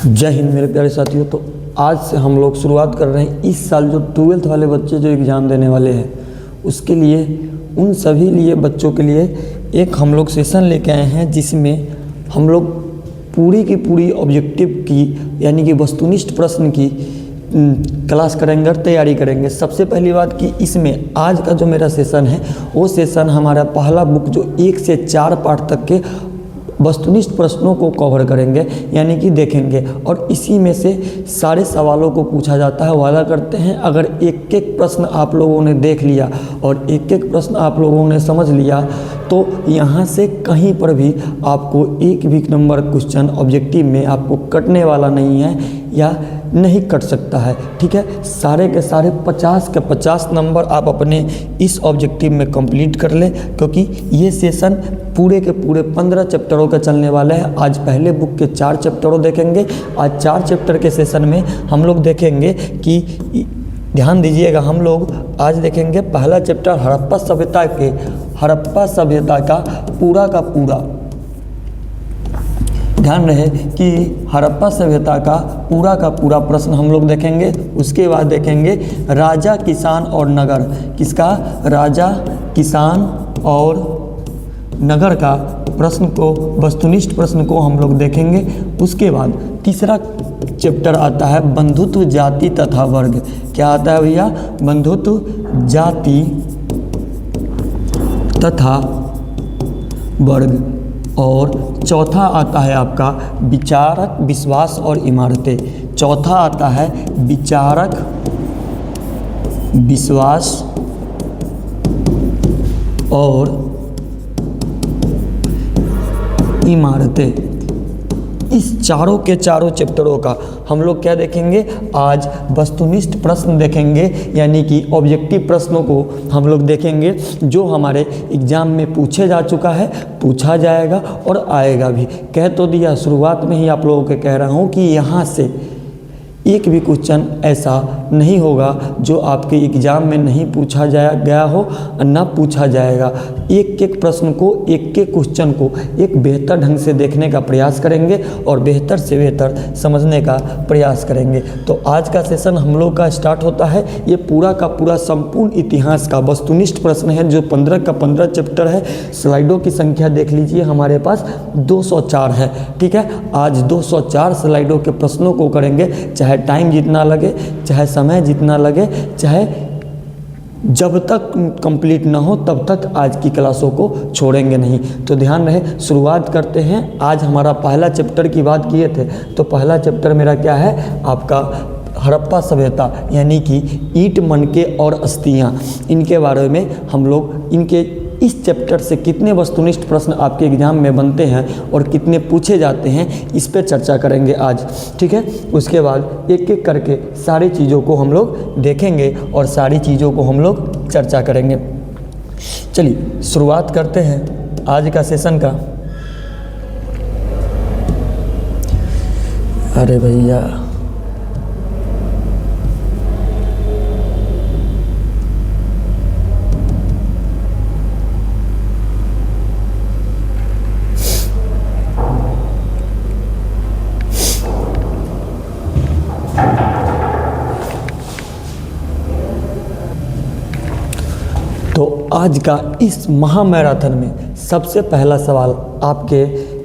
जय हिंद मेरे प्यारे साथियों। तो आज से हम लोग शुरुआत कर रहे हैं इस साल जो 12th वाले बच्चे जो एग्ज़ाम देने वाले हैं उसके लिए, उन सभी लिए बच्चों के लिए एक हम लोग सेशन लेके आए हैं जिसमें हम लोग पूरी की पूरी ऑब्जेक्टिव की यानी कि वस्तुनिष्ठ प्रश्न की क्लास करेंगे और तैयारी करेंगे। सबसे पहली बात कि इसमें आज का जो मेरा सेशन है वो सेशन हमारा पहला बुक जो 1 से 4 पार्ट तक के वस्तुनिष्ठ प्रश्नों को कवर करेंगे यानी कि देखेंगे, और इसी में से सारे सवालों को पूछा जाता है। वादा करते हैं अगर एक एक प्रश्न आप लोगों ने देख लिया और एक एक प्रश्न आप लोगों ने समझ लिया तो यहाँ से कहीं पर भी आपको एक भी नंबर क्वेश्चन ऑब्जेक्टिव में आपको कटने वाला नहीं है या नहीं कट सकता है। ठीक है, सारे के सारे 50 के 50 नंबर आप अपने इस ऑब्जेक्टिव में कंप्लीट कर लें, क्योंकि ये सेशन पूरे के पूरे 15 चैप्टरों का चलने वाला है। आज पहले बुक के 4 चैप्टरों देखेंगे। आज 4 चैप्टर के सेशन में हम लोग देखेंगे कि ध्यान दीजिएगा, हम लोग आज देखेंगे पहला चैप्टर हड़प्पा सभ्यता का पूरा ध्यान रहे कि हड़प्पा सभ्यता का पूरा प्रश्न हम लोग देखेंगे। उसके बाद देखेंगे राजा, किसान और नगर। किसका? राजा, किसान और नगर का प्रश्न को, वस्तुनिष्ठ प्रश्न को हम लोग देखेंगे। उसके बाद तीसरा चैप्टर आता है बंधुत्व, जाति तथा वर्ग। क्या आता है भैया? बंधुत्व, जाति तथा वर्ग। और चौथा आता है आपका विचारक, विश्वास और इमारतें। चौथा आता है विचारक, विश्वास और इमारतें। इस चारों के चारों चैप्टरों का हम लोग क्या देखेंगे? आज वस्तुनिष्ठ प्रश्न देखेंगे यानी कि ऑब्जेक्टिव प्रश्नों को हम लोग देखेंगे जो हमारे एग्जाम में पूछे जा चुका है, पूछा जाएगा और आएगा भी। कह तो दिया शुरुआत में ही आप लोगों को कह रहा हूँ कि यहाँ से एक भी क्वेश्चन ऐसा नहीं होगा जो आपके एग्ज़ाम में नहीं पूछा गया हो और ना पूछा जाएगा। एक एक प्रश्न को, एक एक क्वेश्चन को एक बेहतर ढंग से देखने का प्रयास करेंगे और बेहतर से बेहतर समझने का प्रयास करेंगे। तो आज का सेशन हम लोग का स्टार्ट होता है। ये पूरा का पूरा संपूर्ण इतिहास का वस्तुनिष्ठ प्रश्न है जो 15 का 15 चैप्टर है। स्लाइडों की संख्या देख लीजिए, हमारे पास 204 है। ठीक है, आज 204 स्लाइडों के प्रश्नों को करेंगे। चाहे टाइम जितना लगे, चाहे समय जितना लगे, चाहे जब तक कंप्लीट ना हो तब तक आज की क्लासों को छोड़ेंगे नहीं। तो ध्यान रहे, शुरुआत करते हैं। आज हमारा पहला चैप्टर की बात किए थे तो पहला चैप्टर मेरा क्या है? आपका हड़प्पा सभ्यता यानी कि ईंट, मनके और अस्थियाँ। इनके बारे में हम लोग, इनके इस चैप्टर से कितने वस्तुनिष्ठ प्रश्न आपके एग्जाम में बनते हैं और कितने पूछे जाते हैं, इस पे चर्चा करेंगे आज। ठीक है, उसके बाद एक एक करके सारी चीज़ों को हम लोग देखेंगे और सारी चीज़ों को हम लोग चर्चा करेंगे। चलिए शुरुआत करते हैं आज का सेशन का। अरे भैया, तो आज का इस महामैराथन में सबसे पहला सवाल आपके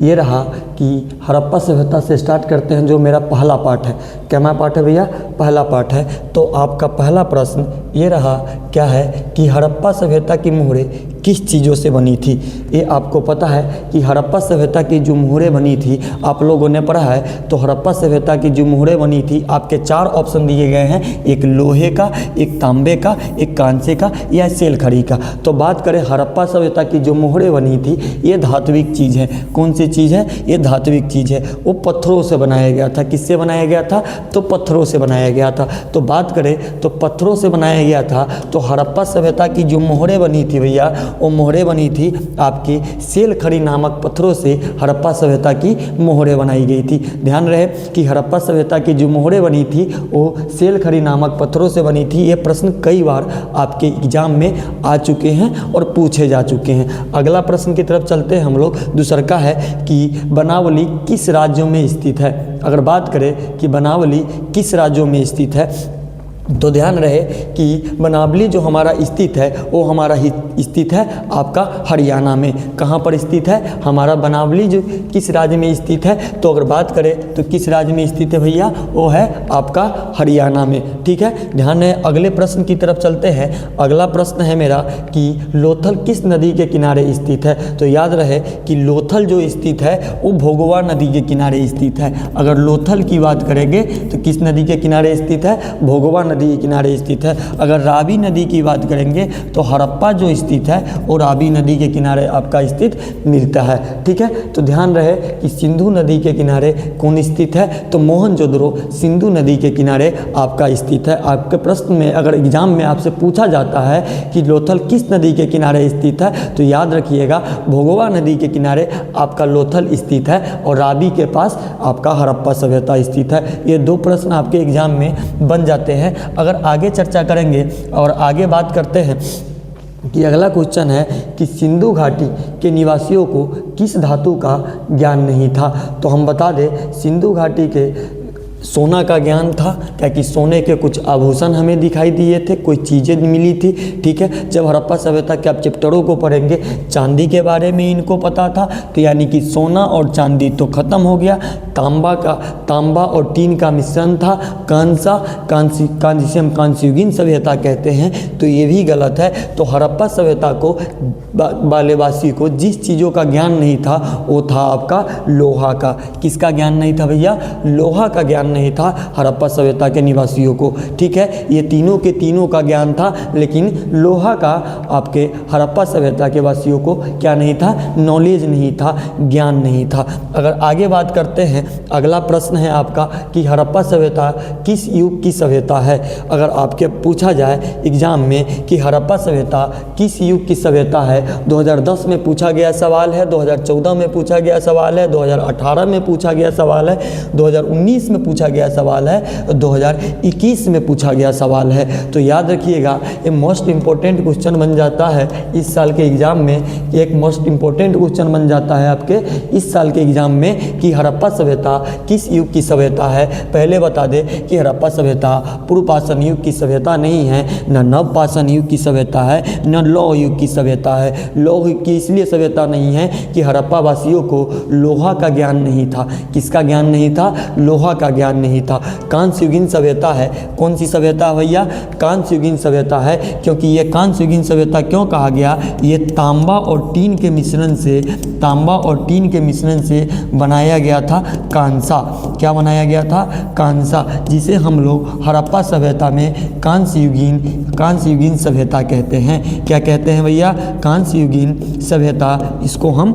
ये रहा कि हड़प्पा सभ्यता से स्टार्ट करते हैं, जो मेरा पहला पार्ट है। क्या पार्ट है भैया? पहला पार्ट है। तो आपका पहला प्रश्न ये रहा, क्या है कि हड़प्पा सभ्यता की मोहरें किस चीज़ों से बनी थी? ये आपको पता है कि हड़प्पा सभ्यता की जो मोहरें बनी थी, आप लोगों ने पढ़ा है। तो हड़प्पा सभ्यता की जो मोहरें बनी थी, आपके 4 ऑप्शन दिए गए हैं, एक लोहे का, एक तांबे का, एक कांसे का या सेलखड़ी का। तो बात करें हड़प्पा सभ्यता की जो मोहरें बनी थी, ये धात्विक चीज़ है। कौन सी चीज़ है? ये धात्विक चीज़ है। वो पत्थरों से बनाया गया था। किससे बनाया गया था? तो पत्थरों से बनाया गया था। तो बात करें तो पत्थरों से बनाया गया था। तो हड़प्पा सभ्यता की जो मोहरें बनी थी भैया, वो मोहरें बनी थी आपके सेलखड़ी नामक पत्थरों से हड़प्पा सभ्यता की मोहरें बनाई गई थी। ध्यान रहे कि हड़प्पा सभ्यता की जो मोहरें बनी थी वो सेलखड़ी नामक पत्थरों से बनी थी। ये प्रश्न कई बार आपके एग्जाम में आ चुके हैं और पूछे जा चुके हैं। अगला प्रश्न की तरफ चलते हैं हम लोग। दूसरा का है कि बनावली किस राज्यों में स्थित है। अगर बात करें कि बनावली किस राज्यों में स्थित है तो ध्यान रहे कि बनावली जो हमारा स्थित है वो हमारा स्थित है आपका हरियाणा में। कहाँ पर स्थित है हमारा बनावली जो किस राज्य में स्थित है, तो अगर बात करें तो किस राज्य में स्थित है भैया, वो है आपका हरियाणा में। ठीक है, ध्यान है। अगले प्रश्न की तरफ चलते हैं। अगला प्रश्न है मेरा कि लोथल किस नदी के किनारे स्थित है। तो याद रहे कि लोथल जो स्थित है वो भोगवा नदी के किनारे स्थित है। अगर लोथल की बात करेंगे तो किस नदी के किनारे स्थित है, भोगवा नदी के किनारे स्थित है। अगर रावी नदी की बात करेंगे तो हड़प्पा जो स्थित है वो रावी नदी के किनारे आपका स्थित मिलता है। ठीक है, तो ध्यान रहे कि सिंधु नदी के किनारे कौन स्थित है, तो मोहनजोदड़ो सिंधु नदी के किनारे आपका स्थित है। आपके प्रश्न में अगर एग्जाम में आपसे पूछा जाता है कि लोथल किस नदी के किनारे स्थित है, तो याद रखिएगा भोगवा नदी के किनारे आपका लोथल स्थित है और रावी के पास आपका हड़प्पा सभ्यता स्थित है। ये दो प्रश्न आपके एग्जाम में बन जाते हैं। अगर आगे चर्चा करेंगे और आगे बात करते हैं कि अगला क्वेश्चन है कि सिंधु घाटी के निवासियों को किस धातु का ज्ञान नहीं था। तो हम बता दें सिंधु घाटी के सोना का ज्ञान था, क्या कि सोने के कुछ आभूषण हमें दिखाई दिए थे, कोई चीज़ें मिली थी। ठीक है, जब हड़प्पा सभ्यता के आप चैप्टरों को पढ़ेंगे चांदी के बारे में इनको पता था, तो यानी कि सोना और चांदी तो ख़त्म हो गया। तांबा और टीन का मिश्रण था। जिसे हम कांस्ययुगीन सभ्यता कहते हैं, तो ये भी गलत है। तो हड़प्पा सभ्यता को बालेवासी को जिस चीज़ों का ज्ञान नहीं था वो था आपका लोहा का। किसका ज्ञान नहीं था भैया, लोहा का ज्ञान नहीं था हड़प्पा सभ्यता के निवासियों को। ठीक है, ये तीनों के तीनों का ज्ञान था, लेकिन लोहा का आपके हड़प्पा सभ्यता के वासियों को क्या नहीं था, नॉलेज नहीं था, ज्ञान नहीं था। अगर आगे बात करते हैं, अगला प्रश्न है आपका कि हड़प्पा सभ्यता किस युग की सभ्यता है। अगर आपके पूछा जाए एग्जाम में कि हड़प्पा सभ्यता किस युग की सभ्यता है, 2010 में पूछा गया सवाल है, 2014 में पूछा गया सवाल है, 2018 में पूछा गया सवाल है, 2019 में पूछा गया सवाल है, 2021 में पूछा गया सवाल है। तो याद रखिएगा ये मोस्ट इंपॉर्टेंट क्वेश्चन बन जाता है इस साल के एग्जाम में। एक मोस्ट इंपॉर्टेंट क्वेश्चन बन जाता है आपके इस साल के एग्जाम में कि हड़प्पा सभ्यता किस युग की सभ्यता है। पहले बता दें कि हड़प्पा सभ्यता पूर्व पाषाण युग की सभ्यता नहीं है, न नव पाषाण युग की सभ्यता है, न लौह युग की सभ्यता है। लौह युग की इसलिए सभ्यता नहीं है कि हड़प्पा वासियों को लोहा का ज्ञान नहीं था। किसका ज्ञान नहीं था, लोहा का ज्ञान नहीं था। कांस्ययुगीन सभ्यता है। कौन सी सभ्यता भैया, कांस्ययुगीन सभ्यता है। क्योंकि ये कांस्ययुगीन सभ्यता क्यों कहा गया, ये तांबा और टीन के मिश्रण से बनाया गया था कांसा। क्या बनाया गया था, कांसा, जिसे हम लोग हड़प्पा सभ्यता में कांस्ययुगीन सभ्यता कहते हैं। क्या कहते हैं भैया, कांस्ययुगीन सभ्यता इसको हम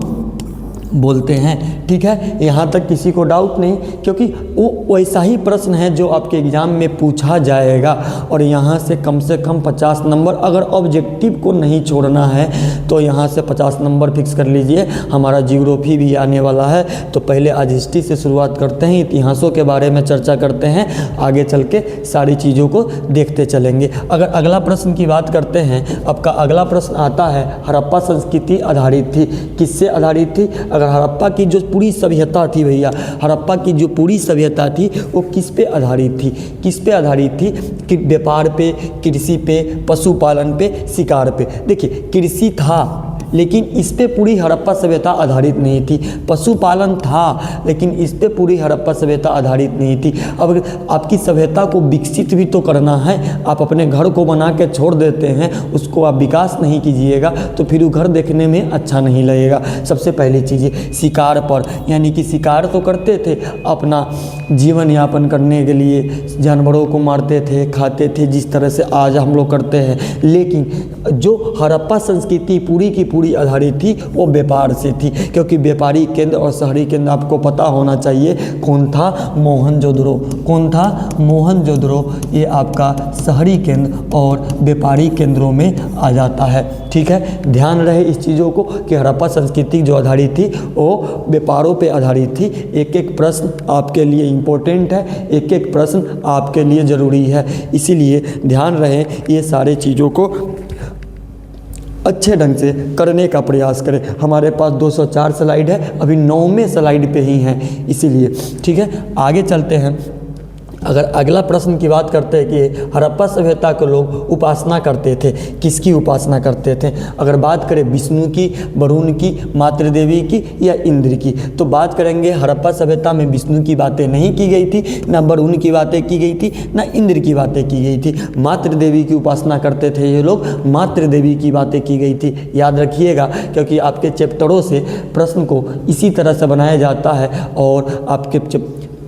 बोलते हैं। ठीक है, यहाँ तक किसी को डाउट नहीं, क्योंकि वो वैसा ही प्रश्न है जो आपके एग्ज़ाम में पूछा जाएगा और यहाँ से कम 50 नंबर, अगर ऑब्जेक्टिव को नहीं छोड़ना है तो यहाँ से 50 नंबर फिक्स कर लीजिए। हमारा ज्योग्राफी भी आने वाला है, तो पहले आज हिस्ट्री से शुरुआत करते हैं, इतिहासों के बारे में चर्चा करते हैं, आगे चल के सारी चीज़ों को देखते चलेंगे। अगर अगला प्रश्न की बात करते हैं, आपका अगला प्रश्न आता है हड़प्पा संस्कृति आधारित थी, किससे आधारित थी। हड़प्पा की जो पूरी सभ्यता थी भैया, हड़प्पा की जो पूरी सभ्यता थी वो किस पे आधारित थी, किस पे आधारित थी, कि व्यापार पे, कृषि पे, पशुपालन पे, शिकार पे। देखिए कृषि था लेकिन इस पे पूरी हड़प्पा सभ्यता आधारित नहीं थी। पशुपालन था लेकिन इस पे पूरी हड़प्पा सभ्यता आधारित नहीं थी। अब आपकी सभ्यता को विकसित भी तो करना है, आप अपने घर को बना के छोड़ देते हैं, उसको आप विकास नहीं कीजिएगा तो फिर वो घर देखने में अच्छा नहीं लगेगा। सबसे पहली चीज़ शिकार पर, यानी कि शिकार तो करते थे, अपना जीवन यापन करने के लिए जानवरों को मारते थे, खाते थे, जिस तरह से आज हम लोग करते हैं। लेकिन जो हड़प्पा संस्कृति पूरी की पूरी पूरी आधारित थी वो व्यापार से थी, क्योंकि व्यापारी केंद्र और शहरी केंद्र आपको पता होना चाहिए कौन था, मोहनजोदड़ो। कौन था? मोहनजोदड़ो। ये आपका शहरी केंद्र और व्यापारी केंद्रों में आ जाता है। ठीक है, ध्यान रहे इस चीज़ों को कि हड़प्पा संस्कृति जो आधारित थी वो व्यापारों पे आधारित थी। एक एक प्रश्न आपके लिए इम्पोर्टेंट है, एक एक प्रश्न आपके लिए ज़रूरी है, इसीलिए ध्यान रहे ये सारे चीज़ों को अच्छे ढंग से करने का प्रयास करें। हमारे पास 204 स्लाइड है, अभी 9वें स्लाइड पे ही हैं, इसीलिए ठीक है। आगे चलते हैं। अगर अगला प्रश्न की बात करते हैं कि हड़प्पा सभ्यता के लोग उपासना करते थे, किसकी उपासना करते थे? अगर बात करें विष्णु की, वरुण की, मातृदेवी की या इंद्र की, तो बात करेंगे हड़प्पा सभ्यता में विष्णु की बातें नहीं की गई थी, ना वरुण की बातें की गई थी, ना इंद्र की बातें की गई थी। मातृदेवी की उपासना करते थे ये लोग, मातृदेवी की बातें की गई थी। याद रखिएगा, क्योंकि आपके चैप्टरों से प्रश्न को इसी तरह से बनाया जाता है और आपके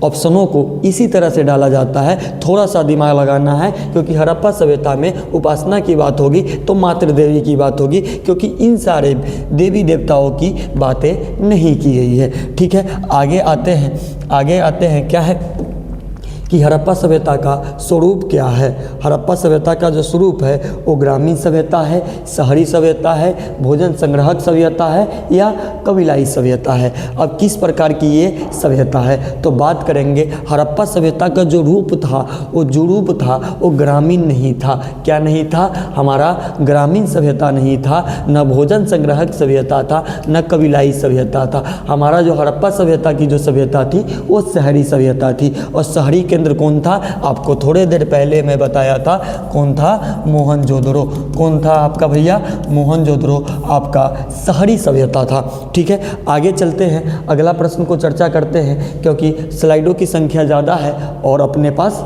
ऑप्शनों को इसी तरह से डाला जाता है। थोड़ा सा दिमाग लगाना है, क्योंकि हड़प्पा सभ्यता में उपासना की बात होगी तो मातृदेवी की बात होगी, क्योंकि इन सारे देवी देवताओं की बातें नहीं की गई है। ठीक है, आगे आते हैं क्या है कि हड़प्पा सभ्यता का स्वरूप क्या है। हड़प्पा सभ्यता का जो स्वरूप है वो ग्रामीण सभ्यता है, शहरी सभ्यता है, भोजन संग्रहक सभ्यता है या कबीलाई सभ्यता है। अब किस प्रकार की ये सभ्यता है, तो बात करेंगे हड़प्पा सभ्यता का जो रूप था वो ग्रामीण नहीं था। क्या नहीं था? हमारा ग्रामीण सभ्यता नहीं था, न भोजन संग्रहक सभ्यता था, न कबीलाई सभ्यता था। हमारा जो हड़प्पा सभ्यता की जो सभ्यता थी वो शहरी सभ्यता थी। और शहरी केंद्र कौन था? आपको थोड़े देर पहले मैं बताया था, कौन था? मोहनजोदड़ो। कौन था आपका भैया? मोहनजोदड़ो आपका शहरी सभ्यता था। ठीक है, आगे चलते हैं, अगला प्रश्न को चर्चा करते हैं, क्योंकि स्लाइडों की संख्या ज़्यादा है और अपने पास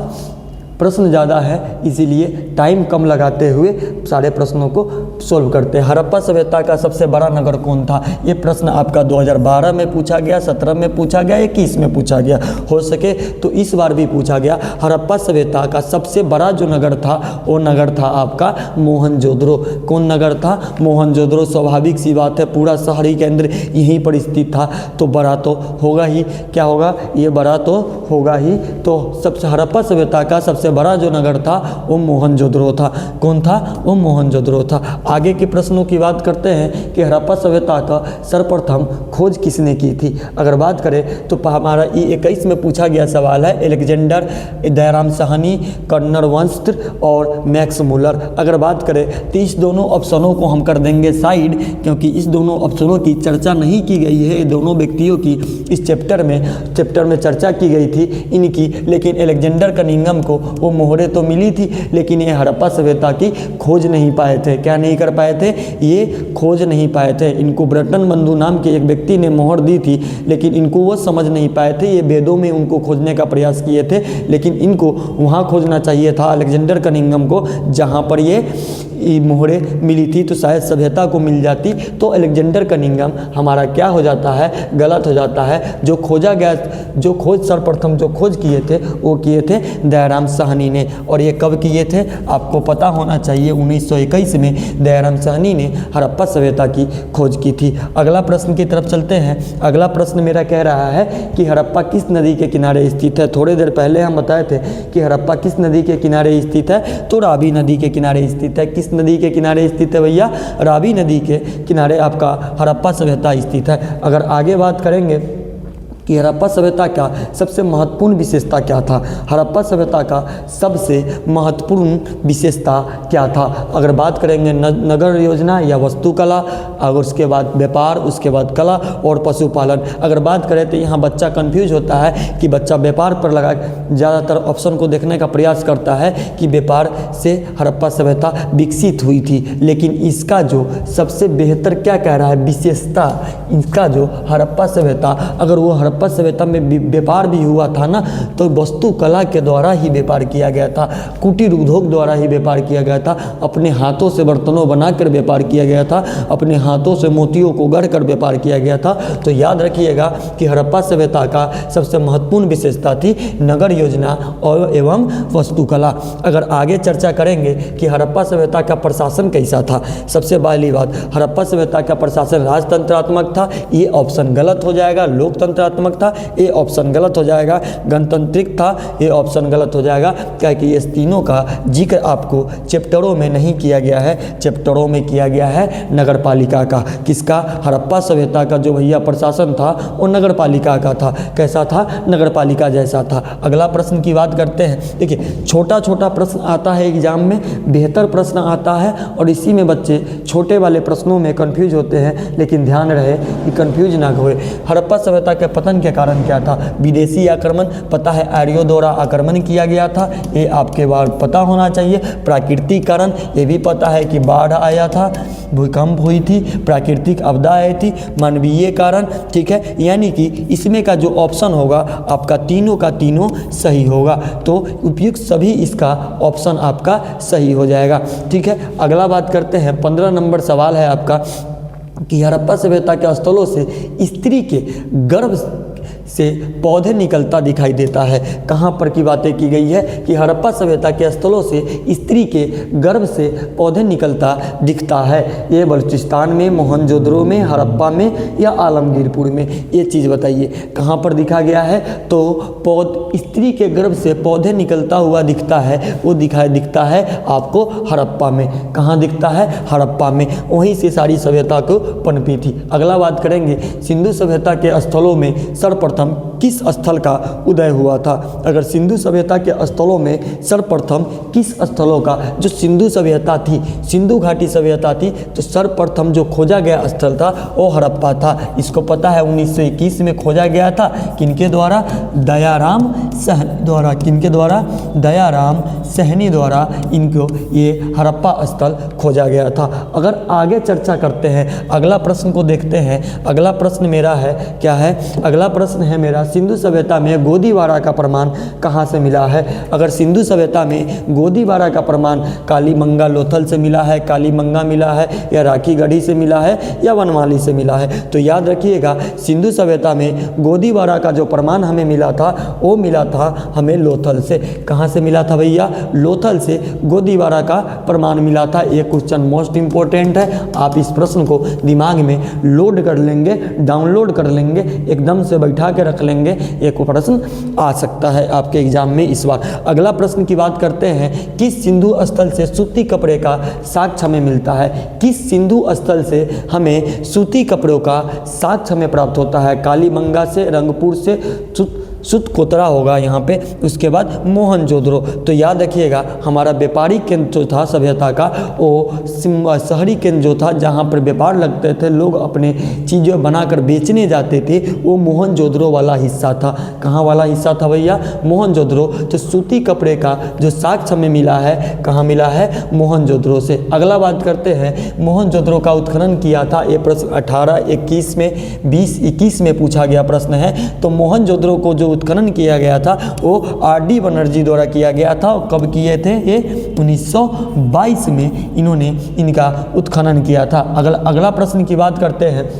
प्रश्न ज़्यादा है, इसीलिए टाइम कम लगाते हुए सारे प्रश्नों को सोल्व करते हैं। हड़प्पा सभ्यता का सबसे बड़ा नगर कौन था? ये प्रश्न आपका 2012 में पूछा गया, 17 में पूछा गया, 21 में पूछा गया, हो सके तो इस बार भी पूछा गया। हड़प्पा सभ्यता का सबसे बड़ा जो नगर था वो नगर था आपका मोहनजोदड़ो। कौन नगर था? मोहनजोदड़ो। स्वाभाविक सी बात है, पूरा शहरी केंद्र यहीं पर स्थित था, तो बड़ा तो होगा ही। क्या होगा? ये बड़ा तो होगा ही। तो सबसे हड़प्पा सभ्यता का सबसे बड़ा जो नगर था वो मोहनजोदड़ो था। कौन था? वो मोहनजोदड़ो था। आगे के प्रश्नों की बात करते हैं कि हड़प्पा सभ्यता का सर्वप्रथम खोज किसने की थी। अगर बात करें तो हमारा E21 में पूछा गया सवाल है, अलेक्जेंडर, दयाराम साहनी, कर्नल वंश और मैक्स मुलर। अगर बात करें तो इस दोनों ऑप्शनों को हम कर देंगे साइड, क्योंकि इस दोनों ऑप्शनों की चर्चा नहीं की गई है। ये दोनों व्यक्तियों की इस चैप्टर में चर्चा की गई थी इनकी, लेकिन अलेक्जेंडर कनिंघम को वो मोहरें तो मिली थी, लेकिन ये हड़प्पा सभ्यता की खोज नहीं पाए थे। क्या नहीं कर पाए थे? ये खोज नहीं पाए थे। इनको ब्रटन बंधु नाम के एक व्यक्ति ने मोहर दी थी, लेकिन इनको वो समझ नहीं पाए थे। ये वेदों में उनको खोजने का प्रयास किए थे, लेकिन इनको वहाँ खोजना चाहिए था अलेक्जेंडर कनिंघम को, जहाँ पर ये मोहरें मिली थी, तो शायद सभ्यता को मिल जाती। तो अलेक्जेंडर कनिंघम हमारा क्या हो जाता है? गलत हो जाता है। जो खोजा गया, जो खोज सर्वप्रथम जो खोज किए थे वो किए थे दयाराम साहनी ने। और ये कब किए थे? आपको पता होना चाहिए, 1921 में दयाराम साहनी ने हड़प्पा सभ्यता की खोज की थी। अगला प्रश्न की तरफ चलते हैं। अगला प्रश्न मेरा कह रहा है कि हड़प्पा किस नदी के किनारे स्थित है। थोड़ी देर पहले हम बताए थे कि हड़प्पा किस नदी के किनारे स्थित है, तो रावी नदी के किनारे स्थित है। किस नदी के किनारे स्थित है भैया? रावी नदी के किनारे आपका हड़प्पा सभ्यता स्थित है। अगर आगे बात करेंगे कि हड़प्पा सभ्यता का सबसे महत्वपूर्ण विशेषता क्या था, हड़प्पा सभ्यता का सबसे महत्वपूर्ण विशेषता क्या था। अगर बात करेंगे नगर योजना या वास्तुकला, और उसके बाद व्यापार, उसके बाद कला और पशुपालन। अगर बात करें तो यहाँ बच्चा कंफ्यूज होता है कि बच्चा व्यापार पर लगा, ज़्यादातर ऑप्शन को देखने का प्रयास करता है कि व्यापार से हड़प्पा सभ्यता विकसित हुई थी, लेकिन इसका जो सबसे बेहतर क्या कह रहा है विशेषता, इसका जो हड़प्पा सभ्यता, अगर वो हड़प्पा हड़प्पा सभ्यता में व्यापार भी हुआ था ना, तो वस्तु कला के द्वारा ही व्यापार किया गया था, कुटीर उद्योग द्वारा ही व्यापार किया गया था, अपने हाथों से बर्तनों बनाकर व्यापार किया गया था, अपने हाथों से मोतियों को गढ़कर व्यापार किया गया था। तो याद रखिएगा कि हड़प्पा सभ्यता का सबसे महत्वपूर्ण विशेषता थी नगर योजना और एवं वस्तुकला। अगर आगे चर्चा करेंगे कि हड़प्पा सभ्यता का प्रशासन कैसा था, सबसे पहली बात, हड़प्पा सभ्यता का प्रशासन राजतंत्रात्मक था, ये ऑप्शन गलत हो जाएगा। लोकतंत्रात्मक था, ये ऑप्शन गलत हो जाएगा। गणतांत्रिक था, ये ऑप्शन गलत हो जाएगा, क्योंकि इस तीनों का जिक्र आपको चैप्टरों में नहीं किया गया है। चैप्टरों में किया गया है नगरपालिका का। किसका? हड़प्पा सभ्यता का जो भैया प्रशासन था वो नगरपालिका का था। कैसा था? नगरपालिका जैसा था। अगला प्रश्न की बात करते हैं। देखिए, छोटा छोटा प्रश्न आता है एग्जाम में, बेहतर प्रश्न आता है, और इसी में बच्चे छोटे वाले प्रश्नों में कंफ्यूज होते हैं, लेकिन ध्यान रहे कि कंफ्यूज ना होए। हड़प्पा सभ्यता के पतन के कारण क्या था? विदेशी आक्रमण, पता है आर्यों द्वारा आक्रमण किया गया था, ये आपके बार पता होना चाहिए। प्राकृतिक कारण, ये भी पता है कि बाढ़ आया था, भूकंप हुई थी, प्राकृतिक आपदा आई थी। मानवीय कारण, ठीक है, यानी कि इसमें का जो ऑप्शन होगा आपका तीनों का तीनों सही होगा। तो उपयुक्त सभी इसका ऑप्शन आपका सही हो जाएगा। ठीक है, अगला बात करते हैं। 15 नंबर सवाल है आपका कि हड़प्पा सभ्यता के स्थलों से स्त्री के गर्भ से पौधे निकलता दिखाई देता है। कहाँ पर की बातें की गई है कि हड़प्पा सभ्यता के स्थलों से स्त्री के गर्भ से पौधे निकलता दिखता है। ये बलूचिस्तान में, मोहनजोदड़ो में, हड़प्पा में या आलमगीरपुर में, ये चीज़ बताइए कहाँ पर दिखा गया है। तो स्त्री के गर्भ से पौधे निकलता हुआ दिखता है, वो दिखता है आपको हड़प्पा में। कहाँ दिखता है? हड़प्पा में। वहीं से सारी सभ्यता को पनपी थी। अगला बात करेंगे, सिंधु सभ्यता के स्थलों में सर्वप्रथम किस स्थल का उदय हुआ था? अगर सिंधु सभ्यता के स्थलों में सर्वप्रथम किस स्थलों का, जो सिंधु सभ्यता थी, सिंधु घाटी सभ्यता थी, तो सर्वप्रथम जो खोजा गया स्थल था वो हड़प्पा था। इसको पता है 1921 में खोजा गया था। किनके द्वारा? दयाराम सहनी द्वारा। किनके द्वारा? दयाराम सहनी द्वारा इनको ये हड़प्पा स्थल खोजा गया था। अगर आगे चर्चा करते हैं, अगला प्रश्न को देखते हैं। अगला प्रश्न मेरा है, क्या है? अगला प्रश्न है मेरा, सिंधु सभ्यता में गोदीबारा का प्रमाण कहाँ से मिला है? अगर सिंधु सभ्यता में गोदीबारा का प्रमाण कालीमंगा लोथल से मिला है, कालीमंगा मिला है, या राखी गढ़ी से मिला है, या वनमाली से मिला है, तो याद रखिएगा सिंधु सभ्यता में गोदीबारा का जो प्रमाण हमें मिला था वो मिला था हमें लोथल से। कहाँ से मिला था भैया? लोथल से गोदीबारा का प्रमाण मिला था। ये क्वेश्चन मोस्ट इंपॉर्टेंट है, आप इस प्रश्न को दिमाग में लोड कर लेंगे, डाउनलोड कर लेंगे, एकदम से बैठा के रख लेंगे। एक प्रश्न आ सकता है आपके एग्जाम में इस बार। अगला प्रश्न की बात करते हैं, किस सिंधु स्थल से सूती कपड़े का साक्ष्य हमें मिलता है? किस सिंधु स्थल से हमें सूती कपड़ों का साक्ष्य हमें प्राप्त होता है? कालीमंगा से, रंगपुर से, सुतकोतरा होगा यहाँ पे, उसके बाद मोहनजोदड़ो। तो याद रखिएगा हमारा व्यापारिक केंद्र जो था सभ्यता का, वो शहरी केंद्र जो था जहाँ पर व्यापार लगते थे, लोग अपने चीज़ें बनाकर बेचने जाते थे, वो मोहनजोदड़ो वाला हिस्सा था। कहाँ वाला हिस्सा था भैया? मोहनजोदड़ो। तो सूती कपड़े का जो साक्ष्य हमें मिला है, कहाँ मिला है? मोहनजोदड़ो से। अगला बात करते हैं, मोहनजोदड़ो का उत्खनन किया था, ये प्रश्न 1821 में, 2021 में पूछा गया प्रश्न है। तो मोहनजोदड़ो को जो उत्खनन किया गया था वो आर.डी. बनर्जी द्वारा किया गया था। कब किए थे? ये 1922 में इन्होंने इनका उत्खनन किया था। अगला प्रश्न की बात करते हैं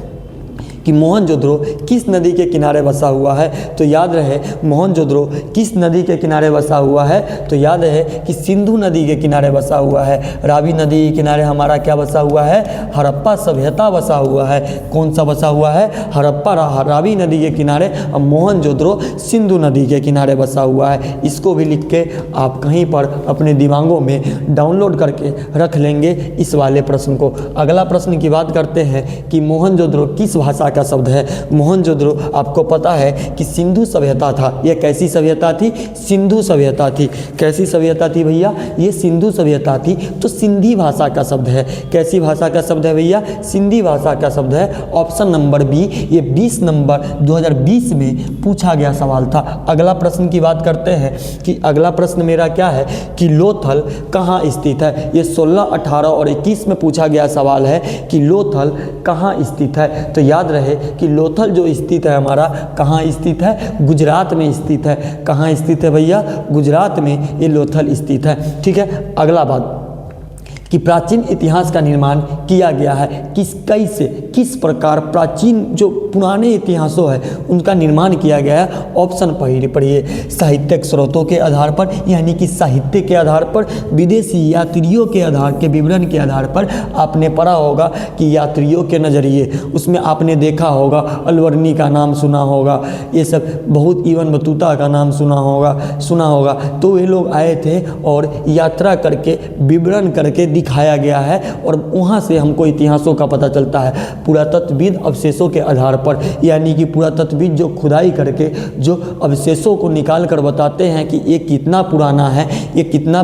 कि मोहनजोदड़ो किस नदी के किनारे बसा हुआ है? तो याद रहे मोहनजोदड़ो किस नदी के किनारे बसा हुआ है? तो याद रहे कि सिंधु नदी के किनारे बसा हुआ है। रावी नदी के किनारे हमारा क्या बसा हुआ है? हड़प्पा सभ्यता बसा हुआ है। कौन सा बसा हुआ है? हड़प्पा रावी नदी के किनारे। अब मोहनजोदड़ो सिंधु नदी के किनारे बसा हुआ है। इसको भी लिख के आप कहीं पर अपने दिमागों में डाउनलोड करके रख लेंगे इस वाले प्रश्न को। अगला प्रश्न की बात करते हैं कि मोहनजोदड़ो किस भाषा का शब्द है? मोहनजोदड़ो आपको पता है कि सिंधु सभ्यता था। यह कैसी सभ्यता थी? सिंधु सभ्यता थी। कैसी सभ्यता थी भैया? ये सिंधु सभ्यता थी। तो सिंधी भाषा का शब्द है। कैसी भाषा का शब्द है भैया? सिंधी भाषा का शब्द है। Option number B. ये 20 नंबर 2020 में पूछा गया सवाल था। अगला प्रश्न की बात करते हैं कि अगला प्रश्न मेरा क्या है कि लोथल कहाँ स्थित है? ये 16, 18 और 21 में पूछा गया सवाल है कि लोथल कहाँ स्थित है। तो याद रहे रहे कि लोथल जो स्थित है हमारा कहाँ स्थित है, गुजरात में स्थित है। कहाँ स्थित है भैया, गुजरात में ये लोथल स्थित है। ठीक है, अगला बात कि प्राचीन इतिहास का निर्माण किया गया है कैसे, किस प्रकार प्राचीन जो पुराने इतिहासों है उनका निर्माण किया गया है। ऑप्शन पढ़िए, साहित्यिक स्रोतों के आधार पर, यानी कि साहित्य के आधार पर, विदेशी यात्रियों के आधार के विवरण के आधार पर। आपने पढ़ा होगा कि यात्रियों के नज़रिए, उसमें आपने देखा होगा अलवर्नी का नाम सुना होगा, ये सब बहुत, इवन बतूता का नाम सुना होगा। तो ये लोग आए थे और यात्रा करके विवरण करके दिखाया गया है और वहाँ से हमको इतिहासों का पता चलता है पुरातत्वविद अवशेषों के आधार पर, यानी कि पुरातत्वविद जो खुदाई करके जो अवशेषों को निकाल कर बताते हैं कि ये कितना पुराना है, ये कितना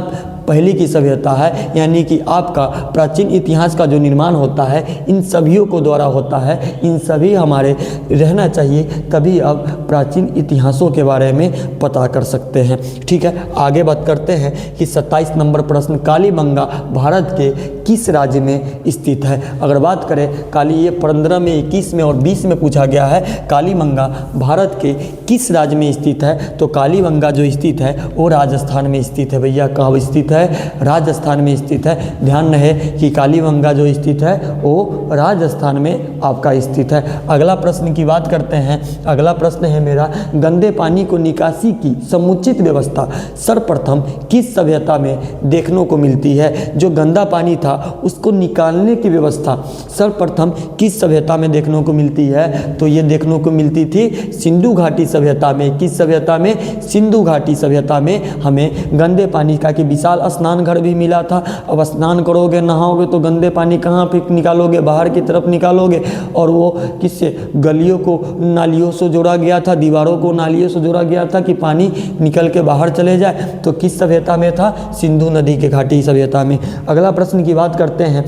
पहले की सभ्यता है, यानी कि आपका प्राचीन इतिहास का जो निर्माण होता है इन सभियों को द्वारा होता है। इन सभी हमारे रहना चाहिए, तभी आप प्राचीन इतिहासों के बारे में पता कर सकते हैं। ठीक है, आगे बात करते हैं कि 27 नंबर प्रश्न, कालीबंगा भारत के किस राज्य में स्थित है। अगर बात करें ये 15 में, 21 में और 20 में पूछा गया है, कालीबंगा भारत के किस राज्य में स्थित है, तो कालीबंगा जो स्थित है वो राजस्थान में स्थित है। भैया कहाँ स्थित है, राजस्थान में स्थित है। ध्यान रहे कि कालीबंगा जो स्थित है वो राजस्थान में आपका स्थित है। अगला प्रश्न की बात करते हैं। अगला प्रश्न है मेरा, गंदे पानी को निकासी की समुचित व्यवस्था सर्वप्रथम किस सभ्यता में देखने को मिलती है। जो गंदा पानी था उसको निकालने की व्यवस्था सर्वप्रथम किस सभ्यता में देखने को मिलती है, तो ये देखने को मिलती थी सिंधु घाटी सभ्यता में। किस सभ्यता में, सिंधु घाटी सभ्यता में हमें गंदे पानी का कि विशाल स्नान घर भी मिला था। अब स्नान करोगे, नहाओगे तो गंदे पानी कहाँ पे निकालोगे, बाहर की तरफ निकालोगे। और वो किससे, गलियों को नालियों से जोड़ा गया था, दीवारों को नालियों से जोड़ा गया था कि पानी निकल के बाहर चले जाए। तो किस सभ्यता में था, सिंधु नदी के घाटी सभ्यता में। अगला प्रश्न की बात करते हैं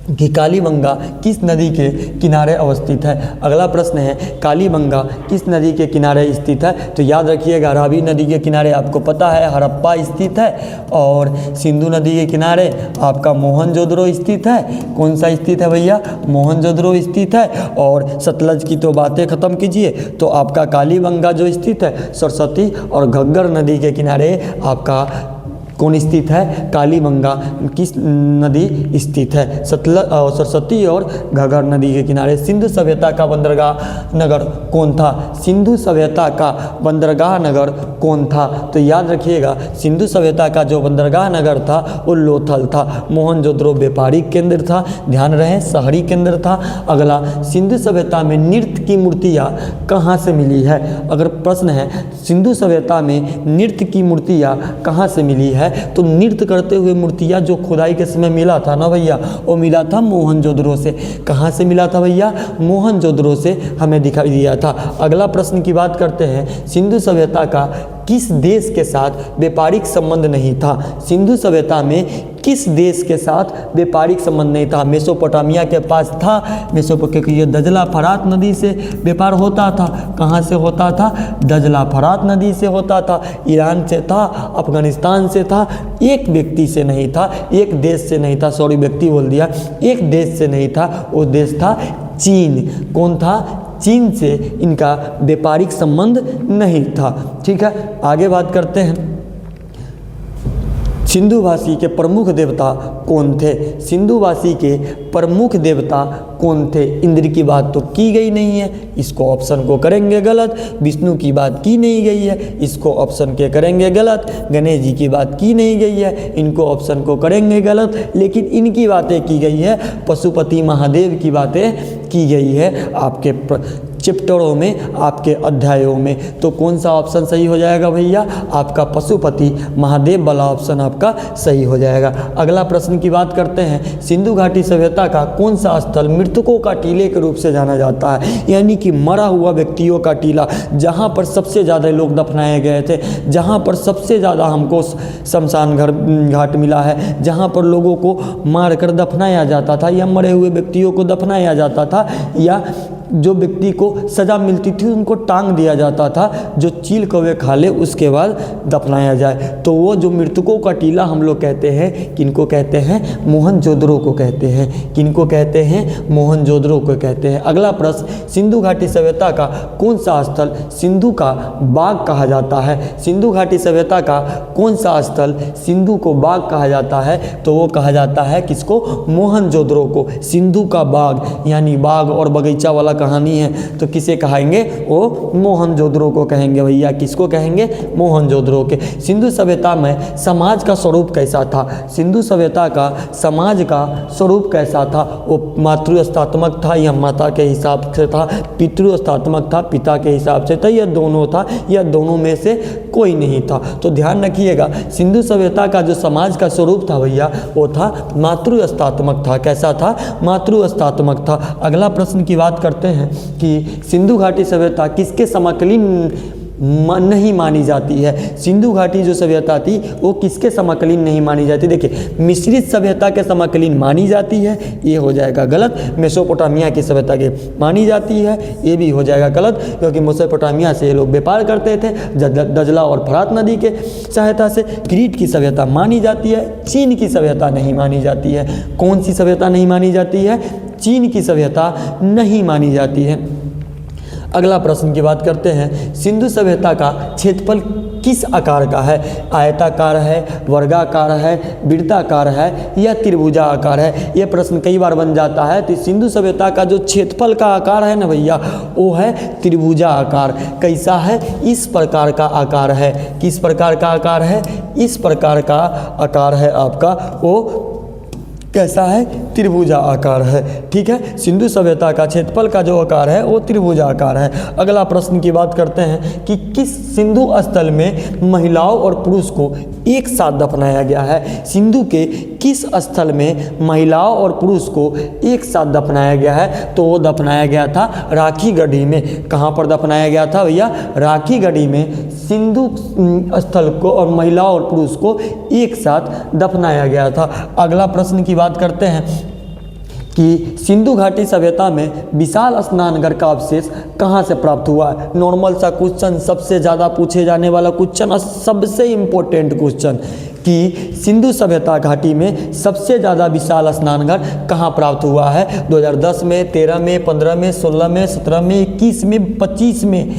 कि कालीबंगा किस नदी के किनारे अवस्थित है। अगला प्रश्न है, कालीबंगा किस नदी के किनारे स्थित है, तो याद रखिएगा रावी नदी के किनारे आपको पता है हड़प्पा स्थित है, और सिंधु नदी के किनारे आपका मोहनजोदड़ो स्थित है। कौन सा स्थित है भैया, मोहनजोदड़ो स्थित है। और सतलज की तो बातें खत्म कीजिए, तो आपका कालीबंगा जो स्थित है सरस्वती और घग्गर नदी के किनारे आपका कौन स्थित है, कालीबंगा किस नदी स्थित है, सतलज, सरस्वती और घग्गर नदी के किनारे। सिंधु सभ्यता का बंदरगाह नगर कौन था, सिंधु सभ्यता का बंदरगाह नगर कौन था, तो याद रखिएगा सिंधु सभ्यता का जो बंदरगाह नगर था वो लोथल था। मोहनजोदड़ो व्यापारिक केंद्र था, ध्यान रहे शहरी केंद्र था। अगला, सिंधु सभ्यता में नृत्य की मूर्तियाँ कहाँ से मिली है। अगर प्रश्न है सिंधु सभ्यता में नृत्य की मूर्तियाँ कहाँ से मिली है, तो नृत्य करते हुए मूर्तियाँ जो खुदाई के समय मिला था ना भैया, वो मिला था मोहनजोदड़ो से। कहाँ से मिला था भैया, मोहनजोदड़ो से हमें दिखाई दिया था। अगला प्रश्न की बात करते हैं, सिंधु सभ्यता का किस देश के साथ व्यापारिक संबंध नहीं था। सिंधु सभ्यता में किस देश के साथ व्यापारिक संबंध नहीं था। मेसोपोटामिया के पास था, मेसोपोटामिया दजला फरात नदी से व्यापार होता था। कहाँ से होता था, दजला फरात नदी से होता था। ईरान से था, अफगानिस्तान से था, एक व्यक्ति से नहीं था, एक देश से नहीं था, सॉरी व्यक्ति बोल दिया, एक देश से नहीं था, वो देश था चीन। कौन था, चीन से इनका व्यापारिक संबंध नहीं था। ठीक है, आगे बात करते हैं, सिंधुवासी के प्रमुख देवता कौन थे। सिंधुवासी के प्रमुख देवता कौन थे, इंद्र की बात तो की गई नहीं है, इसको ऑप्शन को करेंगे गलत। विष्णु की बात की नहीं गई है, इसको ऑप्शन के करेंगे गलत। गणेश जी की बात की नहीं गई है, इनको ऑप्शन को करेंगे गलत। लेकिन इनकी बातें की गई है, पशुपति महादेव की बातें की गई है आपके चैप्टरों में, आपके अध्यायों में। तो कौन सा ऑप्शन सही हो जाएगा भैया, आपका पशुपति महादेव वाला ऑप्शन आपका सही हो जाएगा। अगला प्रश्न की बात करते हैं, सिंधु घाटी सभ्यता का कौन सा स्थल मृतकों का टीले के रूप से जाना जाता है, यानी कि मरा हुआ व्यक्तियों का टीला, जहाँ पर सबसे ज़्यादा लोग दफनाए गए थे, जहाँ पर सबसे ज़्यादा हमको शमशान घाट मिला है, जहाँ पर लोगों को मार कर दफनाया जाता था या मरे हुए व्यक्तियों को दफनाया जाता था, या जो व्यक्ति को सज़ा मिलती थी, उनको टांग दिया जाता था, जो चील कौवे खा ले उसके बाद दफनाया जाए। तो वो जो मृतकों का टीला हम लोग कहते हैं, किनको कहते हैं? मोहनजोदड़ो को कहते हैं। किनको कहते हैं? मोहनजोदड़ो को कहते हैं। अगला प्रश्न, सिंधु घाटी सभ्यता का कौन सा स्थल सिंधु का बाग कहा जाता है? सिंधु घाटी सभ्यता का कौन सा स्थल सिंधु को बाग कहा जाता है? तो वो कहा जाता है किसको? मोहनजोदड़ो को। सिंधु का बाग यानी बाग और बगीचा वाला कहानी है, तो किसे कहेंगे? वो मोहनजोदड़ो को कहेंगे भैया। किसको कहेंगे? मोहनजोदड़ो के। सिंधु सभ्यता में समाज का स्वरूप कैसा था? सिंधु सभ्यता का समाज का स्वरूप कैसा था? वो मातृस्थात्मक था या माता के हिसाब से था? पितृस्थात्मक था, पिता के हिसाब से था, या दोनों था, या दोनों में से कोई नहीं था? तो ध्यान रखिएगा, सिंधु सभ्यता का जो समाज का स्वरूप था भैया, वो था मातृस्थात्मक था। कैसा था? मातृस्थात्मक था। अगला प्रश्न की बात करते हैं कि सिंधु घाटी सभ्यता किसके समकालीन नहीं मानी जाती है? सिंधु घाटी जो सभ्यता थी वो किसके समकालीन नहीं मानी जाती? देखिए, मिश्रित सभ्यता के समकालीन मानी जाती है, ये हो जाएगा गलत। मेसोपोटामिया की सभ्यता के मानी जाती है, ये भी हो जाएगा गलत, क्योंकि मेसोपोटामिया से ये लोग व्यापार करते थे दजला और फरात नदी के सहायता से। क्रीट की सभ्यता मानी जाती है, चीन की सभ्यता नहीं मानी जाती है। कौन सी सभ्यता नहीं मानी जाती है? चीन की सभ्यता नहीं मानी जाती है। अगला प्रश्न की बात करते हैं, सिंधु सभ्यता का क्षेत्रफल किस आकार का है? आयताकार है, वर्गाकार है, वृत्ताकार है, या त्रिभुजा आकार है? यह प्रश्न कई बार बन जाता है। तो सिंधु सभ्यता का जो क्षेत्रफल का आकार है ना भैया, वो है त्रिभुजा आकार। कैसा है? इस प्रकार का आकार है। किस प्रकार का आकार है? इस प्रकार का आकार है आपका। वो कैसा है? त्रिभुजा आकार है। ठीक है, सिंधु सभ्यता का क्षेत्रफल का जो आकार है वो त्रिभुजा आकार है। अगला प्रश्न की बात करते हैं कि किस सिंधु स्थल में महिलाओं और पुरुष को एक साथ दफनाया गया है? सिंधु के किस स्थल में महिलाओं और पुरुष को एक साथ दफनाया गया है? तो वो दफनाया गया था राखी गढ़ी में। कहाँ पर दफनाया गया था भैया? राखी गढ़ी में सिंधु स्थल को और महिलाओं और पुरुष को एक साथ दफनाया गया था। अगला प्रश्न की बात करते हैं कि सिंधु घाटी सभ्यता में विशाल स्नानघर का अवशेष कहाँ से प्राप्त हुआ? नॉर्मल सा क्वेश्चन, सबसे ज़्यादा पूछे जाने वाला क्वेश्चन और सबसे इम्पोर्टेंट क्वेश्चन कि सिंधु सभ्यता घाटी में सबसे ज़्यादा विशाल स्नानघर कहाँ प्राप्त हुआ है? 2010 में, 13 में, 15 में, 16 में, 17 में, 21 में, 25 में,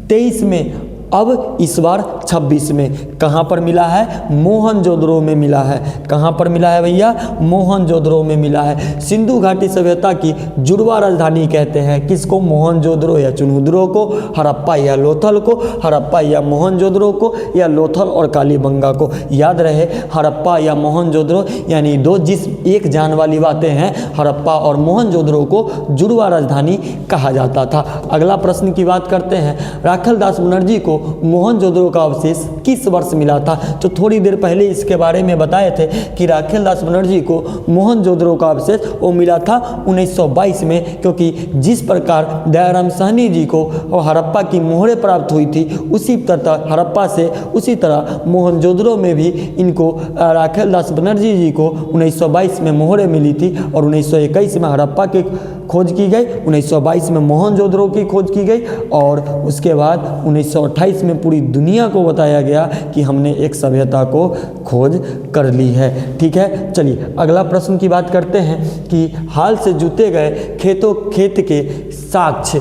23 में, अब इस बार 26 में। कहाँ पर मिला है? मोहनजोदड़ो में मिला है। कहाँ पर मिला है भैया? मोहनजोदड़ो में मिला है। सिंधु घाटी सभ्यता की जुड़वा राजधानी कहते हैं किसको? मोहनजोदड़ो या चुनहुदड़ो को, हड़प्पा या लोथल को, हड़प्पा या मोहनजोदड़ो को, या लोथल और कालीबंगा को। याद रहे, हड़प्पा या मोहनजोदड़ो यानी दो जिस एक जान वाली बातें हैं। हड़प्पा और मोहनजोदड़ो को जुड़वा राजधानी कहा जाता था। अगला प्रश्न की बात करते हैं, राखल दास बनर्जी को मोहनजोदड़ो का अवशेष किस वर्ष मिला था? तो थोड़ी देर पहले इसके बारे में बताए थे कि राखल दास बनर्जी को मोहनजोदड़ो का अवशेष वो मिला था 1922 में, क्योंकि जिस प्रकार दयाराम साहनी जी को हड़प्पा की मोहरें प्राप्त हुई थी, उसी तरह हड़प्पा से उसी तरह मोहनजोदड़ो में भी इनको राखल दास बनर्जी जी को 1922 में मोहरें मिली थी और 1921 में हड़प्पा की खोज की गई, 1922 में मोहनजोदड़ो की खोज की गई और उसके बाद 1928 में पूरी दुनिया को बताया गया कि हमने एक सभ्यता को खोज कर ली है। ठीक है, चलिए अगला प्रश्न की बात करते हैं कि हाल से जुते गए खेत के साक्ष्य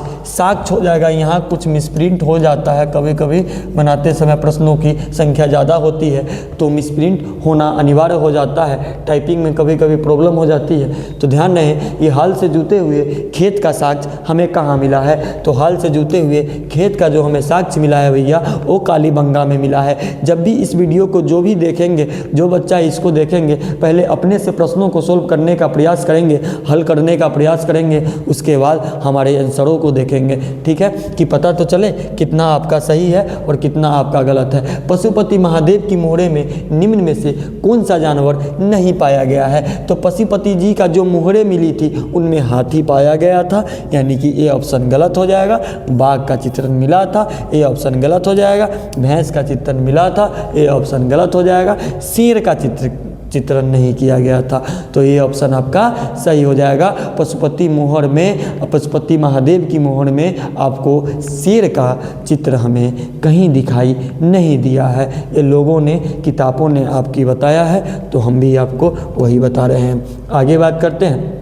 हो जाएगा। यहाँ कुछ मिसप्रिंट हो जाता है, कभी कभी बनाते समय प्रश्नों की संख्या ज़्यादा होती है तो मिसप्रिंट होना अनिवार्य हो जाता है, टाइपिंग में कभी कभी प्रॉब्लम हो जाती है। तो ध्यान रहे, ये हाल से जुते हुए खेत का साक्ष्य हमें कहाँ मिला है? तो हाल से जुते हुए खेत का जो हमें साक्ष्य मिला है भैया, वो कालीबंगा में मिला है। जब भी इस वीडियो को जो भी देखेंगे, जो बच्चा इसको देखेंगे, पहले अपने से प्रश्नों को सोल्व करने का प्रयास करेंगे, हल करने का प्रयास करेंगे, उसके बाद हमारे आंसरों को देखेंगे। ठीक है, कि पता तो चले कितना आपका सही है और कितना आपका गलत है। पशुपति महादेव की मोहरे में निम्न में से कौन सा जानवर नहीं पाया गया है? तो पशुपति जी का जो मोहरे मिली थी उनमें हाथी पाया गया था, यानी कि ये ऑप्शन गलत हो जाएगा। बाघ का चित्रण मिला था, ये ऑप्शन गलत हो जाएगा। भैंस का चित्रण मिला था, ये ऑप्शन गलत हो जाएगा। शेर का चित्र चित्रण नहीं किया गया था। तो ये ऑप्शन आपका सही हो जाएगा। पशुपति मोहर में, पशुपति महादेव की मोहर में आपको शेर का चित्र हमें कहीं दिखाई नहीं दिया है। ये लोगों ने, किताबों ने आपकी बताया है, तो हम भी आपको वही बता रहे हैं। आगे बात करते हैं,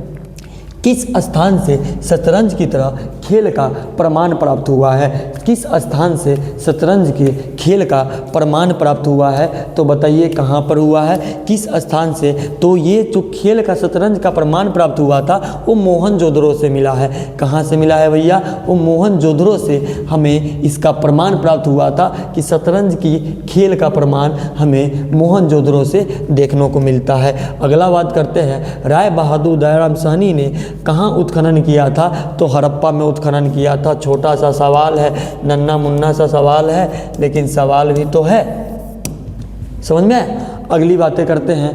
किस स्थान से शतरंज की तरह खेल का प्रमाण प्राप्त हुआ है? किस स्थान से शतरंज के खेल का प्रमाण प्राप्त हुआ है? तो बताइए कहाँ पर हुआ है, किस स्थान से? तो ये जो खेल का, शतरंज का प्रमाण प्राप्त हुआ था वो मोहनजोदड़ो से मिला है। कहाँ से मिला है भैया? वो मोहनजोदड़ो से हमें इसका प्रमाण प्राप्त हुआ था कि शतरंज की खेल का प्रमाण हमें मोहनजोदड़ो से देखने को मिलता है। अगला बात करते हैं, राय बहादुर दयाराम साहनी ने कहाँ उत्खनन किया था? तो हड़प्पा में उत्खनन किया था। छोटा सा सवाल है, नन्ना मुन्ना सा सवाल है, लेकिन सवाल भी तो है, समझ में आए? अगली बातें करते हैं,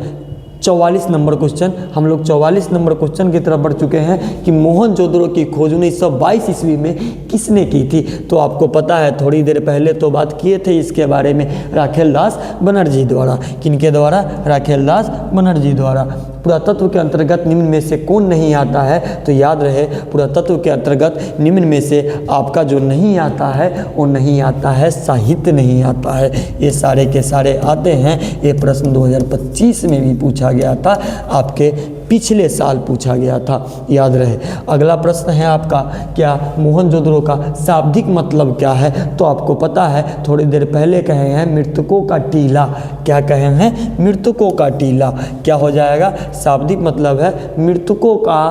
44 नंबर क्वेश्चन। हम लोग 44 नंबर क्वेश्चन की तरफ बढ़ चुके हैं कि मोहनजोदड़ो की खोज 1922 ईस्वी में किसने की थी? तो आपको पता है, थोड़ी देर पहले तो बात किए थे इसके बारे में, राखेल दास बनर्जी द्वारा। किनके द्वारा? राखेल दास बनर्जी द्वारा। पुरातत्व के अंतर्गत निम्न में से कौन नहीं आता है? तो याद रहे, पुरातत्व के अंतर्गत निम्न में से आपका जो नहीं आता है वो नहीं आता है साहित्य नहीं आता है। ये सारे के सारे आते हैं। ये प्रश्न 2025 में भी पूछा गया था, आपके पिछले साल पूछा गया था, याद रहे। अगला प्रश्न है आपका, क्या मोहनजोदड़ो का शाब्दिक मतलब क्या है? तो आपको पता है, थोड़ी देर पहले कहे हैं मृतकों का टीला। क्या कहे हैं? मृतकों का टीला। क्या हो जाएगा? शाब्दिक मतलब है मृतकों का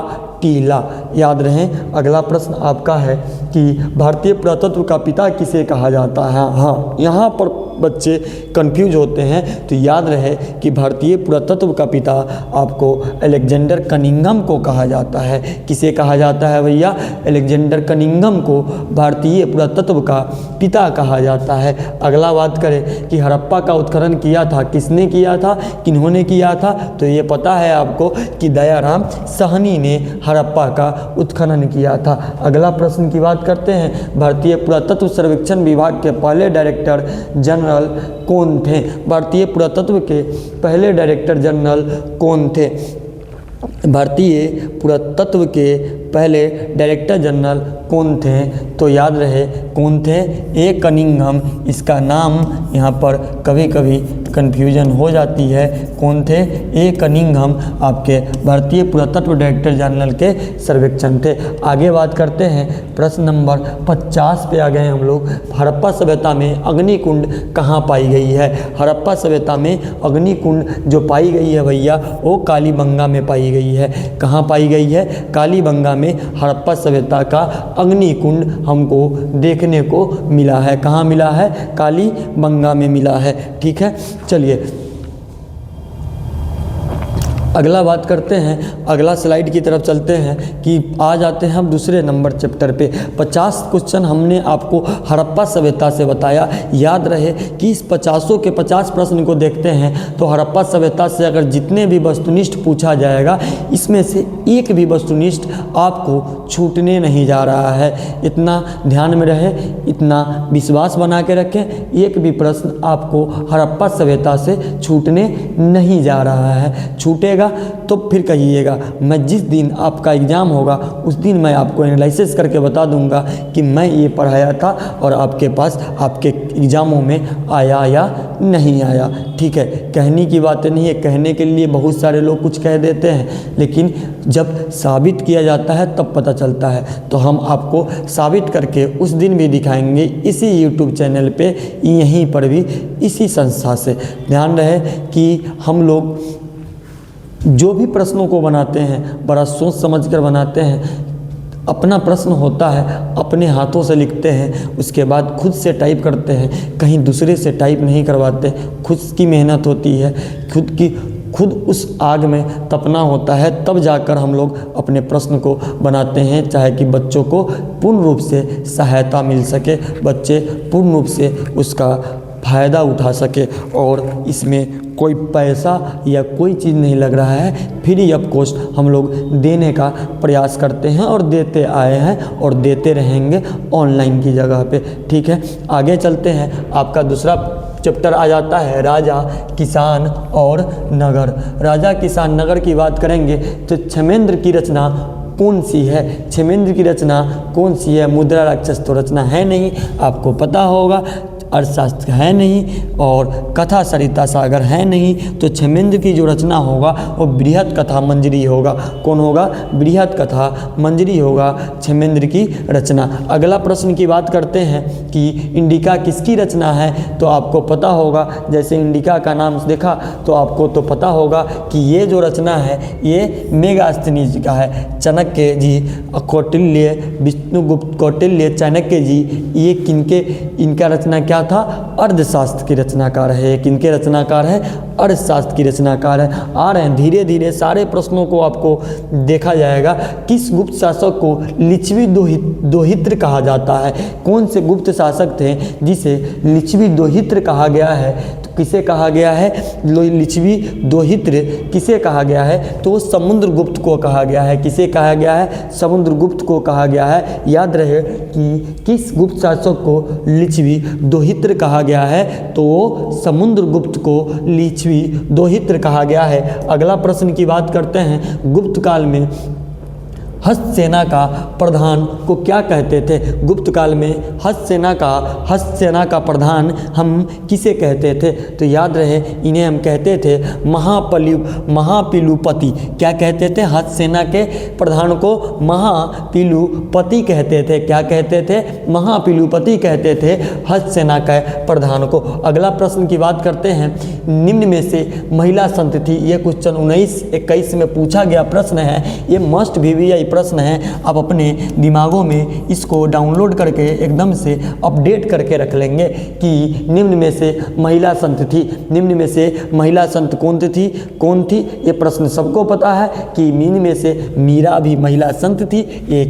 टीला, याद रहें। अगला प्रश्न आपका है कि भारतीय पुरातत्व का पिता किसे कहा जाता है? हाँ, यहाँ पर बच्चे कंफ्यूज होते हैं, तो याद रहे कि भारतीय पुरातत्व का पिता आपको अलेक्जेंडर कनिंघम को कहा जाता है। किसे कहा जाता है भैया? अलेक्जेंडर कनिंघम को भारतीय पुरातत्व का पिता कहा जाता है। अगला बात करें कि हड़प्पा का उत्खनन किया था, किसने किया था, किन्होंने किया था? तो ये पता है आपको कि दयाराम साहनी ने हड़प्पा का उत्खनन किया था। अगला प्रश्न की बात करते हैं, भारतीय पुरातत्व सर्वेक्षण विभाग के पहले डायरेक्टर जनरल कौन थे? भारतीय पुरातत्व के पहले डायरेक्टर जनरल कौन थे? भारतीय पुरातत्व के पहले डायरेक्टर जनरल कौन थे? तो याद रहे कौन थे? ए कनिंघम। इसका नाम यहाँ पर कभी कभी कन्फ्यूजन हो जाती है। कौन थे? ए कनिंघम आपके भारतीय पुरातत्व डायरेक्टर जनरल के सर्वेक्षण थे। आगे बात करते हैं, प्रश्न नंबर 50 पे आ गए हम लोग। हड़प्पा सभ्यता में अग्निकुंड कहाँ पाई गई है? हड़प्पा सभ्यता में अग्निकुंड जो पाई गई है भैया, वो कालीबंगा में पाई गई है। कहाँ पाई गई है? कालीबंगा में हड़प्पा सभ्यता का अग्निकुंड हमको देखने को मिला है। कहाँ मिला है? कालीबंगा में मिला है। ठीक है, चलिए अगला बात करते हैं, अगला स्लाइड की तरफ चलते हैं कि आ जाते हैं हम दूसरे नंबर चैप्टर पे। 50 क्वेश्चन हमने आपको हड़प्पा सभ्यता से बताया। याद रहे कि इस 50 के 50 प्रश्न को देखते हैं तो हड़प्पा सभ्यता से अगर जितने भी वस्तुनिष्ठ पूछा जाएगा, इसमें से एक भी वस्तुनिष्ठ आपको छूटने नहीं जा रहा है। इतना ध्यान में रहे, इतना विश्वास बना के रखें, एक भी प्रश्न आपको हड़प्पा सभ्यता से छूटने नहीं जा रहा है। छूटेगा तो फिर कहिएगा, मैं जिस दिन आपका एग्ज़ाम होगा उस दिन मैं आपको एनालिसिस करके बता दूंगा कि मैं ये पढ़ाया था और आपके पास आपके एग्ज़ामों में आया या नहीं आया। ठीक है, कहने की बात नहीं है, कहने के लिए बहुत सारे लोग कुछ कह देते हैं, लेकिन जब साबित किया जाता है तब पता चलता है। तो हम आपको साबित करके उस दिन भी दिखाएंगे इसी यूट्यूब चैनल पे, यहीं पर भी, इसी संस्था से। ध्यान रहे कि हम लोग जो भी प्रश्नों को बनाते हैं बड़ा सोच समझकर बनाते हैं। अपना प्रश्न होता है, अपने हाथों से लिखते हैं, उसके बाद खुद से टाइप करते हैं, कहीं दूसरे से टाइप नहीं करवाते। खुद की मेहनत होती है, खुद उस आग में तपना होता है, तब जाकर हम लोग अपने प्रश्न को बनाते हैं, चाहे कि बच्चों को पूर्ण रूप से सहायता मिल सके, बच्चे पूर्ण रूप से उसका फ़ायदा उठा सके। और इसमें कोई पैसा या कोई चीज़ नहीं लग रहा है, फ्री ऑफ कॉस्ट हम लोग देने का प्रयास करते हैं और देते आए हैं और देते रहेंगे ऑनलाइन की जगह पे। ठीक है, आगे चलते हैं। आपका दूसरा चैप्टर आ जाता है राजा, किसान और नगर। राजा, किसान, नगर की बात करेंगे तो क्षेमेंद्र की रचना कौन सी है? क्षेमेंद्र की रचना कौन सी है? मुद्रा राक्षस तो रचना है नहीं, आपको पता होगा। अर्थशास्त्र है नहीं और कथा सरिता सागर है नहीं, तो क्षेमेंद्र की जो रचना होगा वो बृहत कथा मंजरी होगा। कौन होगा? बृहत कथा मंजरी होगा क्षेमेंद्र की रचना। अगला प्रश्न की बात करते हैं कि इंडिका किसकी रचना है, तो आपको पता होगा, जैसे इंडिका का नाम देखा तो आपको तो पता होगा कि ये जो रचना है ये मेगास्थनी जी का है। चाणक्य जी, कौटिल्य, विष्णुगुप्त, कौटिल्य, चाणक्य जी, ये किनके, इनका रचना क्या था? अर्थशास्त्र की रचनाकार है। किनके रचनाकार है? अर्थशास्त्र की रचनाकार है। आ रहे हैं धीरे धीरे सारे प्रश्नों को आपको देखा जाएगा। किस गुप्त शासक को लिच्छवी दोहित्र कहा जाता है? कौन से गुप्त शासक थे जिसे लिच्छवी दोहित्र कहा गया है? तो किसे कहा गया है? लिच्छवी दोहित्र किसे कहा गया है? तो समुद्रगुप्त को कहा गया है। किसे कहा गया है? समुद्रगुप्त को कहा गया है। याद रहे कि किस गुप्त शासक को लिच्छवी दोहित्र कहा गया है, तो समुद्रगुप्त को लिच्छवी दोहित्र कहा गया है। अगला प्रश्न की बात करते हैं, गुप्त काल में हस्त सेना का प्रधान को क्या कहते थे? गुप्त काल में हस्त सेना का प्रधान हम किसे कहते थे? तो याद रहे इन्हें हम कहते थे महापिलुपति। क्या कहते थे? हस्त सेना के प्रधान को महापिलुपति कहते थे। क्या कहते थे? महापिलुपति कहते थे हस्त सेना के प्रधान को। अगला प्रश्न की बात करते हैं, निम्न में से महिला संत थी। ये क्वेश्चन 19-21 में पूछा गया प्रश्न है। ये मस्ट भी प्रश्न है, आप अपने दिमागों में इसको डाउनलोड करके एकदम से अपडेट करके रख लेंगे कि निम्न में से महिला संत थी। निम्न में से महिला संत कौन थी? ये प्रश्न सबको पता है कि निम्न में से मीरा भी महिला संत थी। ये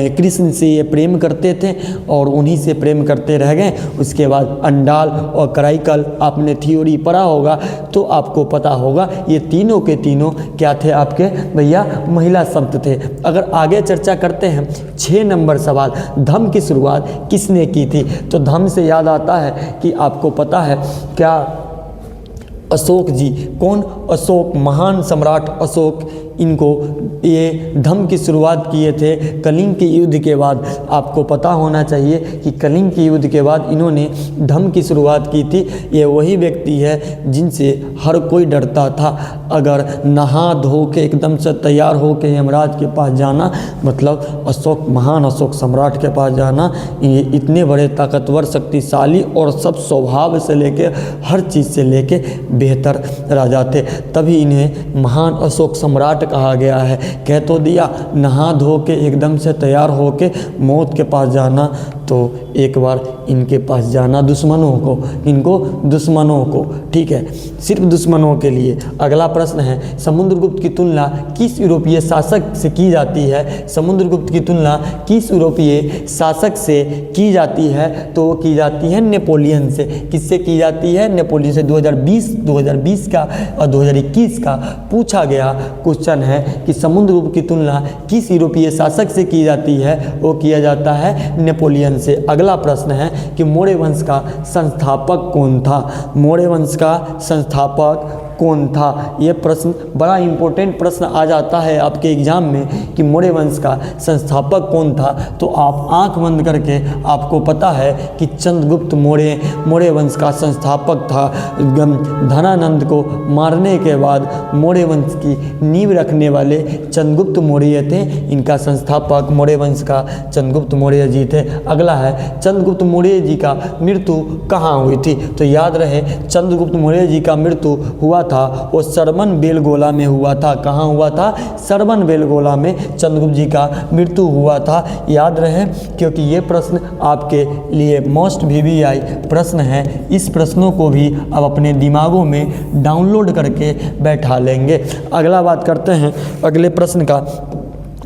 कृष्ण से ये प्रेम करते थे और उन्हीं से प्रेम करते रह गए। उसके बाद अंडाल और कराइकल आपने थ्योरी पढ़ा होगा तो आपको पता होगा ये तीनों के तीनों क्या थे आपके भैया? महिला संत थे। अगर आगे चर्चा करते हैं 6 नंबर सवाल, धम्म की शुरुआत किसने की थी? तो धम्म से याद आता है कि आपको पता है क्या? अशोक जी। कौन? अशोक, महान सम्राट अशोक, इनको ये धम्म की शुरुआत किए थे कलिंग के युद्ध के बाद। आपको पता होना चाहिए कि कलिंग के युद्ध के बाद इन्होंने धम्म की शुरुआत की थी। ये वही व्यक्ति है जिनसे हर कोई डरता था। अगर नहा धो के एकदम से तैयार हो के यमराज के पास जाना, मतलब अशोक, महान अशोक सम्राट के पास जाना, ये इतने बड़े ताकतवर, शक्तिशाली और सब स्वभाव से लेके हर चीज़ से लेके बेहतर राजा थे, तभी इन्हें महान अशोक सम्राट कहा गया है। कह तो दिया नहा धो के एकदम से तैयार हो के मौत के पास जाना, तो एक बार इनके पास जाना इनको दुश्मनों को, ठीक है, सिर्फ दुश्मनों के लिए। अगला प्रश्न है, समुद्रगुप्त की तुलना किस यूरोपीय शासक से की जाती है? समुद्रगुप्त की तुलना किस यूरोपीय शासक से की जाती है? तो वो की जाती है नेपोलियन से। किससे की जाती है? नेपोलियन से। 2020 का और 2021 का पूछा गया क्वेश्चन है कि समुद्रगुप्त की तुलना किस यूरोपीय शासक से की जाती है? वो किया जाता है नेपोलियन से। अगला प्रश्न है कि मौर्य वंश का संस्थापक कौन था? मौर्य वंश का संस्थापक कौन था? ये प्रश्न बड़ा इंपॉर्टेंट प्रश्न आ जाता है आपके एग्जाम में कि मौर्य वंश का संस्थापक कौन था। तो आप आंख बंद करके, आपको पता है कि चंद्रगुप्त मौर्य वंश का संस्थापक था। धनानंद को मारने के बाद मौर्य वंश की नींव रखने वाले चंद्रगुप्त मौर्य थे। इनका संस्थापक मौर्य वंश का चंद्रगुप्त मौर्य जी थे। अगला है, चंद्रगुप्त मौर्य जी का मृत्यु कहाँ हुई थी? तो याद रहे चंद्रगुप्त मौर्य जी का मृत्यु हुआ था वो सरमन बेलगोला में हुआ था। कहाँ हुआ था? सरमन बेलगोला में चंद्रगुप्त जी का मृत्यु हुआ था। याद रहे, क्योंकि ये प्रश्न आपके लिए मोस्ट VVI प्रश्न है। इस प्रश्नों को भी आप अपने दिमागों में डाउनलोड करके बैठा लेंगे। अगला बात करते हैं अगले प्रश्न का।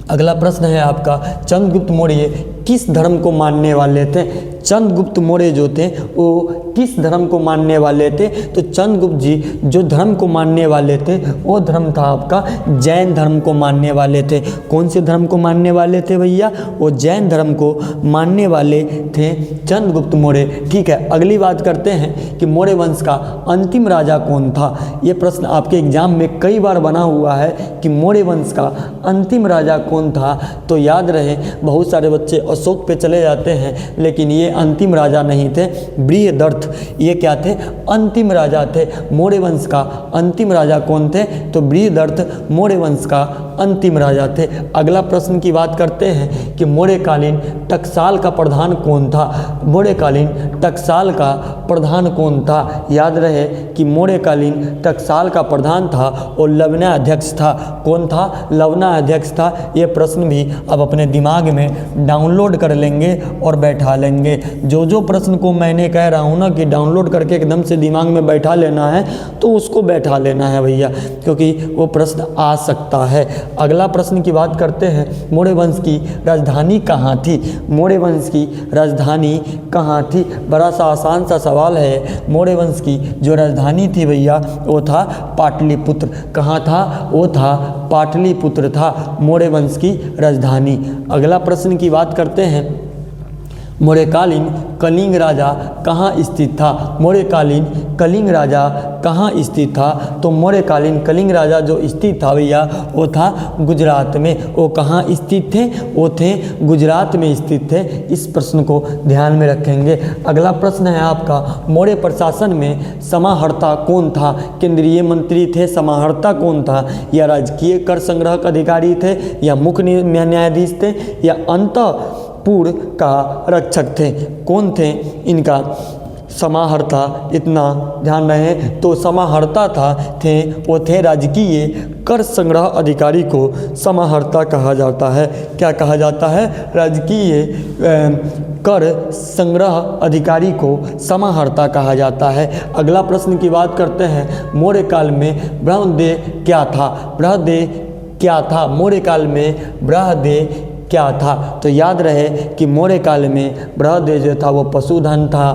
अगला प्रश्न है आपका, चंद्रगुप्त मौर्य किस धर्म को मानने वाले थे? चंद्रगुप्त मौर्य जो थे वो किस धर्म को मानने वाले थे? तो चंद्रगुप्त जी जो धर्म को मानने वाले थे वो धर्म था आपका जैन धर्म को मानने वाले थे। कौन से धर्म को मानने वाले थे भैया? वो जैन धर्म को मानने वाले थे चंद्रगुप्त मौर्य। ठीक है, अगली बात करते हैं कि मौर्य वंश का अंतिम राजा कौन था। ये प्रश्न आपके एग्जाम में कई बार बना हुआ है कि मौर्य वंश का अंतिम राजा कौन था। तो याद रहे, बहुत सारे बच्चे अशोक पे चले जाते हैं, लेकिन ये अंतिम राजा नहीं थे, बृहदर्थ ये क्या थे? अंतिम राजा थे। मौर्य वंश का अंतिम राजा कौन थे? तो बृहदर्थ मौर्य वंश का अंतिम राजा थे। अगला प्रश्न की बात करते हैं कि मौर्यकालीन टकसाल का प्रधान कौन था। मौर्यकालीन टकसाल का प्रधान कौन था? याद रहे कि मौर्यकालीन टकसाल का प्रधान था और लवना अध्यक्ष था। कौन था? लवना अध्यक्ष था। ये प्रश्न भी अब अपने दिमाग में डाउनलोड कर लेंगे और बैठा लेंगे। जो जो प्रश्न को मैंने कह रहा हूँ ना कि डाउनलोड करके एकदम से दिमाग में बैठा लेना है, तो उसको बैठा लेना है भैया, क्योंकि वो प्रश्न आ सकता है। अगला प्रश्न की बात करते हैं, मौर्य वंश की राजधानी कहाँ थी? मौर्य वंश की राजधानी कहाँ थी? बड़ा सा आसान सा सवाल है। मौर्य वंश की जो राजधानी थी भैया वो था पाटलिपुत्र। कहाँ था? वो था पाटलिपुत्र था मौर्य वंश की राजधानी। अगला प्रश्न की बात करते हैं, मौर्यकालीन कलिंग राजा कहाँ स्थित था? मौर्यकालीन कलिंग राजा कहाँ स्थित था? तो मौर्यकालीन कलिंग राजा जो स्थित था भैया वो था गुजरात में। वो कहाँ स्थित थे? वो थे गुजरात में स्थित थे। इस प्रश्न को ध्यान में रखेंगे। अगला प्रश्न है आपका, मौर्य प्रशासन में समाहर्ता कौन था? केंद्रीय मंत्री थे। समाहर्ता कौन था? या राजकीय कर संग्रहक अधिकारी थे, या मुख्य न्यायाधीश थे, या अंतःपुर का रक्षक थे? कौन थे इनका समाहर्ता? इतना ध्यान रहे तो समाहर्ता वो थे राजकीय कर संग्रह अधिकारी को समाहर्ता कहा जाता है। क्या कहा जाता है? राजकीय कर संग्रह अधिकारी को समाहर्ता कहा जाता है। अगला प्रश्न की बात करते हैं, मौर्य काल में ब्रह्मदेव क्या था? ब्रह्मदेव क्या था? मौर्य काल में ब्रह्मदेव क्या था? तो याद रहे कि मौर्य काल में बृहदेव जो था वो पशुधन था,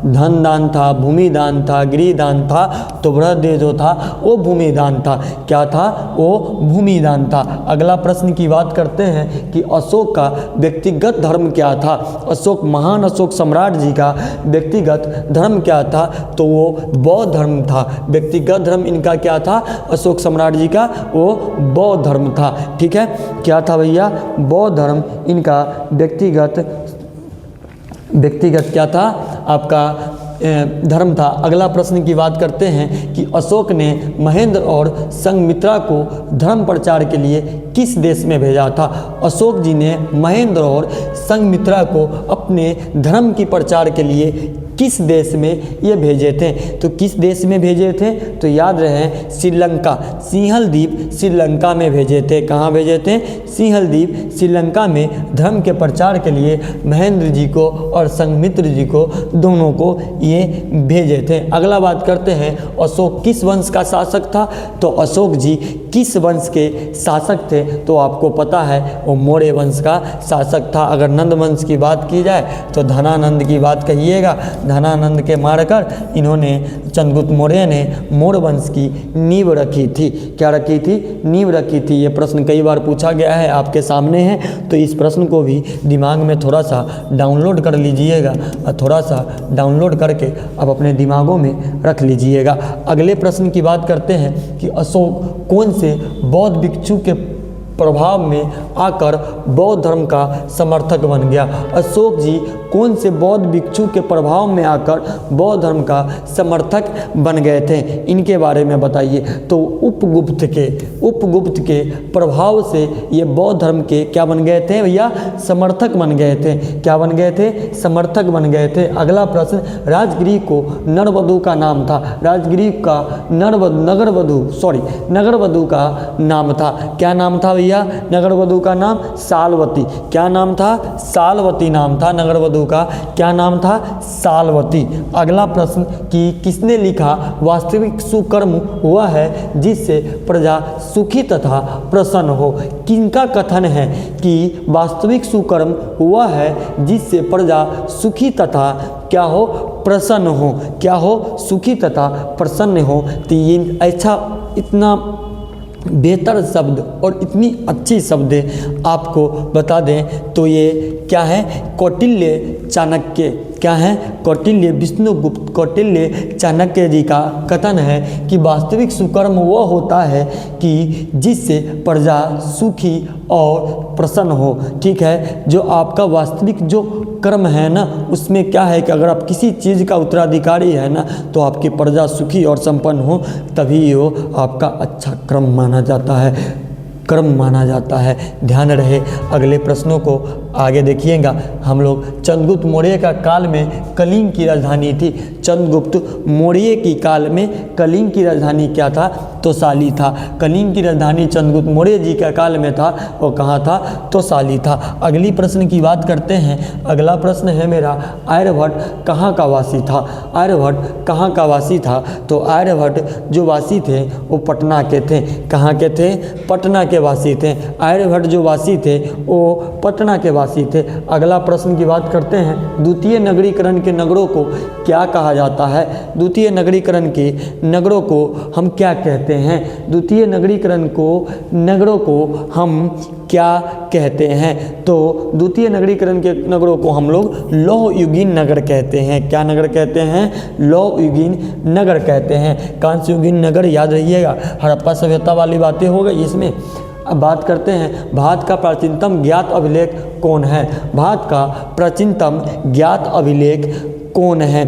धन दान था, भूमि दान था, गृह दान था। तो बृहदेव जो था वो भूमि दान था। क्या था? वो भूमि दान था। अगला प्रश्न की बात करते हैं कि अशोक का व्यक्तिगत धर्म क्या था? अशोक, महान अशोक सम्राट जी का व्यक्तिगत धर्म क्या था? तो वो बौद्ध धर्म था। व्यक्तिगत धर्म इनका क्या था? अशोक सम्राट जी का वो बौद्ध धर्म था। ठीक है, क्या था भैया? बौद्ध धर्म इनका व्यक्तिगत क्या था? आपका धर्म था। अगला प्रश्न की बात करते हैं कि अशोक ने महेंद्र और संघमित्रा को धर्म प्रचार के लिए किस देश में भेजा था? अशोक जी ने महेंद्र और संघमित्रा को अपने धर्म की प्रचार के लिए किस देश में ये भेजे थे? तो किस देश में भेजे थे? तो याद रहे श्रीलंका, सिंहल द्वीप श्रीलंका में भेजे थे। कहाँ भेजे थे? सिंहल द्वीप श्रीलंका में धर्म के प्रचार के लिए महेंद्र जी को और संघमित्र जी को, दोनों को ये भेजे थे। अगला बात करते हैं, अशोक किस वंश का शासक था? तो अशोक जी किस वंश के शासक थे? तो आपको पता है वो मौर्य वंश का शासक था। अगर नंद वंश की बात की जाए तो धनानंद की बात कहिएगा। धनानंद के मारकर इन्होंने, चंद्रगुप्त मौर्य ने मौर्य वंश की नींव रखी थी। क्या रखी थी? नींव रखी थी। ये प्रश्न कई बार पूछा गया है, आपके सामने है, तो इस प्रश्न को भी दिमाग में थोड़ा सा डाउनलोड कर लीजिएगा और थोड़ा सा डाउनलोड करके अब अपने दिमागों में रख लीजिएगा। अगले प्रश्न की बात करते हैं कि अशोक कौन से बौद्ध भिक्षु के प्रभाव में आकर बौद्ध धर्म का समर्थक बन गया? अशोक जी कौन से बौद्ध भिक्षु के प्रभाव में आकर बौद्ध धर्म का समर्थक बन गए थे? इनके बारे में बताइए। तो उपगुप्त के प्रभाव से ये बौद्ध धर्म के क्या बन गए थे भैया? समर्थक बन गए थे। क्या बन गए थे? समर्थक बन गए थे। अगला प्रश्न, राजगिरी को नरवधु का नाम था। राजगिरी का नगरवधु का नाम था। क्या नाम था भैया? भैया नगरवधु का नाम? सालवती। क्या नाम था? सालवती नाम था नगरवधु का। क्या नाम था? सालवती। अगला प्रश्न कि किसने लिखा वास्तविक सुकर्म वह है जिससे प्रजा सुखी तथा प्रसन्न हो? किनका कथन है कि वास्तविक सुकर्म वह है जिससे प्रजा सुखी तथा क्या हो? प्रसन्न हो। क्या हो? सुखी तथा प्रसन्न हो। तो ये ऐसा इतना बेहतर शब्द और इतनी अच्छी शब्द आपको बता दें तो ये क्या है? कौटिल्य चाणक्य। क्या है? कौटिल्य, विष्णुगुप्त कौटिल्य चाणक्य जी का कथन है कि वास्तविक सुकर्म वह होता है कि जिससे प्रजा सुखी और प्रसन्न हो। ठीक है, जो आपका वास्तविक जो कर्म है ना, उसमें क्या है कि अगर आप किसी चीज़ का उत्तराधिकारी है ना, तो आपकी प्रजा सुखी और संपन्न हो, तभी वो आपका अच्छा कर्म माना जाता है, कर्म माना जाता है। ध्यान रहे। अगले प्रश्नों को आगे देखिएगा। हम लोग चंद्रगुप्त मौर्य का काल में कलिंग की राजधानी थी। चंद्रगुप्त मौर्य की काल में कलिंग की राजधानी क्या था? तोसाली था। कलिंग की राजधानी चंद्रगुप्त मौर्य जी के काल में था, वो कहाँ था? तोसाली था। अगली प्रश्न की बात करते हैं। अगला प्रश्न है मेरा, आर्यभट्ट कहाँ का वासी था? आर्यभट्ट कहाँ का वासी था? तो आर्यभट्ट जो वासी थे वो पटना के थे। कहाँ के थे? पटना के वासी थे। आर्यभट्ट जो वासी थे वो पटना के वासी थे। अगला प्रश्न की बात करते हैं। द्वितीय नगरीकरण के नगरों को क्या कहा जाता है? द्वितीय नगरीकरण के नगरों को हम क्या कहते हैं? द्वितीय नगरीकरण को नगरों को हम क्या कहते हैं? तो द्वितीय नगरीकरण के नगरों को हम लोग लौह युगीन नगर कहते हैं। क्या नगर कहते हैं? लौह युगीन नगर कहते हैं। कांस्य युगीन नगर याद रहिएगा, हड़प्पा सभ्यता वाली बातें हो गई इसमें। अब बात करते हैं, भारत का प्राचीनतम ज्ञात अभिलेख कौन है? भारत का प्राचीनतम ज्ञात अभिलेख कौन है?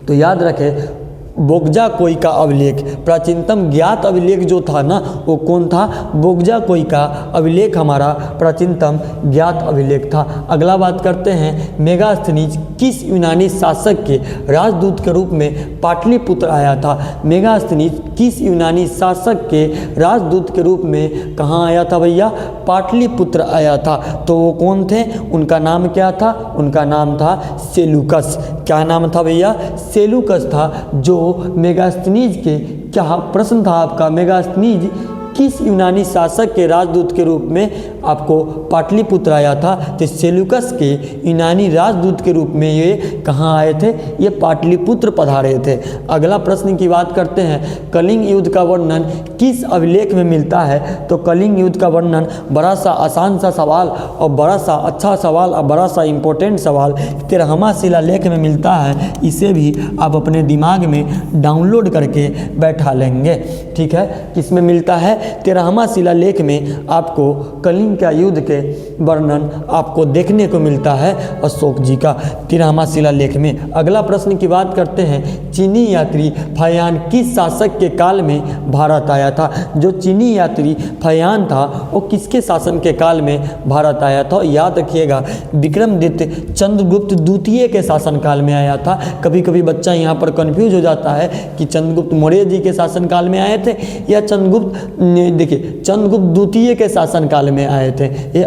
तो याद रखें, बोगजा कोई का अभिलेख। प्राचीनतम ज्ञात अभिलेख जो था ना, वो कौन था? बोगजा कोई का अभिलेख हमारा प्राचीनतम ज्ञात अभिलेख था। अगला बात करते हैं, मेगास्थनीज किस यूनानी शासक के राजदूत के रूप में पाटलिपुत्र आया था? मेगास्थनीज किस यूनानी शासक के राजदूत के रूप में कहाँ आया था भैया? पाटलिपुत्र आया था। तो वो कौन थे? उनका नाम क्या था? उनका नाम था सेलूकस। क्या नाम था भैया? सेलूकस था। जो मेगास्थनीज के, क्या प्रश्न था आपका, मेगास्थनीज किस यूनानी शासक के राजदूत के रूप में आपको पाटलिपुत्र आया था? तो सेलूकस के यूनानी राजदूत के रूप में ये कहाँ आए थे? ये पाटलिपुत्र पधारे थे। अगला प्रश्न की बात करते हैं, कलिंग युद्ध का वर्णन किस अभिलेख में मिलता है? तो कलिंग युद्ध का वर्णन, बड़ा सा आसान सा सवाल और बड़ा सा अच्छा सवाल और बड़ा सा इम्पोर्टेंट सवाल, 13वां शिलालेख में मिलता है। इसे भी आप अपने दिमाग में डाउनलोड करके बैठा लेंगे। ठीक है, किसमें मिलता है? 13वां शिलालेख में आपको कलिंग का युद्ध के वर्णन आपको देखने को मिलता है अशोक जी का 13वां शिलालेख में। अगला प्रश्न की बात करते हैं, चीनी यात्री फयान किस शासक के काल में भारत आया था? जो चीनी यात्री फयान था वो किसके शासन के काल में भारत आया था? याद रखिएगा, विक्रमादित्य चंद्रगुप्त द्वितीय के शासन काल में आया था। कभी कभी बच्चा यहाँ पर कंफ्यूज हो जाता है कि चंद्रगुप्त मौर्य जी के शासन काल में आए थे या चंद्रगुप्त, देखिए चंद्रगुप्त द्वितीय के शासनकाल में आए थे। ये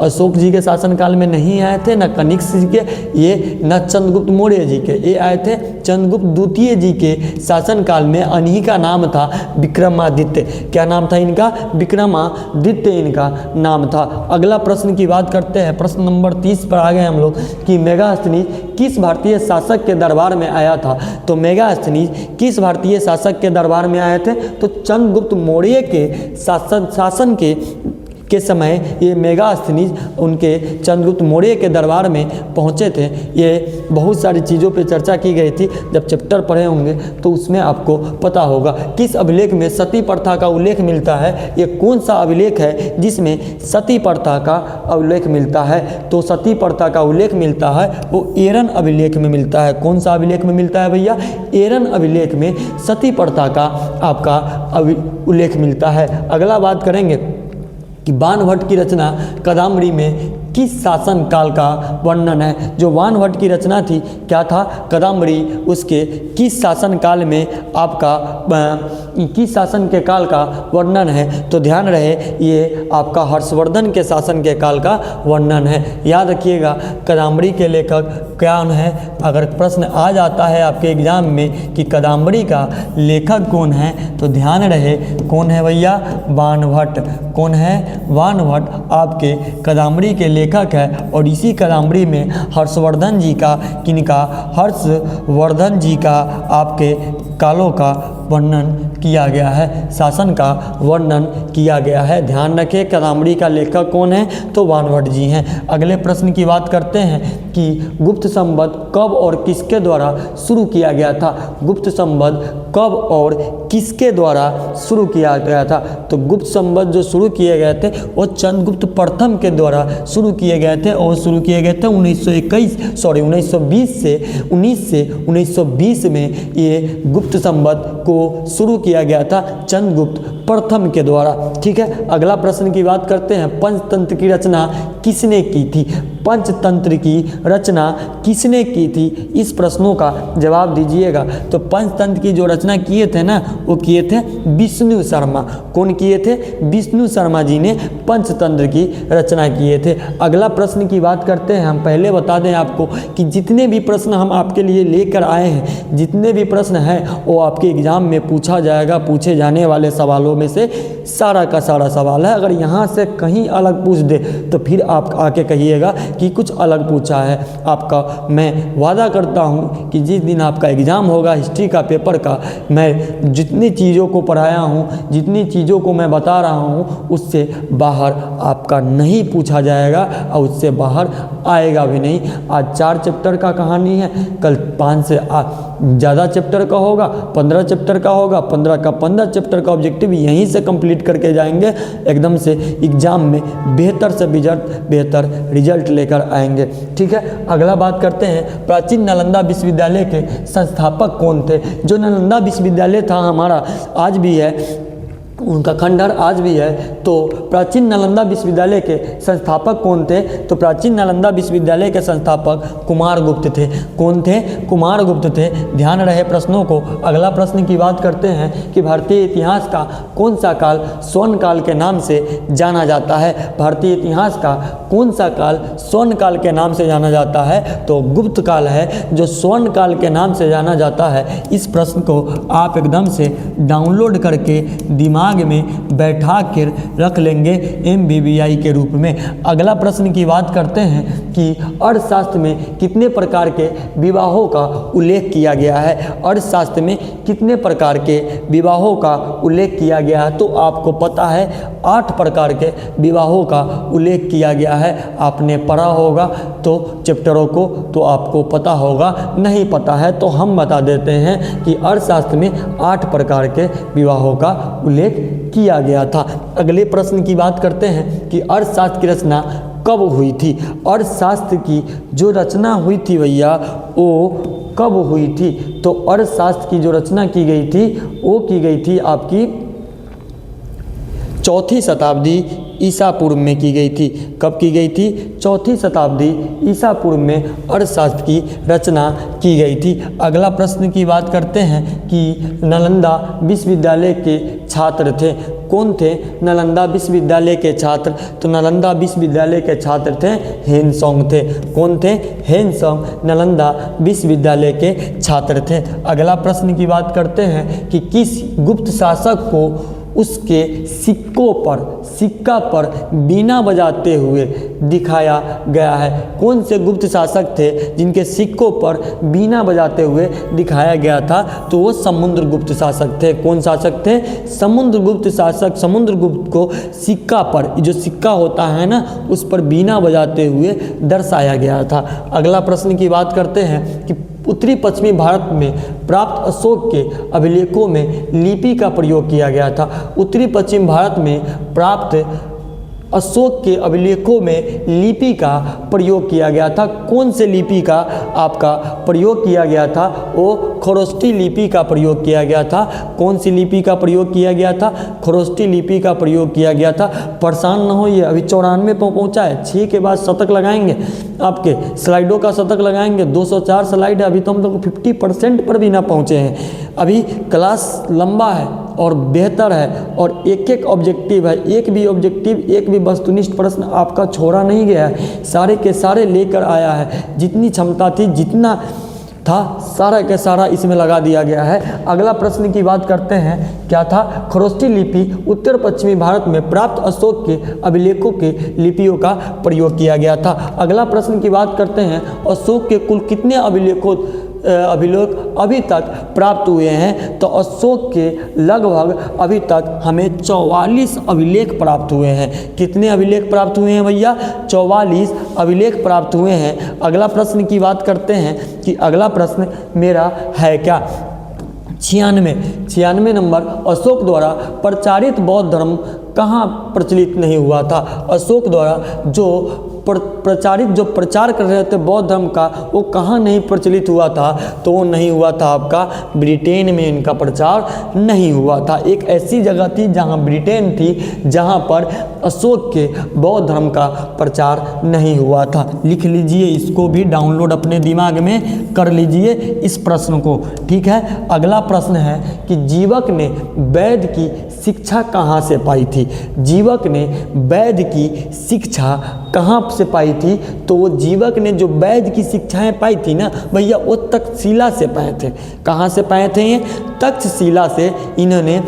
अशोक जी के शासनकाल में नहीं आए थे, न कनिष्क जी के, ये न चंद्रगुप्त मौर्य जी के, ये आए थे चंद्रगुप्त द्वितीय जी के शासनकाल में। इन्हीं का नाम था विक्रमादित्य। क्या नाम था इनका? विक्रमादित्य इनका नाम था। अगला प्रश्न की बात करते हैं, प्रश्न नंबर 30 पर आ गए हम लोग कि मेगास्थनीज किस भारतीय शासक के दरबार में आया था? तो मेगास्थनीज किस भारतीय शासक के दरबार में आए थे? तो चंद्रगुप्त मौर्य के शासन के समय ये मेगास्थनीज उनके चंद्रगुप्त मौर्य के दरबार में पहुँचे थे। ये बहुत सारी चीज़ों पे चर्चा की गई थी, जब चैप्टर पढ़े होंगे तो उसमें आपको पता होगा। किस अभिलेख में सती प्रथा का उल्लेख मिलता है? ये कौन सा अभिलेख है जिसमें सती प्रथा का उल्लेख मिलता है? तो सती प्रथा का उल्लेख मिलता है वो एरन अभिलेख में मिलता है। कौन सा अभिलेख में मिलता है भैया? एरन अभिलेख में सती प्रथा का आपका उल्लेख मिलता है। अगला बात करेंगे कि बाणभट्ट की रचना कादम्बरी में किस शासन काल का वर्णन है। जो वानभट्ट की रचना थी क्या था, कादम्बरी, उसके किस शासन काल में आपका किस शासन के काल का वर्णन है। तो ध्यान रहे ये आपका हर्षवर्धन के शासन के काल का वर्णन है। याद रखिएगा कादम्बरी के लेखक कौन है। अगर प्रश्न आ जाता है आपके एग्जाम में कि कादम्बरी का लेखक कौन है, तो ध्यान रहे कौन है भैया, वानभट्ट। कौन है, वानभट्ट आपके कादम्बरी के लेखक है। और इसी कादम्बरी में हर्षवर्धन जी का, किनका, हर्षवर्धन जी का आपके कालों का वर्णन किया गया है, शासन का वर्णन किया गया है। ध्यान रखें कादम्बरी का लेखक कौन है, तो वानभट्ट जी हैं। अगले प्रश्न की बात करते हैं कि गुप्त संवत कब और किसके द्वारा शुरू किया गया था। गुप्त संवत कब और किसके द्वारा शुरू किया गया था। तो गुप्त संवत जो शुरू किए गए थे वो चंद्रगुप्त प्रथम के द्वारा शुरू किए गए थे और शुरू किए गए थे 1920 से 1920 में ये गुप्त संवत को शुरू किया गया था चंद्रगुप्त प्रथम के द्वारा। ठीक है, अगला प्रश्न की बात करते हैं, पंचतंत्र की रचना किसने की थी। पंचतंत्र की रचना किसने की थी, इस प्रश्नों का जवाब दीजिएगा। तो पंचतंत्र की जो रचना किए थे ना, वो किए थे विष्णु शर्मा। कौन किए थे, विष्णु शर्मा जी ने पंचतंत्र की रचना किए थे। अगला प्रश्न की बात करते हैं। हम पहले बता दें आपको कि जितने भी प्रश्न हम आपके लिए लेकर आए हैं, जितने भी प्रश्न हैं वो आपके एग्जाम में पूछा जाएगा। पूछे जाने वाले सवालों में से सारा का सारा सवाल है। अगर यहाँ से कहीं अलग पूछ दे तो फिर आप आके कहिएगा कि कुछ अलग पूछा है। आपका मैं वादा करता हूँ कि जिस दिन आपका एग्ज़ाम होगा हिस्ट्री का पेपर का, मैं जितनी चीज़ों को पढ़ाया हूँ, जितनी चीज़ों को मैं बता रहा हूँ, उससे बाहर आपका नहीं पूछा जाएगा और उससे बाहर आएगा भी नहीं। आज 4 चैप्टर का कहानी है, कल 5 से ज़्यादा चैप्टर का होगा, 15 चैप्टर का होगा, 15 का 15 चैप्टर का ऑब्जेक्टिव यहीं से कंप्लीट करके जाएंगे। एकदम से एग्ज़ाम में बेहतर रिजल्ट लेकर आएंगे। ठीक है, अगला बात करते हैं, प्राचीन नालंदा विश्वविद्यालय के संस्थापक कौन थे। जो नालंदा विश्वविद्यालय था हमारा, आज भी है, उनका खंडहर आज भी है। तो प्राचीन नालंदा विश्वविद्यालय के संस्थापक कौन थे। तो प्राचीन नालंदा विश्वविद्यालय के संस्थापक कुमारगुप्त थे। कौन थे, कुमारगुप्त थे। ध्यान रहे प्रश्नों को। अगला प्रश्न की बात करते हैं कि भारतीय इतिहास का कौन सा काल स्वर्ण काल के नाम से जाना जाता है। भारतीय इतिहास का कौन सा काल स्वर्ण काल के नाम से जाना जाता है। तो गुप्त काल है जो स्वर्ण काल के नाम से जाना जाता है। इस प्रश्न को आप एकदम से डाउनलोड करके दिमाग में बैठा कर रख लेंगे MBBI के रूप में। अगला प्रश्न की बात करते हैं कि अर्थशास्त्र में कितने प्रकार के विवाहों का उल्लेख किया गया है। अर्थशास्त्र में कितने प्रकार के विवाहों का उल्लेख किया गया है। तो आपको पता है 8 प्रकार के विवाहों का उल्लेख किया गया है। आपने पढ़ा होगा तो चैप्टरों को, तो आपको पता होगा। नहीं पता है तो हम बता देते हैं कि अर्थशास्त्र में 8 प्रकार के विवाहों का उल्लेख किया गया था। अगले प्रश्न की बात करते हैं कि अर्थशास्त्र की रचना कब हुई थी। अर्थशास्त्र की जो रचना हुई थी भैया, वो कब हुई थी। तो अर्थशास्त्र की जो रचना की गई थी वो की गई थी आपकी 4वीं शताब्दी ईसा पूर्व में की गई थी। कब की गई थी, 4वीं शताब्दी ईसा पूर्व में अर्थशास्त्र की रचना की गई थी। अगला प्रश्न की बात करते हैं कि नालंदा विश्वविद्यालय के छात्र थे। कौन थे नालंदा विश्वविद्यालय के छात्र। तो नालंदा विश्वविद्यालय के छात्र थे हेनसोंग थे। कौन थे, हेनसोंग नालंदा विश्वविद्यालय के छात्र थे। अगला प्रश्न की बात करते हैं कि किस गुप्त शासक को उसके सिक्का पर बीना बजाते हुए दिखाया गया है। कौन से गुप्त शासक थे जिनके सिक्कों पर बीना बजाते हुए दिखाया गया था। तो वो समुद्रगुप्त शासक थे। कौन शासक थे, समुद्रगुप्त शासक। समुद्रगुप्त को सिक्का पर, जो सिक्का होता है ना, उस पर बीना बजाते हुए दर्शाया गया था। अगला प्रश्न की बात करते हैं कि उत्तरी पश्चिमी भारत में प्राप्त अशोक के अभिलेखों में लिपि का प्रयोग किया गया था। उत्तरी पश्चिम भारत में प्राप्त अशोक के अभिलेखों में लिपि का प्रयोग किया गया था? कौन से लिपि का आपका प्रयोग किया गया था? वो खरोष्टी लिपि का प्रयोग किया गया था। कौन सी लिपि का प्रयोग किया गया था? खरोष्टी लिपि का प्रयोग किया गया था। परेशान ना होइए, अभी 94 पर पहुंचा है। 6 के बाद शतक लगाएंगे, आपके स्लाइडों का शतक लगाएंगे। 204 स्लाइड है, अभी तो हम लोग 50% पर भी ना पहुंचे हैं। अभी क्लास लंबा है और बेहतर है और एक एक ऑब्जेक्टिव है, एक भी ऑब्जेक्टिव, एक भी वस्तुनिष्ठ प्रश्न आपका छोड़ा नहीं गया है, सारे के सारे लेकर आया है। जितनी क्षमता थी, जितना था, सारा के सारा इसमें लगा दिया गया है। अगला प्रश्न की बात करते हैं, क्या था? खरोष्टी लिपि उत्तर पश्चिमी भारत में प्राप्त अशोक के अभिलेखों के लिपियों का प्रयोग किया गया था। अगला प्रश्न की बात करते हैं, अशोक के कुल कितने अभिलेख अभी तक प्राप्त हुए हैं? तो अशोक के लगभग अभी तक हमें 44 अभिलेख प्राप्त हुए हैं। कितने अभिलेख प्राप्त हुए हैं भैया? 44 अभिलेख प्राप्त हुए हैं। अगला प्रश्न की बात करते हैं कि अगला प्रश्न मेरा है क्या? 96 नंबर, अशोक द्वारा प्रचारित बौद्ध धर्म कहाँ प्रचलित नहीं हुआ था? अशोक द्वारा जो प्रचार कर रहे थे बौद्ध धर्म का, वो कहाँ नहीं प्रचलित हुआ था? तो वो नहीं हुआ था आपका ब्रिटेन में, इनका प्रचार नहीं हुआ था। एक ऐसी जगह थी जहाँ ब्रिटेन थी, जहाँ पर अशोक के बौद्ध धर्म का प्रचार नहीं हुआ था। लिख लीजिए, इसको भी डाउनलोड अपने दिमाग में कर लीजिए इस प्रश्न को, ठीक है। अगला प्रश्न है कि जीवक ने वैद्य की शिक्षा कहाँ से पाई थी? जीवक ने वैद्य की शिक्षा कहाँ से पाई थी? तो वो जीवक ने जो वैद्य की शिक्षाएं पाई थी ना भैया, वो तक्षशिला से पाए थे। कहाँ से पाए थे ये? तक्षशिला से इन्होंने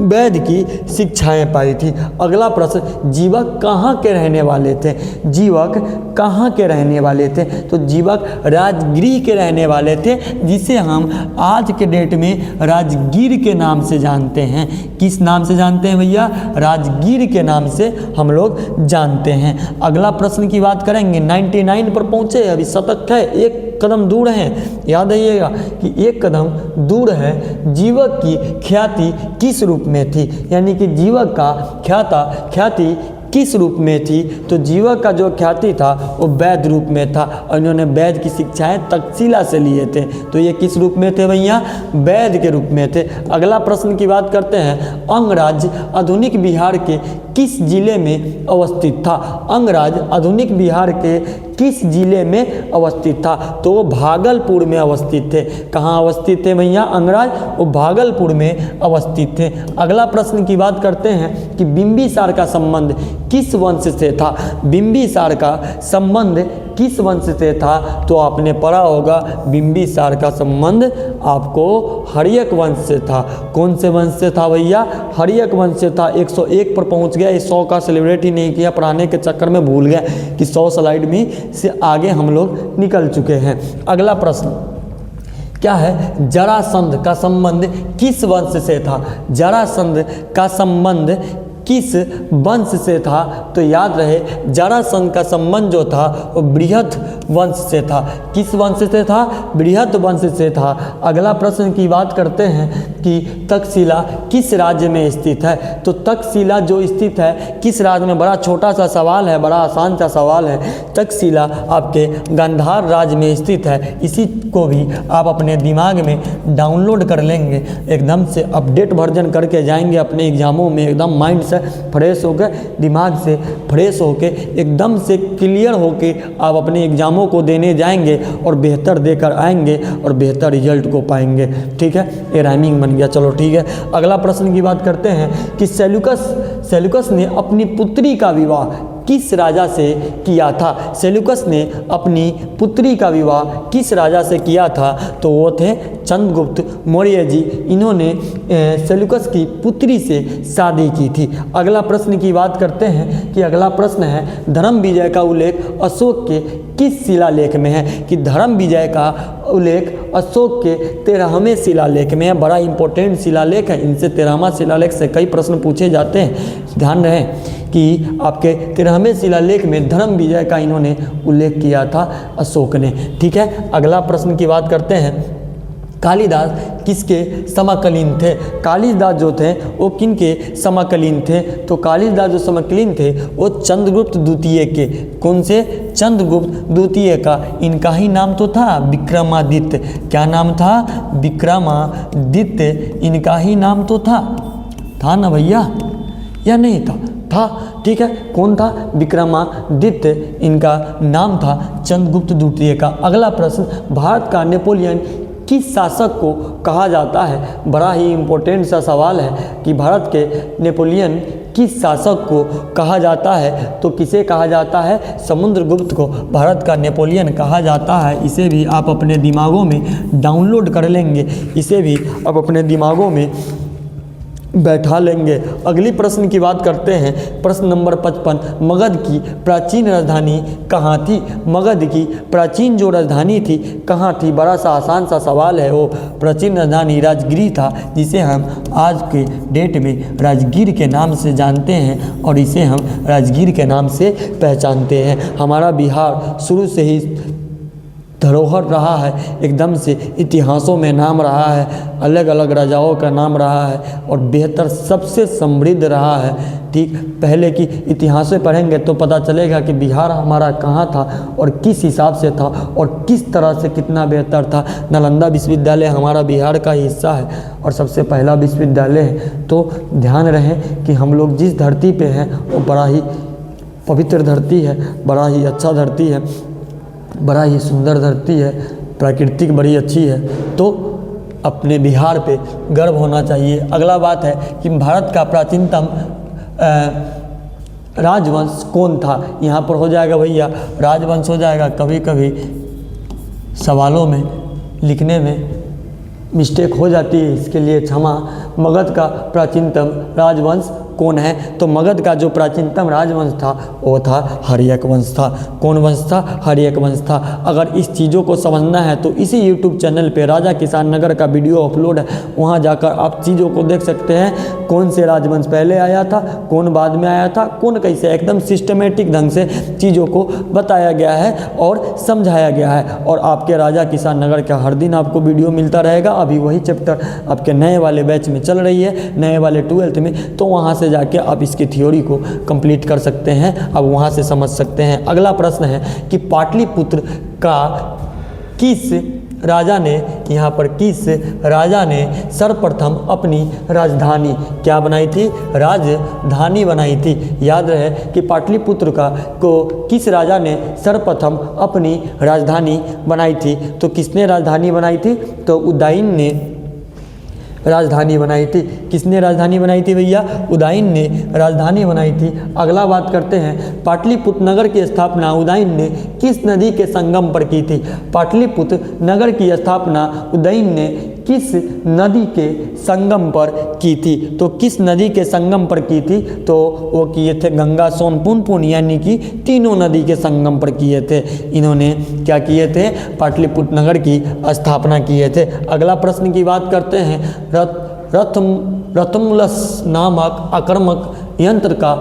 वैद्य की शिक्षाएं पाई थी। अगला प्रश्न, जीवक कहाँ के रहने वाले थे? जीवक कहाँ के रहने वाले थे? तो जीवक राजगीर के रहने वाले थे, जिसे हम आज के डेट में राजगीर के नाम से जानते हैं। किस नाम से जानते हैं भैया? राजगीर के नाम से हम लोग जानते हैं। अगला प्रश्न की बात करेंगे, 99 पर पहुँचे, अभी शतक है, एक कदम दूर हैं। याद रखिएगा कि एक कदम दूर है। जीवक की ख्याति किस रूप में थी? यानी कि जीवक का ख्याति किस रूप में थी? तो जीवक का जो ख्याति था वो वैद्य रूप में था और इन्होंने वैद्य की शिक्षाएं तक्षशिला से लिए थे। तो ये किस रूप में थे भैया? वैद्य के रूप में थे। अगला प्रश्न की बात करते हैं, अंगराज आधुनिक बिहार के किस जिले में अवस्थित था? अंगराज आधुनिक बिहार के किस जिले में अवस्थित था? तो वो भागलपुर में अवस्थित थे। कहाँ अवस्थित थे भैया अंगराज? वो भागलपुर में अवस्थित थे। अगला प्रश्न की बात करते हैं कि बिंबिसार का संबंध किस वंश से था? बिंबिसार का संबंध किस वंश से था? तो आपने पढ़ा होगा बिंबिसार का संबंध आपको हर्यक वंश से था। कौन से वंश से था भैया? हर्यक वंश से था। 101 पर पहुंच गया। इस 100 का सेलिब्रेट ही नहीं किया, पढ़ाने के चक्कर में भूल गया कि 100 स्लाइड में से आगे हम लोग निकल चुके हैं। अगला प्रश्न क्या है? जरासंध का संबंध किस वंश से था? जरासंध का संबंध किस वंश से था? तो याद रहे जरासंध का संबंध जो था वो बृहत वंश से था। किस वंश से था? बृहत वंश से था। अगला प्रश्न की बात करते हैं कि तक्षशिला किस राज्य में स्थित है? तो तक्षशिला जो स्थित है किस राज्य में? बड़ा छोटा सा सवाल है, बड़ा आसान सा सवाल है। तक्षशिला आपके गांधार राज्य में स्थित है। इसी को भी आप अपने दिमाग में डाउनलोड कर लेंगे, एकदम से अपडेट वर्जन करके जाएंगे अपने एग्जामों में, एकदम माइंड से फ्रेश होकर, दिमाग से फ्रेश होकर, एकदम से क्लियर होकर आप अपने एग्जामों को देने जाएंगे और बेहतर देकर आएंगे और बेहतर रिजल्ट को पाएंगे। ठीक है, ये राइमिंग बन गया। चलो ठीक है, अगला प्रश्न की बात करते हैं कि सेल्यूकस ने अपनी पुत्री का विवाह किस राजा से किया था? सेल्यूकस ने अपनी पुत्री का विवाह किस राजा से किया था? तो वो थे चंद्रगुप्त मौर्य जी। इन्होंने सेल्यूकस की पुत्री से शादी की थी। अगला प्रश्न की बात करते हैं कि अगला प्रश्न है धर्म विजय का उल्लेख अशोक के किस शिलालेख में है? कि धर्म विजय का उल्लेख अशोक के 13वें शिलालेख में है। बड़ा इंपॉर्टेंट शिलालेख है, इनसे 13वां शिलालेख से कई प्रश्न पूछे जाते हैं। ध्यान रहे कि आपके 13वें शिलालेख में धर्म विजय का इन्होंने उल्लेख किया था अशोक ने। ठीक है, अगला प्रश्न की बात करते हैं कालिदास किसके समकालीन थे? कालिदास जो थे वो किनके समकालीन थे? तो कालिदास जो समकालीन थे वो चंद्रगुप्त द्वितीय के। कौन से? चंद्रगुप्त द्वितीय का इनका ही नाम तो था विक्रमादित्य। क्या नाम था? विक्रमादित्य इनका ही नाम तो था ना भैया, या नहीं था? था, ठीक है। कौन था? विक्रमादित्य इनका नाम था, चंद्रगुप्त द्वितीय का। अगला प्रश्न, भारत का नेपोलियन किस शासक को कहा जाता है? बड़ा ही इम्पोर्टेंट सा सवाल है कि भारत के नेपोलियन किस शासक को कहा जाता है? तो किसे कहा जाता है? समुद्रगुप्त को भारत का नेपोलियन कहा जाता है। इसे भी आप अपने दिमागों में डाउनलोड कर लेंगे, इसे भी आप अपने दिमागों में बैठा लेंगे। अगली प्रश्न की बात करते हैं, प्रश्न नंबर 55, मगध की प्राचीन राजधानी कहाँ थी? मगध की प्राचीन जो राजधानी थी कहाँ थी? बड़ा सा आसान सा सवाल है। वो प्राचीन राजधानी राजगिरी था, जिसे हम आज के डेट में राजगीर के नाम से जानते हैं और इसे हम राजगीर के नाम से पहचानते हैं। हमारा बिहार शुरू से ही धरोहर रहा है, एकदम से इतिहासों में नाम रहा है, अलग अलग राजाओं का नाम रहा है और बेहतर सबसे समृद्ध रहा है। ठीक, पहले की इतिहास पढ़ेंगे तो पता चलेगा कि बिहार हमारा कहाँ था और किस हिसाब से था और किस तरह से कितना बेहतर था। नालंदा विश्वविद्यालय हमारा बिहार का हिस्सा है और सबसे पहला विश्वविद्यालय है। तो ध्यान रहे कि हम लोग जिस धरती पे हैं वो बड़ा ही पवित्र धरती है, बड़ा ही अच्छा धरती है, बड़ा ही सुंदर धरती है, प्राकृतिक बड़ी अच्छी है। तो अपने बिहार पे गर्व होना चाहिए। अगला बात है कि भारत का प्राचीनतम राजवंश कौन था? यहाँ पर हो जाएगा भैया राजवंश हो जाएगा, कभी कभी सवालों में लिखने में मिस्टेक हो जाती है, इसके लिए क्षमा। मगध का प्राचीनतम राजवंश कौन है? तो मगध का जो प्राचीनतम राजवंश था वो था हर्यक वंश था। कौन वंश था? हर्यक वंश था। अगर इस चीज़ों को समझना है तो इसी यूट्यूब चैनल पे राजा किसान नगर का वीडियो अपलोड है, वहाँ जाकर आप चीज़ों को देख सकते हैं। कौन से राजवंश पहले आया था, कौन बाद में आया था, कौन कैसे, एकदम सिस्टमेटिक ढंग से चीज़ों को बताया गया है और समझाया गया है। और आपके राजा किसान नगर का हर दिन आपको वीडियो मिलता रहेगा। अभी वही चैप्टर आपके नए वाले बैच में चल रही है, नए वाले 12th में, तो वहाँ से जाके आप इसकी थ्योरी को कंप्लीट कर सकते हैं, अब वहाँ से समझ सकते हैं। अगला प्रश्न है कि पाटलिपुत्र का किस राजा ने, यहाँ पर किस राजा ने सर्वप्रथम अपनी राजधानी क्या बनाई थी? राजधानी बनाई थी। याद रहे कि पाटलिपुत्र को किस राजा ने सर्वप्रथम अपनी राजधानी बनाई थी? तो किसने राजधानी बनाई थी? तो उदयन ने राजधानी बनाई थी। किसने राजधानी बनाई थी भैया? उदयन ने राजधानी बनाई थी। अगला बात करते हैं, पाटलिपुत्र नगर की स्थापना उदयन ने किस नदी के संगम पर की थी? पाटलिपुत्र नगर की स्थापना उदयन ने किस नदी के संगम पर की थी? तो किस नदी के संगम पर की थी? तो वो किए थे गंगा, सोन, पुनपुन, यानी कि तीनों नदी के संगम पर किए थे। इन्होंने क्या किए थे? पाटलिपुत्र नगर की स्थापना किए थे। अगला प्रश्न की बात करते हैं, रथमुलस नामक आक्रामक यंत्र का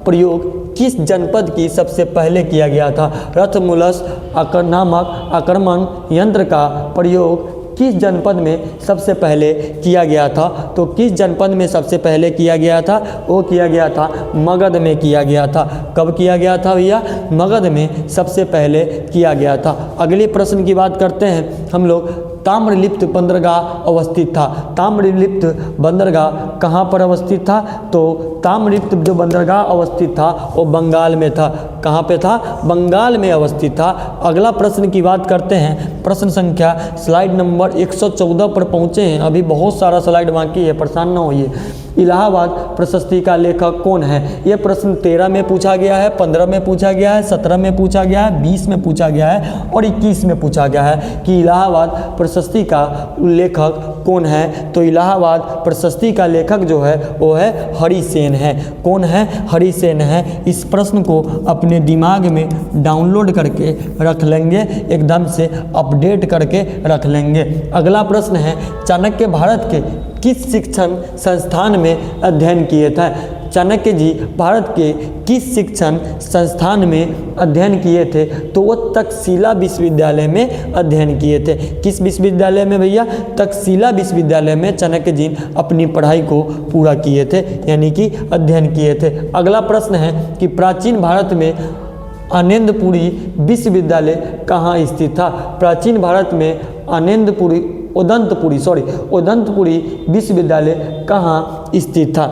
प्रयोग किस जनपद की सबसे पहले किया गया था? रथमुलस नामक आक्रमण यंत्र का प्रयोग किस जनपद में सबसे पहले किया गया था? तो किस जनपद में सबसे पहले किया गया था? वो किया गया था मगध में किया गया था। कब किया गया था भैया? मगध में सबसे पहले किया गया था। अगले प्रश्न की बात करते हैं हम लोग, ताम्रलिप्त बंदरगाह अवस्थित था। ताम्रलिप्त बंदरगाह कहाँ पर अवस्थित था? तो ताम्रलिप्त जो बंदरगाह अवस्थित था वो बंगाल में था। कहाँ पे था? बंगाल में अवस्थित था। अगला प्रश्न की बात करते हैं, प्रश्न संख्या स्लाइड नंबर 114 पर पहुँचे हैं, अभी बहुत सारा स्लाइड बाकी है, परेशान ना होइए। इलाहाबाद प्रशस्ति का लेखक कौन है? यह प्रश्न 13 में पूछा गया है, 15 में पूछा गया है, 17 में पूछा गया है, 20 में पूछा गया है और 21 में पूछा गया है कि इलाहाबाद प्रशस्ति का लेखक कौन है? तो इलाहाबाद प्रशस्ति का लेखक जो है वो है हरिसेन है। कौन है? हरिसेन है। इस प्रश्न को अपने दिमाग में डाउनलोड करके रख लेंगे, एकदम से अपडेट करके रख लेंगे। अगला प्रश्न है, चाणक्य भारत के किस शिक्षण संस्थान में अध्ययन किए थे? चाणक्य जी भारत के किस शिक्षण संस्थान में अध्ययन किए थे? तो वो तक्षशिला विश्वविद्यालय में अध्ययन किए थे। किस विश्वविद्यालय में भैया? तक्षशिला विश्वविद्यालय में चाणक्य जी अपनी पढ़ाई को पूरा किए थे, यानी कि अध्ययन किए थे। अगला प्रश्न है कि प्राचीन भारत में आनंदपुरी विश्वविद्यालय कहाँ स्थित था? प्राचीन भारत में उदंतपुरी विश्वविद्यालय कहाँ स्थित था?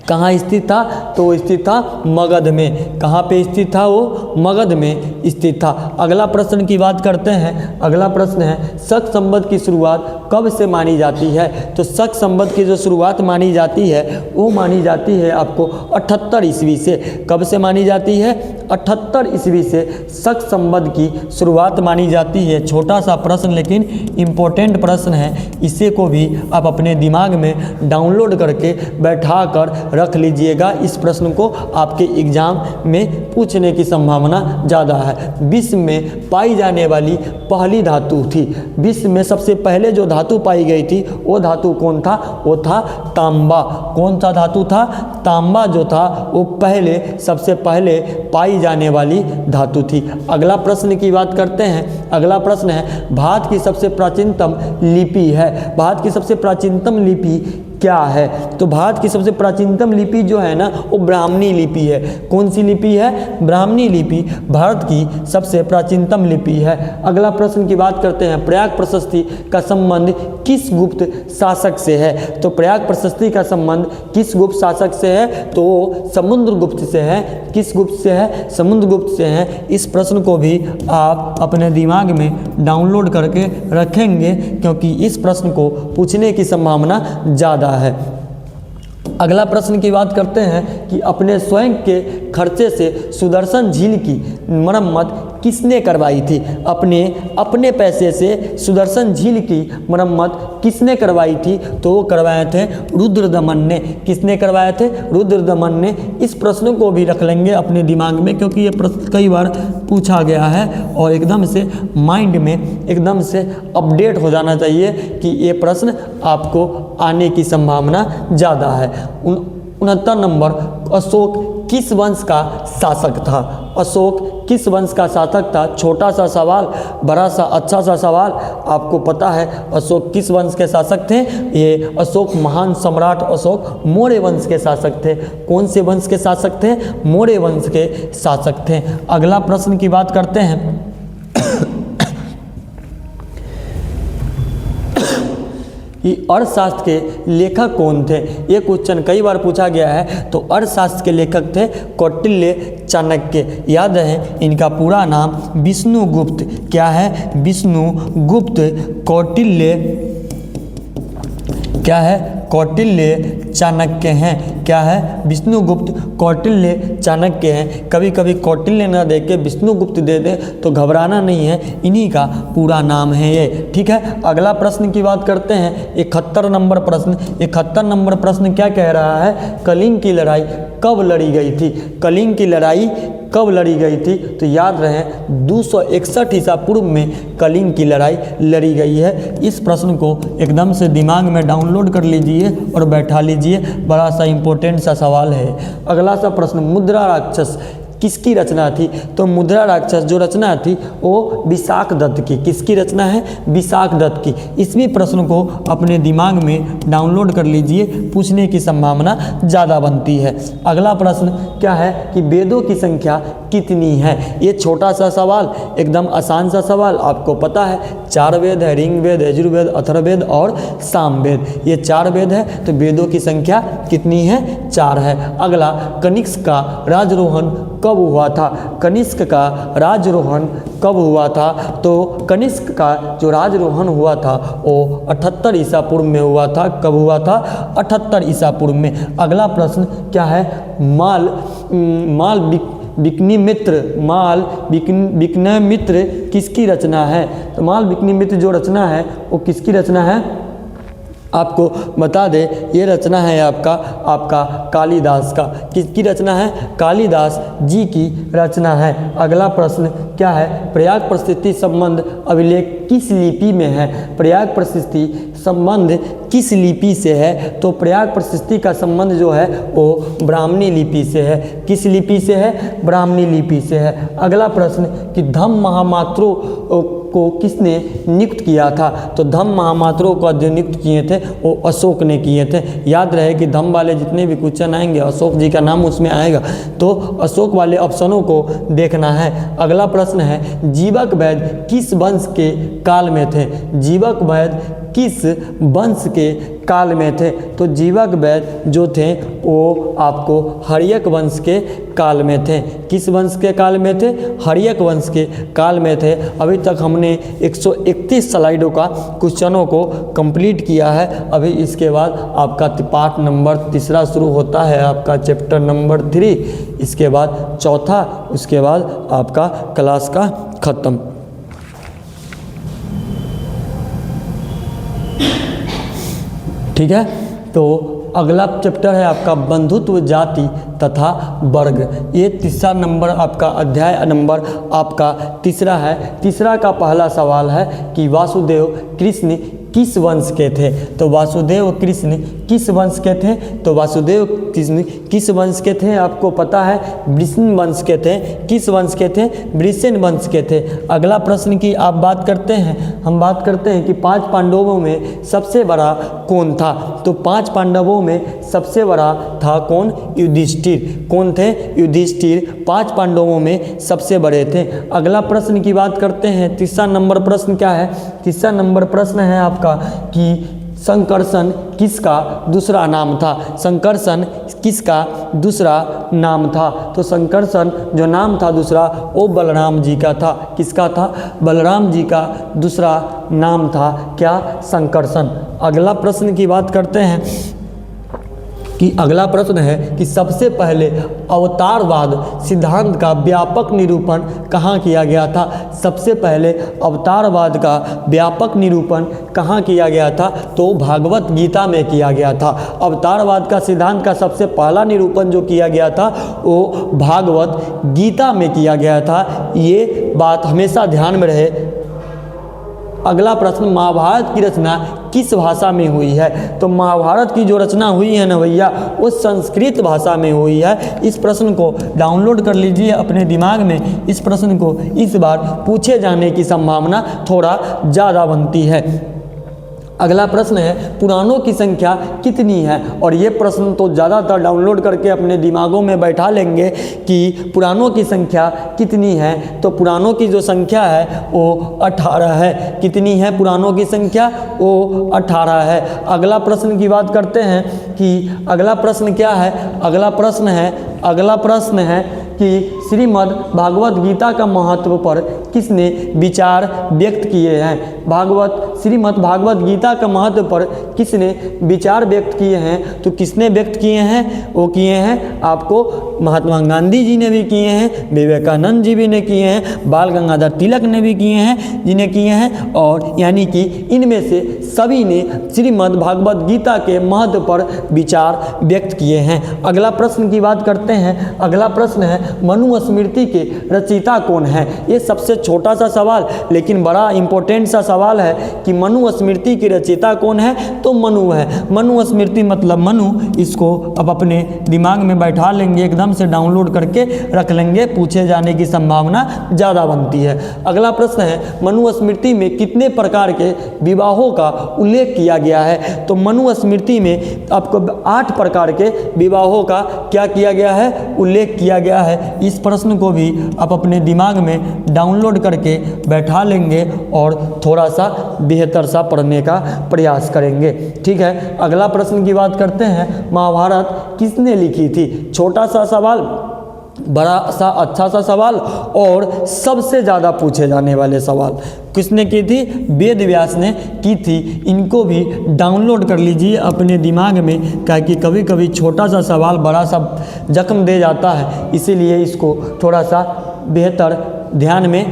कहाँ स्थित था? तो वो स्थित था मगध में। कहाँ पे स्थित था? वो मगध में स्थित था। अगला प्रश्न की बात करते हैं। अगला प्रश्न है शक संवत की शुरुआत कब से मानी जाती है? तो शक संवत की जो शुरुआत मानी जाती है वो मानी जाती है आपको 78 ईस्वी से। कब से मानी जाती है? 78 ईस्वी से शक संवत की शुरुआत मानी जाती है। छोटा सा प्रश्न लेकिन इम्पोर्टेंट प्रश्न है, इसे को भी आप अपने दिमाग में डाउनलोड करके बैठा कर रख लीजिएगा। इस प्रश्न को आपके एग्जाम में पूछने की संभावना ज़्यादा है। विश्व में पाई जाने वाली पहली धातु थी। विश्व में सबसे पहले जो धातु पाई गई थी वो धातु कौन था? वो था तांबा। कौन सा धातु था? तांबा जो था वो सबसे पहले पाई जाने वाली धातु थी। अगला प्रश्न की बात करते हैं। अगला प्रश्न है भारत की सबसे प्राचीनतम लिपि है। भारत की सबसे प्राचीनतम लिपि क्या है? तो भारत की सबसे प्राचीनतम लिपि जो है ना वो ब्राह्मणी लिपि है। कौन सी लिपि है? ब्राह्मणी लिपि भारत की सबसे प्राचीनतम लिपि है। अगला प्रश्न की बात करते हैं। प्रयाग प्रशस्ति का संबंध किस गुप्त शासक से है? तो प्रयाग प्रशस्ति का संबंध किस गुप्त शासक से है? तो वो समुद्रगुप्त से है। किस गुप्त से है? समुद्रगुप्त से है। इस प्रश्न को भी आप अपने दिमाग में डाउनलोड करके रखेंगे क्योंकि इस प्रश्न को पूछने की संभावना ज़्यादा है। अगला प्रश्न की बात करते हैं कि अपने स्वयं के खर्चे से सुदर्शन झील की मरम्मत किसने करवाई थी? अपने पैसे से सुदर्शन झील की मरम्मत किसने करवाई थी? तो वो करवाए थे रुद्रदमन ने। किसने करवाए थे? रुद्रदमन ने। इस प्रश्न को भी रख लेंगे अपने दिमाग में क्योंकि ये प्रश्न कई बार पूछा गया है और एकदम से माइंड में एकदम से अपडेट हो जाना चाहिए कि ये प्रश्न आपको आने की संभावना ज़्यादा है। 69 नंबर, अशोक किस वंश का शासक था? अशोक किस वंश का शासक था? छोटा सा सवाल, बड़ा सा अच्छा सा सवाल। आपको पता है अशोक किस वंश के शासक थे? ये अशोक महान सम्राट अशोक मौर्य वंश के शासक थे। कौन से वंश के शासक थे? मौर्य वंश के शासक थे। अगला प्रश्न की बात करते हैं। कि अर्थशास्त्र के लेखक कौन थे? ये क्वेश्चन कई बार पूछा गया है। तो अर्थशास्त्र के लेखक थे कौटिल्य चाणक्य। याद है इनका पूरा नाम विष्णुगुप्त। क्या है? विष्णुगुप्त कौटिल्य। क्या है? कौटिल्य चाणक्य हैं। क्या है? विष्णुगुप्त कौटिल्य चाणक्य हैं। कभी कभी कौटिल्य ना दे के विष्णुगुप्त दे दे तो घबराना नहीं है, इन्हीं का पूरा नाम है ये। ठीक है। अगला प्रश्न की बात करते हैं। 71 नंबर प्रश्न। 71 नंबर प्रश्न क्या कह रहा है? कलिंग की लड़ाई कब लड़ी गई थी? कलिंग की लड़ाई कब लड़ी गई थी? तो याद रहे 261 ईसा पूर्व में कलिंग की लड़ाई लड़ी गई है। इस प्रश्न को एकदम से दिमाग में डाउनलोड कर लीजिए और बैठा लीजिए, बड़ा सा इम्पोर्टेंट सा सवाल है। अगला सा प्रश्न, मुद्रा राक्षस किसकी रचना थी? तो मुद्रा राक्षस जो रचना थी वो विशाख दत्त की। किसकी रचना है? विशाख दत्त की। इस भी प्रश्न को अपने दिमाग में डाउनलोड कर लीजिए, पूछने की संभावना ज़्यादा बनती है। अगला प्रश्न क्या है कि वेदों की संख्या कितनी है? ये छोटा सा सवाल, एकदम आसान सा सवाल। आपको पता है 4 वेद है, ऋग्वेद, यजुर्वेद, अथर्ववेद और सामवेद। ये 4 वेद है। तो वेदों की संख्या कितनी है? 4 है। अगला, कनिष्क का राजरोहण कब हुआ था? कनिष्क का राजरोहण कब हुआ था? तो कनिष्क का जो राजरोहण हुआ था वो 78 ईसा पूर्व में हुआ था। कब हुआ था? 78 ईसा पूर्व में। अगला प्रश्न क्या है? माल विक्नमित्र किसकी रचना है? तो माल विक्नमित्र जो रचना है वो किसकी रचना है? आपको बता दें ये रचना है आपका कालिदास का। किसकी रचना है? कालिदास जी की रचना है। अगला प्रश्न क्या है? प्रयाग प्रशस्ति संबंध अभिलेख किस लिपि में है? प्रयाग प्रशस्ति संबंध किस लिपि से है? तो प्रयाग प्रशस्ति का संबंध जो है वो ब्राह्मणी लिपि से है। किस लिपि से है? ब्राह्मणी लिपि से है। अगला प्रश्न कि धम्म महामात्रों को किसने नियुक्त किया था? तो धम्म महामात्रों को जो नियुक्त किए थे वो अशोक ने किए थे। याद रहे कि धम्म वाले जितने भी क्वेश्चन आएंगे अशोक जी का नाम उसमें आएगा, तो अशोक वाले ऑप्शनों को देखना है। अगला प्रश्न है जीवक वैद्य किस वंश के काल में थे? जीवक वैद्य किस वंश के काल में थे? तो जीवक वैद्य जो थे वो आपको हर्यक वंश के काल में थे। किस वंश के काल में थे? हर्यक वंश के काल में थे। अभी तक हमने 131 स्लाइडों का क्वेश्चनों को कंप्लीट किया है। अभी इसके बाद आपका पार्ट नंबर 3 शुरू होता है, आपका चैप्टर नंबर 3, इसके बाद चौथा, उसके बाद आपका क्लास का ख़त्म। ठीक है, तो अगला चैप्टर है आपका बंधुत्व जाति तथा वर्ग। ये 3 नंबर आपका अध्याय नंबर आपका 3 है। 3 का पहला सवाल है कि वासुदेव कृष्ण किस वंश के थे? तो वासुदेव कृष्ण किस वंश के थे? तो वासुदेव कृष्ण किस वंश के थे? आपको पता है वृषण वंश के थे। किस वंश के थे? वृषण वंश के थे। अगला प्रश्न की आप बात करते हैं, हम बात करते हैं कि 5 पांडवों में सबसे बड़ा कौन था? तो 5 पांडवों में सबसे बड़ा था कौन? युधिष्ठिर। कौन थे? युधिष्ठिर 5 पांडवों में सबसे बड़े थे। अगला प्रश्न की बात करते हैं, 3 नंबर प्रश्न क्या है? 3 नंबर प्रश्न है आपका कि संकर्षण किसका दूसरा नाम था? संकर्षण किसका दूसरा नाम था? तो संकर्षण जो नाम था दूसरा वो बलराम जी का था। किसका था? बलराम जी का दूसरा नाम था क्या? संकर्षण। अगला प्रश्न की बात करते हैं कि अगला प्रश्न है कि सबसे पहले अवतारवाद सिद्धांत का व्यापक निरूपण कहाँ किया गया था? सबसे पहले अवतारवाद का व्यापक निरूपण कहाँ किया गया था? तो भागवत गीता में किया गया था। अवतारवाद का सिद्धांत का सबसे पहला निरूपण जो किया गया था वो भागवत गीता में किया गया था। ये बात हमेशा ध्यान में रहे। अगला प्रश्न महाभारत की रचना किस भाषा में हुई है? तो महाभारत की जो रचना हुई है ना भैया वो संस्कृत भाषा में हुई है। इस प्रश्न को डाउनलोड कर लीजिए अपने दिमाग में। इस प्रश्न को इस बार पूछे जाने की संभावना थोड़ा ज़्यादा बनती है। अगला प्रश्न है पुराणों की संख्या कितनी है? और ये प्रश्न तो ज़्यादातर डाउनलोड करके अपने दिमागों में बैठा लेंगे कि पुराणों की संख्या कितनी है। तो पुराणों की जो संख्या है वो 18 है। कितनी है पुराणों की संख्या? वो 18 है। अगला प्रश्न की बात करते हैं कि अगला प्रश्न क्या है? अगला प्रश्न है कि श्रीमद् भागवत गीता का महत्व पर किसने विचार व्यक्त किए हैं? श्रीमद् भागवत गीता का महत्व पर किसने विचार व्यक्त किए हैं? तो किसने व्यक्त किए हैं? वो किए हैं आपको महात्मा गांधी जी ने भी किए हैं, विवेकानंद जी भी ने किए हैं, बाल गंगाधर तिलक ने भी किए हैं, जिन्हें किए हैं। और यानी कि इनमें से सभी ने श्रीमद् भागवत गीता के महत्व पर विचार व्यक्त किए हैं। अगला प्रश्न की बात करते हैं। अगला प्रश्न है मनुस्मृति के रचयिता कौन है? ये सबसे छोटा सा सवाल लेकिन बड़ा इंपॉर्टेंट सा सवाल है कि मनुस्मृति के रचयिता कौन है? तो मनु है। मनुस्मृति मतलब मनु। इसको अब अपने दिमाग में बैठा लेंगे, एकदम से डाउनलोड करके रख लेंगे, पूछे जाने की संभावना ज़्यादा बनती है। अगला प्रश्न है मनुस्मृति में कितने प्रकार के विवाहों का उल्लेख किया गया है? तो मनुस्मृति में आपको 8 प्रकार के विवाहों का क्या किया गया है? उल्लेख किया गया है। इस प्रश्न को भी आप अपने दिमाग में डाउनलोड करके बैठा लेंगे और थोड़ा सा बेहतर सा पढ़ने का प्रयास करेंगे। ठीक है, अगला प्रश्न की बात करते हैं। महाभारत किसने लिखी थी? छोटा सा सवाल, बड़ा सा अच्छा सा सवाल और सबसे ज़्यादा पूछे जाने वाले सवाल। किसने की थी? वेद व्यास ने की थी। इनको भी डाउनलोड कर लीजिए अपने दिमाग में, क्योंकि कभी कभी छोटा सा सवाल बड़ा सा जख्म दे जाता है, इसीलिए इसको थोड़ा सा बेहतर ध्यान में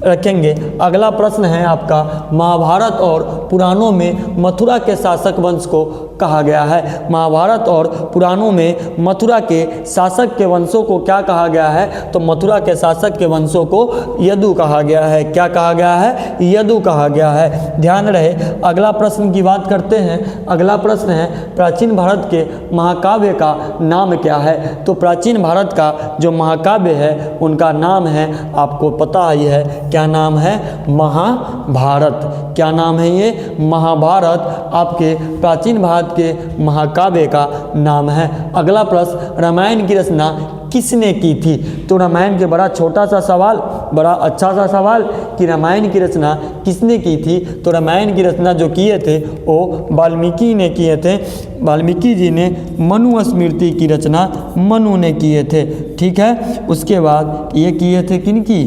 रखेंगे। अगला प्रश्न है आपका, महाभारत और पुराणों में मथुरा के शासक वंश को कहा गया है। महाभारत और पुराणों में मथुरा के शासक के वंशों को क्या कहा गया है? तो मथुरा के शासक के वंशों को यदु कहा गया है। क्या कहा गया है? यदु कहा गया है। ध्यान रहे। अगला प्रश्न की बात करते हैं। अगला प्रश्न है, प्राचीन भारत के महाकाव्य का नाम क्या है? तो प्राचीन भारत का जो महाकाव्य है उनका नाम है, आपको पता ही है, क्या नाम है? महाभारत। क्या नाम है ये? महाभारत आपके प्राचीन भारत के महाकाव्य का नाम है। अगला प्रश्न, रामायण की रचना किसने की थी? तो रामायण के बड़ा छोटा सा सवाल, बड़ा अच्छा सा सवाल कि रामायण की रचना किसने की थी? तो रामायण की रचना जो किए थे वो वाल्मीकि ने किए थे। वाल्मीकि जी ने मनुस्मृति की रचना मनु ने किए थे। ठीक है। उसके बाद ये किए थे किनकी?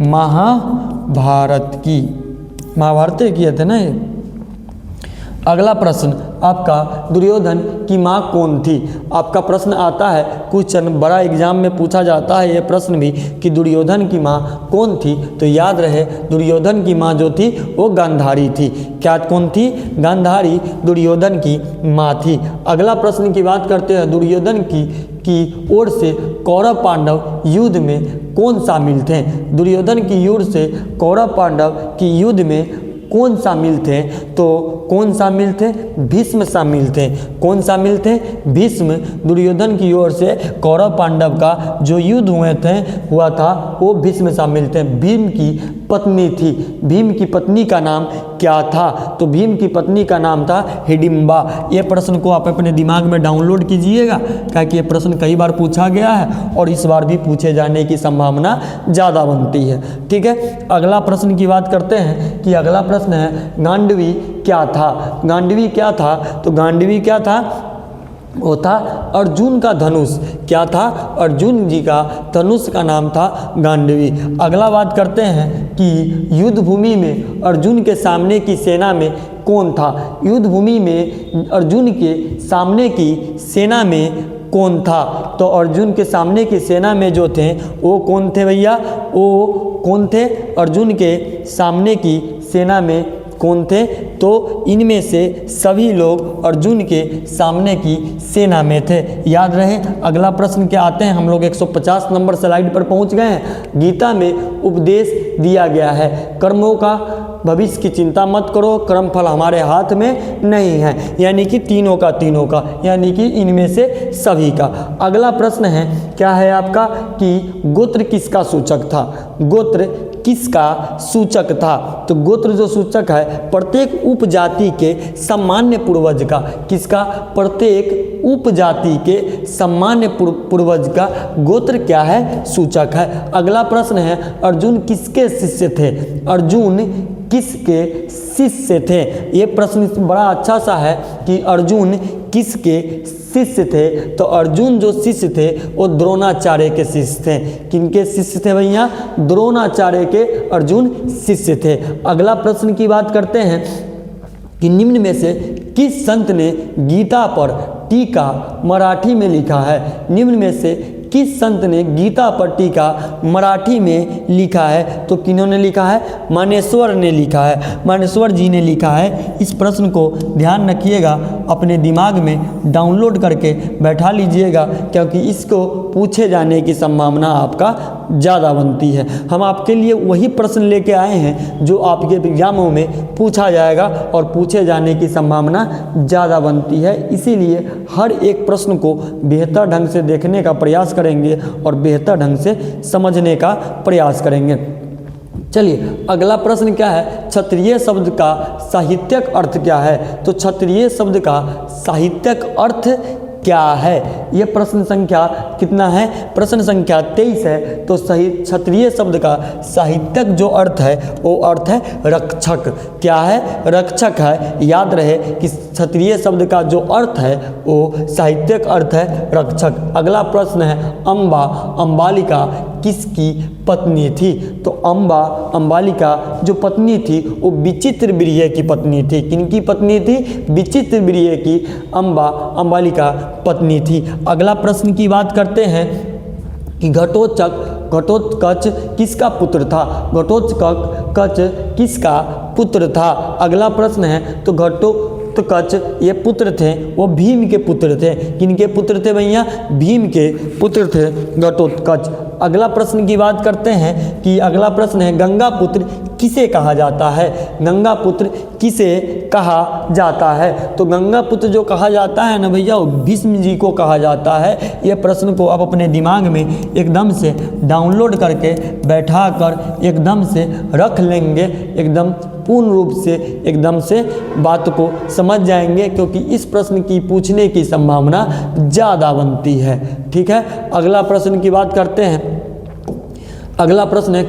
महाभारत की, महाभारत किए थे ना ये। अगला प्रश्न आपका, दुर्योधन की माँ कौन थी? आपका प्रश्न आता है क्वेश्चन, बड़ा एग्जाम में पूछा जाता है ये प्रश्न भी कि दुर्योधन की माँ कौन थी? तो याद रहे दुर्योधन की माँ जो थी वो गांधारी थी। क्या कौन थी? गांधारी दुर्योधन की माँ थी। अगला प्रश्न की बात करते हैं, दुर्योधन की ओर से कौरव पांडव युद्ध में कौन शामिल थे? दुर्योधन की ओर से कौरव पांडव की युद्ध में कौन शामिल थे? तो कौन शामिल थे? भीष्म शामिल थे। कौन शामिल थे? भीष्म। दुर्योधन की ओर से कौरव पांडव का जो युद्ध हुआ था वो भीष्म शामिल थे। भीम की पत्नी थी। भीम की पत्नी का नाम क्या था? तो भीम की पत्नी का नाम था हिडिंबा। ये प्रश्न को आप अपने दिमाग में डाउनलोड कीजिएगा, क्योंकि ये प्रश्न कई बार पूछा गया है और इस बार भी पूछे जाने की संभावना ज़्यादा बनती है। ठीक है। अगला प्रश्न की बात करते हैं कि अगला प्रश्न है, गांडवी क्या था? गांडवी क्या था? तो गांडवी क्या था? वो था अर्जुन का धनुष। क्या था? अर्जुन जी का धनुष का नाम था गांडवी। अगला बात करते हैं कि युद्ध भूमि में अर्जुन के सामने की सेना में कौन था? युद्ध भूमि में अर्जुन के सामने की सेना में कौन था? तो अर्जुन के सामने की सेना में जो थे वो कौन थे भैया? वो कौन थे? अर्जुन के सामने की सेना में कौन थे? तो इनमें से सभी लोग अर्जुन के सामने की सेना में थे। याद रहे। अगला प्रश्न क्या आते हैं, हम लोग 150 नंबर स्लाइड पर पहुंच गए हैं। गीता में उपदेश दिया गया है, कर्मों का भविष्य की चिंता मत करो, कर्मफल हमारे हाथ में नहीं है, यानी कि तीनों का, यानी कि इनमें से सभी का। अगला प्रश्न है, क्या है आपका कि गोत्र किसका सूचक था? गोत्र किसका सूचक था? तो गोत्र जो सूचक है प्रत्येक उपजाति के सामान्य पूर्वज का। किसका? प्रत्येक उपजाति के सामान्य पूर्वज का गोत्र क्या है? सूचक है। अगला प्रश्न है, अर्जुन किसके शिष्य थे? अर्जुन किसके शिष्य थे? ये प्रश्न बड़ा अच्छा सा है कि अर्जुन किसके शिष्य थे? तो अर्जुन जो शिष्य थे वो द्रोणाचार्य के शिष्य थे। किनके शिष्य थे भैया? द्रोणाचार्य के अर्जुन शिष्य थे। अगला प्रश्न की बात करते हैं कि निम्न में से किस संत ने गीता पर टीका मराठी में लिखा है? निम्न में से किस संत ने गीता पर टीका मराठी में लिखा है? तो किन्होंने लिखा है? मानेश्वर ने लिखा है। मानेश्वर जी ने लिखा है। इस प्रश्न को ध्यान रखिएगा, अपने दिमाग में डाउनलोड करके बैठा लीजिएगा, क्योंकि इसको पूछे जाने की संभावना आपका ज़्यादा बनती है। हम आपके लिए वही प्रश्न लेके आए हैं जो आपके एग्जामों में पूछा जाएगा और पूछे जाने की संभावना ज़्यादा बनती है। इसीलिए हर एक प्रश्न को बेहतर ढंग से देखने का प्रयास करेंगे और बेहतर ढंग से समझने का प्रयास करेंगे। चलिए अगला प्रश्न क्या है, क्षत्रिय शब्द का साहित्यिक अर्थ क्या है? तो क्षत्रिय शब्द का साहित्यिक अर्थ क्या है? ये प्रश्न संख्या कितना है? प्रश्न संख्या 23 है। तो सही क्षत्रिय शब्द का साहित्यिक जो अर्थ है वो अर्थ है रक्षक। क्या है? रक्षक है। याद रहे कि क्षत्रिय शब्द का जो अर्थ है वो साहित्यिक अर्थ है रक्षक। अगला प्रश्न है, अम्बा अम्बालिका किसकी पत्नी थी? तो अम्बा अम्बालिका जो पत्नी थी वो विचित्र वीर्य की पत्नी थी। किनकी पत्नी थी? विचित्र वीर्य की अम्बा अम्बालिका पत्नी थी। अगला प्रश्न की बात करते हैं कि घटोत्कच घटोत्कच किसका पुत्र था? घटोत्कच किसका पुत्र था? अगला प्रश्न है तो घटोत्कच ये पुत्र थे वो भीम के पुत्र थे। किनके पुत्र थे भैया? भीम के पुत्र थे घटोत्कच। अगला प्रश्न की बात करते हैं कि अगला प्रश्न है गंगा पुत्र किसे कहा जाता है? गंगा पुत्र किसे कहा जाता है? तो गंगा पुत्र जो कहा जाता है ना भैया वो भीष्म जी को कहा जाता है। ये प्रश्न को आप अपने दिमाग में एकदम से डाउनलोड करके बैठा कर एकदम से रख लेंगे, एकदम पूर्ण रूप से एकदम से बात को समझ जाएंगे, क्योंकि इस प्रश्न की पूछने की संभावना ज़्यादा बनती है। ठीक है, अगला प्रश्न की बात करते हैं। अगला प्रश्न है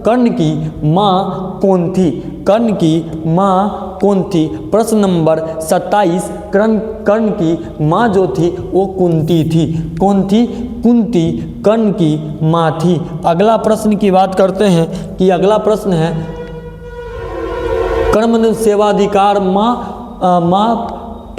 कर्ण की माँ कौन थी? कर्ण की माँ कौन थी? प्रश्न नंबर 27। कर्ण की माँ जो थी वो कुंती थी। कौन थी? कुंती कर्ण की माँ थी। अगला प्रश्न की बात करते हैं कि अगला प्रश्न है कर्मण्य सेवाधिकार माँ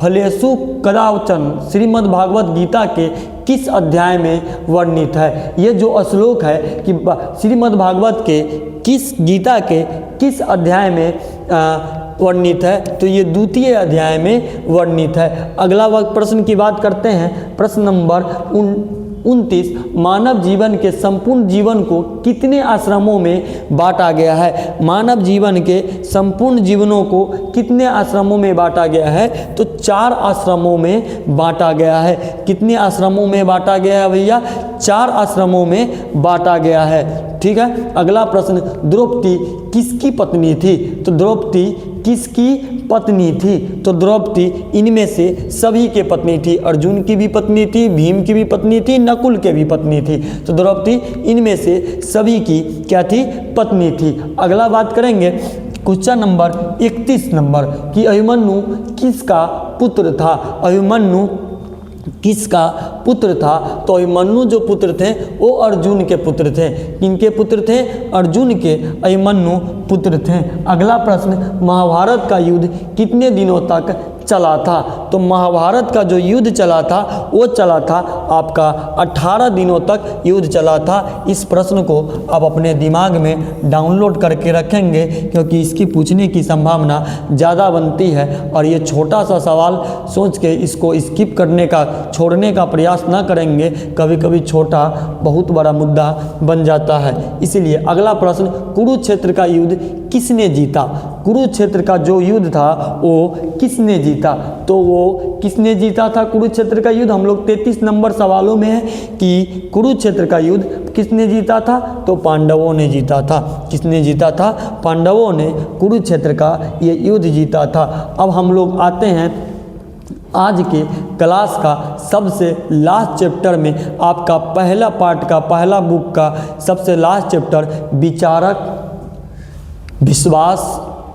फलेषु कदाचन श्रीमद् भागवत गीता के किस अध्याय में वर्णित है? ये जो श्लोक है कि श्रीमद् भागवत के किस गीता के किस अध्याय में वर्णित है? तो ये द्वितीय अध्याय में वर्णित है। अगला प्रश्न की बात करते हैं। प्रश्न नंबर 29। मानव जीवन के संपूर्ण जीवन को कितने आश्रमों में बांटा गया है? मानव जीवन के संपूर्ण जीवनों को कितने आश्रमों में बांटा गया है? तो 4 आश्रमों में बांटा गया है। कितने आश्रमों में बांटा गया है भैया? 4 आश्रमों में बांटा गया है। ठीक है, अगला प्रश्न द्रौपदी किसकी पत्नी थी? तो द्रौपदी किसकी पत्नी थी? तो द्रौपदी इनमें से सभी के पत्नी थी। अर्जुन की भी पत्नी थी, भीम की भी पत्नी थी, नकुल के भी पत्नी थी। तो द्रौपदी इनमें से सभी की क्या थी? पत्नी थी। अगला बात करेंगे क्वेश्चन नंबर 31 नंबर कि अभिमन्यु किसका पुत्र था? अभिमन्यु किसका पुत्र था? तो अभिमन्यु जो पुत्र थे वो अर्जुन के पुत्र थे। किनके पुत्र थे? अर्जुन के अभिमन्यु पुत्र थे। अगला प्रश्न महाभारत का युद्ध कितने दिनों तक चला था? तो महाभारत का जो युद्ध चला था वो चला था आपका 18 दिनों तक युद्ध चला था। इस प्रश्न को आप अपने दिमाग में डाउनलोड करके रखेंगे, क्योंकि इसकी पूछने की संभावना ज़्यादा बनती है। और ये छोटा सा सवाल सोच के इसको स्किप करने का, छोड़ने का प्रयास ना करेंगे, कभी कभी छोटा बहुत बड़ा मुद्दा बन जाता है। इसलिए अगला प्रश्न कुरुक्षेत्र का युद्ध किसने जीता? कुरुक्षेत्र का जो युद्ध था वो किसने जीता? तो वो किसने जीता था कुरुक्षेत्र का युद्ध? हम लोग 33 नंबर सवालों में है कि कुरुक्षेत्र का युद्ध किसने जीता था? तो पांडवों ने जीता था। किसने जीता था? पांडवों ने कुरुक्षेत्र का ये युद्ध जीता था। अब हम लोग आते हैं आज के क्लास का सबसे लास्ट चैप्टर में, आपका पहला पार्ट का, पहला बुक का सबसे लास्ट चैप्टर विचारक, विश्वास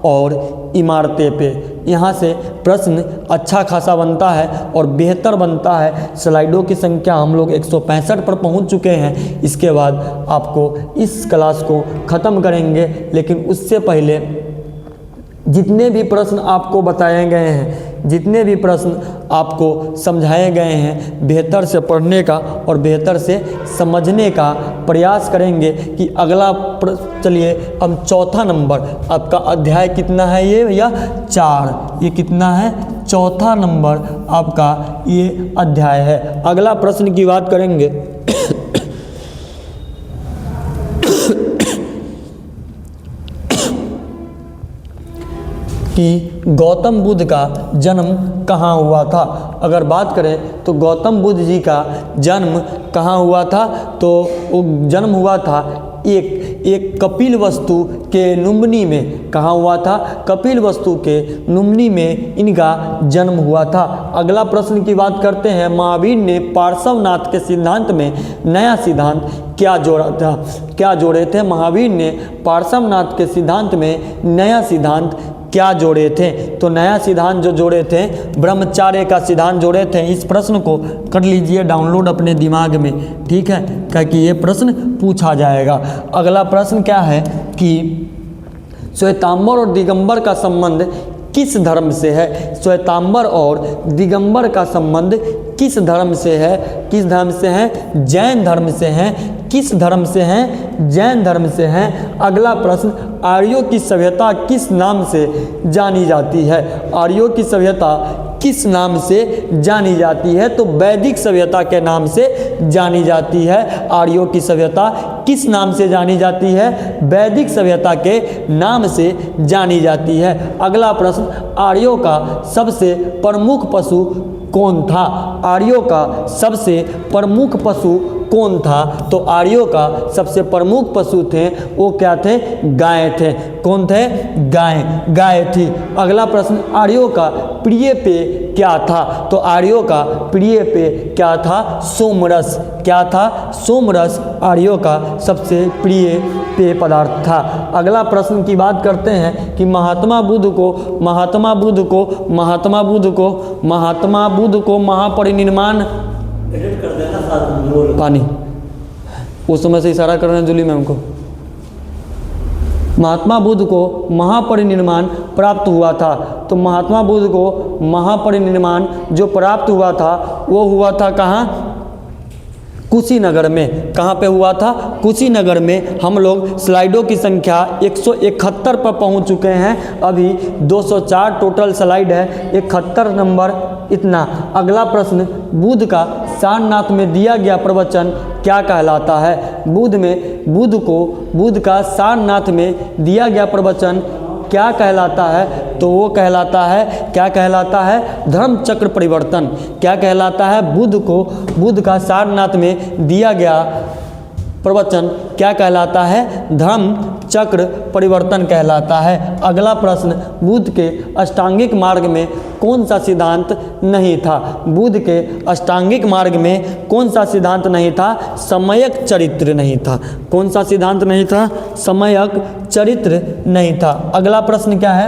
और इमारतें पे। यहाँ से प्रश्न अच्छा खासा बनता है और बेहतर बनता है। स्लाइडों की संख्या हम लोग 165 पर पहुँच चुके हैं। इसके बाद आपको इस क्लास को ख़त्म करेंगे, लेकिन उससे पहले जितने भी प्रश्न आपको बताए गए हैं, जितने भी प्रश्न आपको समझाए गए हैं, बेहतर से पढ़ने का और बेहतर से समझने का प्रयास करेंगे कि अगला चलिए अब चौथा नंबर आपका अध्याय कितना है ये भैया? 4। ये कितना है? चौथा नंबर आपका ये अध्याय है। अगला प्रश्न की बात करेंगे कि गौतम बुद्ध का जन्म कहाँ हुआ था? अगर बात करें तो गौतम बुद्ध जी का जन्म कहाँ हुआ था? तो वो जन्म हुआ था एक कपिलवस्तु के लुम्बिनी में। कहाँ हुआ था? कपिलवस्तु के लुम्बिनी में इनका जन्म हुआ था। अगला प्रश्न की बात करते हैं। महावीर ने पार्श्वनाथ के सिद्धांत में नया सिद्धांत क्या जोड़ा था? क्या जोड़े थे? महावीर ने पार्श्वनाथ के सिद्धांत में नया सिद्धांत क्या जोड़े थे? तो नया सिद्धांत जो जोड़े थे ब्रह्मचार्य का सिद्धांत जोड़े थे। इस प्रश्न को कर लीजिए डाउनलोड अपने दिमाग में, ठीक है, क्योंकि ये प्रश्न पूछा जाएगा। अगला प्रश्न क्या है कि श्वेतांबर और दिगंबर का संबंध किस धर्म से है? श्वेतांबर और दिगंबर का संबंध किस धर्म से है? किस धर्म से है? जैन धर्म से है। किस धर्म से हैं? जैन धर्म से हैं। अगला प्रश्न, आर्यों की सभ्यता किस नाम से जानी जाती है? आर्यों की सभ्यता किस नाम से जानी जाती है? तो वैदिक सभ्यता के नाम से जानी जाती है। आर्यों की सभ्यता किस नाम से जानी जाती है? वैदिक सभ्यता के नाम से जानी जाती है। अगला प्रश्न, आर्यों का सबसे प्रमुख पशु कौन था? आर्यों का सबसे प्रमुख पशु कौन था? तो आर्यों का सबसे प्रमुख पशु थे वो क्या थे? गाय थे। कौन थे? गाय थी। अगला प्रश्न, आर्यों का प्रिय पेय क्या था? तो आर्यों का प्रिय पेय क्या था? सोमरस। क्या था? सोमरस आर्यों का सबसे प्रिय पेय पदार्थ था। अगला प्रश्न की बात करते हैं कि महात्मा बुद्ध को महापरिनिर्वाण पानी उस समय से इशारा कर रहे हैं जूली मैम को। महात्मा बुद्ध को महापरिनिर्वाण प्राप्त हुआ था। तो महात्मा बुद्ध को महापरिनिर्वाण जो प्राप्त हुआ था वो हुआ था कहाँ? कुशीनगर में। कहाँ पे हुआ था? कुशीनगर में। हम लोग स्लाइडों की संख्या 171 पर पहुँच चुके हैं। अभी 204 टोटल स्लाइड है, 71 नंबर इतना। अगला प्रश्न, बुद्ध का सारनाथ में दिया गया प्रवचन क्या कहलाता है? बुद्ध का सारनाथ में दिया गया प्रवचन क्या कहलाता है? तो वो कहलाता है, क्या कहलाता है? धर्म चक्र परिवर्तन। क्या कहलाता है? बुद्ध का सारनाथ में दिया गया प्रवचन क्या कहलाता है? धर्म चक्र परिवर्तन कहलाता है। अगला प्रश्न, बुद्ध के अष्टांगिक मार्ग में कौन सा सिद्धांत नहीं था? बुद्ध के अष्टांगिक मार्ग में कौन सा सिद्धांत नहीं था? सम्यक चरित्र नहीं था। कौन सा सिद्धांत नहीं था? सम्यक चरित्र नहीं था। अगला प्रश्न क्या है?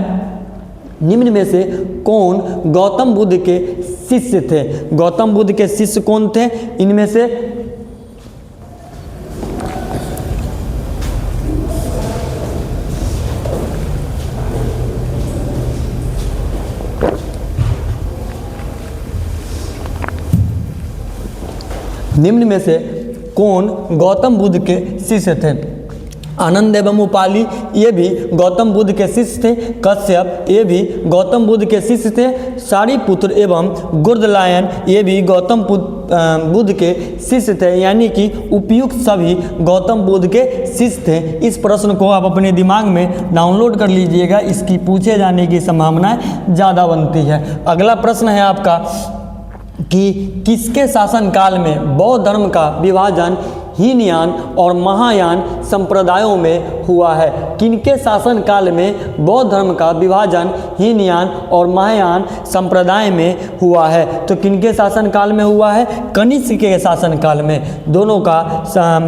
निम्न में से कौन गौतम बुद्ध के शिष्य थे? गौतम बुद्ध के शिष्य कौन थे? इनमें से कौन गौतम बुद्ध के शिष्य थे? आनंद एवं उपाली ये भी गौतम बुद्ध के शिष्य थे। कश्यप ये भी गौतम बुद्ध के शिष्य थे। सारिपुत्र एवं गुर्दलायन ये भी गौतम बुद्ध के शिष्य थे। यानी कि उपयुक्त सभी गौतम बुद्ध के शिष्य थे। इस प्रश्न को आप अपने दिमाग में डाउनलोड कर लीजिएगा, इसकी पूछे जाने की संभावनाएं ज़्यादा बनती है। अगला प्रश्न है आपका कि किसके शासनकाल में बौद्ध धर्म का विभाजन हीनयान और महायान संप्रदायों में हुआ है? किनके शासन काल में बौद्ध धर्म का विभाजन हीनयान और महायान संप्रदाय में हुआ है? तो किनके शासन काल में हुआ है? कनिष्क के शासन काल में दोनों का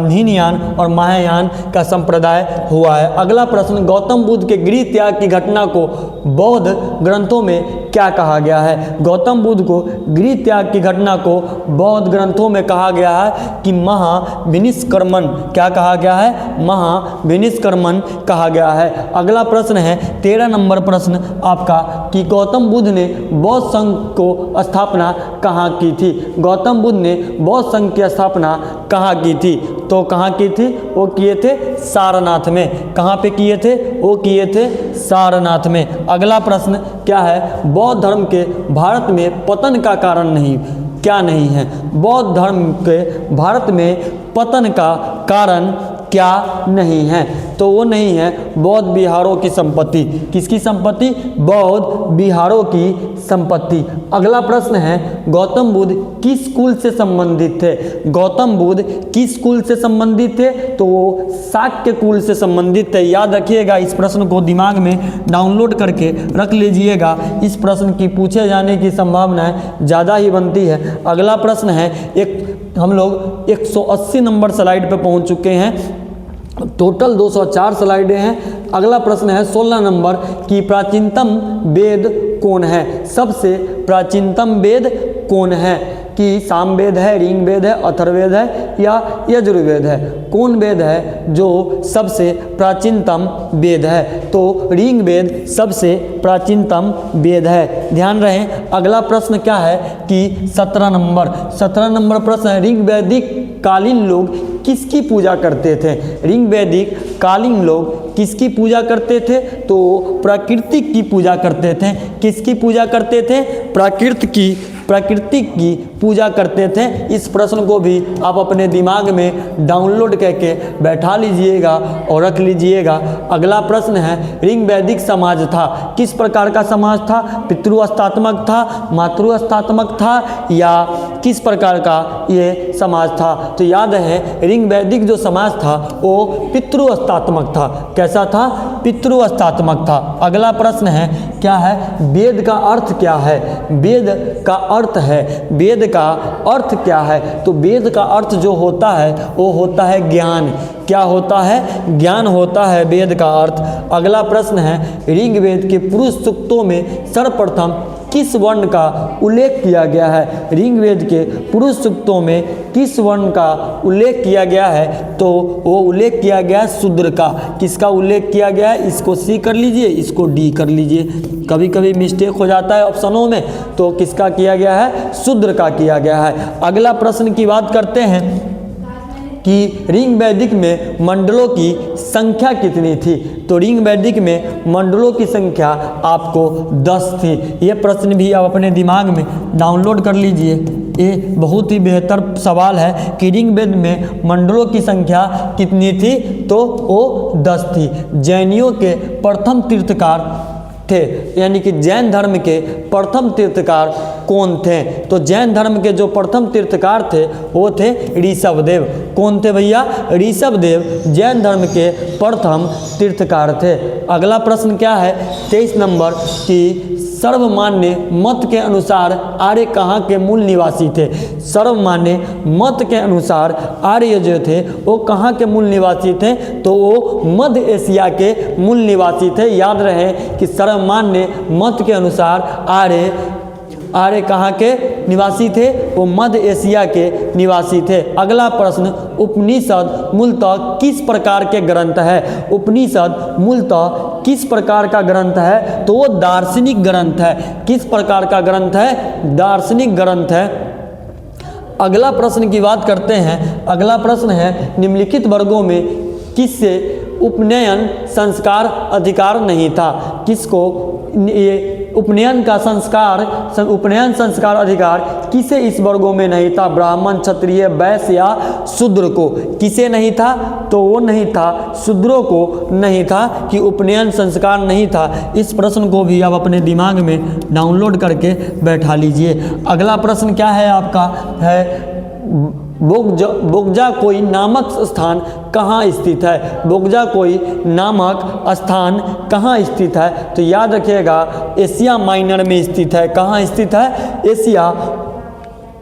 हीनयान और महायान का संप्रदाय हुआ है। अगला प्रश्न, गौतम बुद्ध के गृह त्याग की घटना को बौद्ध ग्रंथों में क्या कहा गया है? गौतम बुद्ध को गृह त्याग की घटना को बौद्ध ग्रंथों में कहा गया है कि महाविनिष्क्रमण। क्या कहा गया है? महाविनिष्क्रमण कहा गया है। अगला प्रश्न है 13 नंबर प्रश्न आपका कि गौतम बुद्ध ने बौद्ध संघ को स्थापना कहाँ की थी? गौतम बुद्ध ने बौद्ध संघ की स्थापना कहाँ की थी? तो कहाँ की थी? वो किए थे सारनाथ में। कहाँ पे किए थे? वो किए थे सारनाथ में। अगला प्रश्न क्या है? बौद्ध धर्म के भारत में पतन का कारण नहीं क्या नहीं है? बौद्ध धर्म के भारत में पतन का कारण क्या नहीं है? तो वो नहीं है बौद्ध विहारों की संपत्ति। किसकी संपत्ति? बौद्ध विहारों की संपत्ति। अगला प्रश्न है गौतम बुद्ध किस कुल से संबंधित थे? गौतम बुद्ध किस कुल से संबंधित थे? तो वो शाक्य कुल से संबंधित थे। याद रखिएगा, इस प्रश्न को दिमाग में डाउनलोड करके रख लीजिएगा। इस प्रश्न की पूछे जाने की संभावनाएं ज़्यादा ही बनती है। अगला प्रश्न है हम लोग 180 नंबर स्लाइड पे पहुंच चुके हैं। टोटल 204 स्लाइडें हैं। अगला प्रश्न है 16 नंबर कि प्राचीनतम वेद कौन है? सबसे प्राचीनतम वेद कौन है? कि सामवेद है, ऋग्वेद है, अथर्ववेद है या यजुर्वेद है। कौन वेद है जो सबसे प्राचीनतम वेद है? तो ऋग्वेद सबसे प्राचीनतम वेद है। ध्यान रहे अगला प्रश्न क्या है कि 17 नंबर प्रश्न है, ऋग्वैदिक कालीन लोग किसकी पूजा करते थे? ऋग्वैदिक कालीन लोग किसकी पूजा करते थे? तो प्रकृति की पूजा करते थे। किसकी पूजा करते थे? प्रकृति की पूजा करते थे। इस प्रश्न को भी आप अपने दिमाग में डाउनलोड करके बैठा लीजिएगा और रख लीजिएगा। अगला प्रश्न है, ऋग्वैदिक समाज था किस प्रकार का समाज था? पितृहस्तात्मक था, मातृहस्तात्मक था या किस प्रकार का ये समाज था? तो याद है ऋग्वैदिक जो समाज था वो पितृहस्तात्मक था। कैसा था? पितृहस्तात्मक था। अगला प्रश्न है क्या है? वेद का अर्थ क्या है? वेद का अर्थ है, वेद का अर्थ क्या है? तो वेद का अर्थ जो होता है वो होता है ज्ञान। क्या होता है? ज्ञान होता है वेद का अर्थ। अगला प्रश्न है, ऋग्वेद के पुरुष सूक्तों में सर्वप्रथम किस वर्ण का उल्लेख किया गया है? ऋग्वेद के पुरुष सूक्तों में किस वर्ण का उल्लेख किया गया है? तो वो उल्लेख किया गया है शूद्र का। किसका उल्लेख किया गया है? इसको सी कर लीजिए, इसको डी कर लीजिए, कभी कभी मिस्टेक हो जाता है ऑप्शनों में। तो किसका किया गया है? शूद्र का किया गया है। अगला प्रश्न की बात करते हैं कि ऋग्वैदिक में मंडलों की संख्या कितनी थी? तो ऋग्वैदिक में मंडलों की संख्या आपको 10 थी। ये प्रश्न भी आप अपने दिमाग में डाउनलोड कर लीजिए। ये बहुत ही बेहतर सवाल है कि ऋग्वेद में मंडलों की संख्या कितनी थी? तो वो 10 थी। जैनियों के प्रथम तीर्थकार थे, यानी कि जैन धर्म के प्रथम तीर्थकार कौन थे? तो जैन धर्म के जो प्रथम तीर्थकार थे वो थे ऋषभदेव। कौन थे भैया? ऋषभदेव जैन धर्म के प्रथम तीर्थकार थे। अगला प्रश्न क्या है? 23 नंबर की सर्वमान्य मत के अनुसार आर्य कहाँ के मूल निवासी थे? सर्वमान्य मत के अनुसार आर्य जो थे वो कहाँ के मूल निवासी थे? तो वो मध्य एशिया के मूल निवासी थे। याद रहे कि सर्वमान्य मत के अनुसार आर्य कहाँ के निवासी थे? वो मध्य एशिया के निवासी थे। अगला प्रश्न, उपनिषद मूलतः किस प्रकार के ग्रंथ है? उपनिषद मूलतः किस प्रकार का ग्रंथ है? तो वो दार्शनिक ग्रंथ है। किस प्रकार का ग्रंथ है? दार्शनिक ग्रंथ है। अगला प्रश्न की बात करते हैं। अगला प्रश्न है, निम्नलिखित वर्गों में किससे उपनयन संस्कार अधिकार नहीं था? किसको ये उपनयन संस्कार अधिकार किसे इस वर्गों में नहीं था? ब्राह्मण, क्षत्रिय, वैश्य या शूद्र को? किसे नहीं था? तो वो नहीं था, शूद्रों को नहीं था कि उपनयन संस्कार नहीं था। इस प्रश्न को भी आप अपने दिमाग में डाउनलोड करके बैठा लीजिए। अगला प्रश्न क्या है आपका? है बोगजाकोई नामक स्थान कहाँ स्थित है? बोगजाकोई नामक स्थान कहाँ स्थित है? तो याद रखिएगा एशिया माइनर में स्थित है। कहाँ स्थित है? एशिया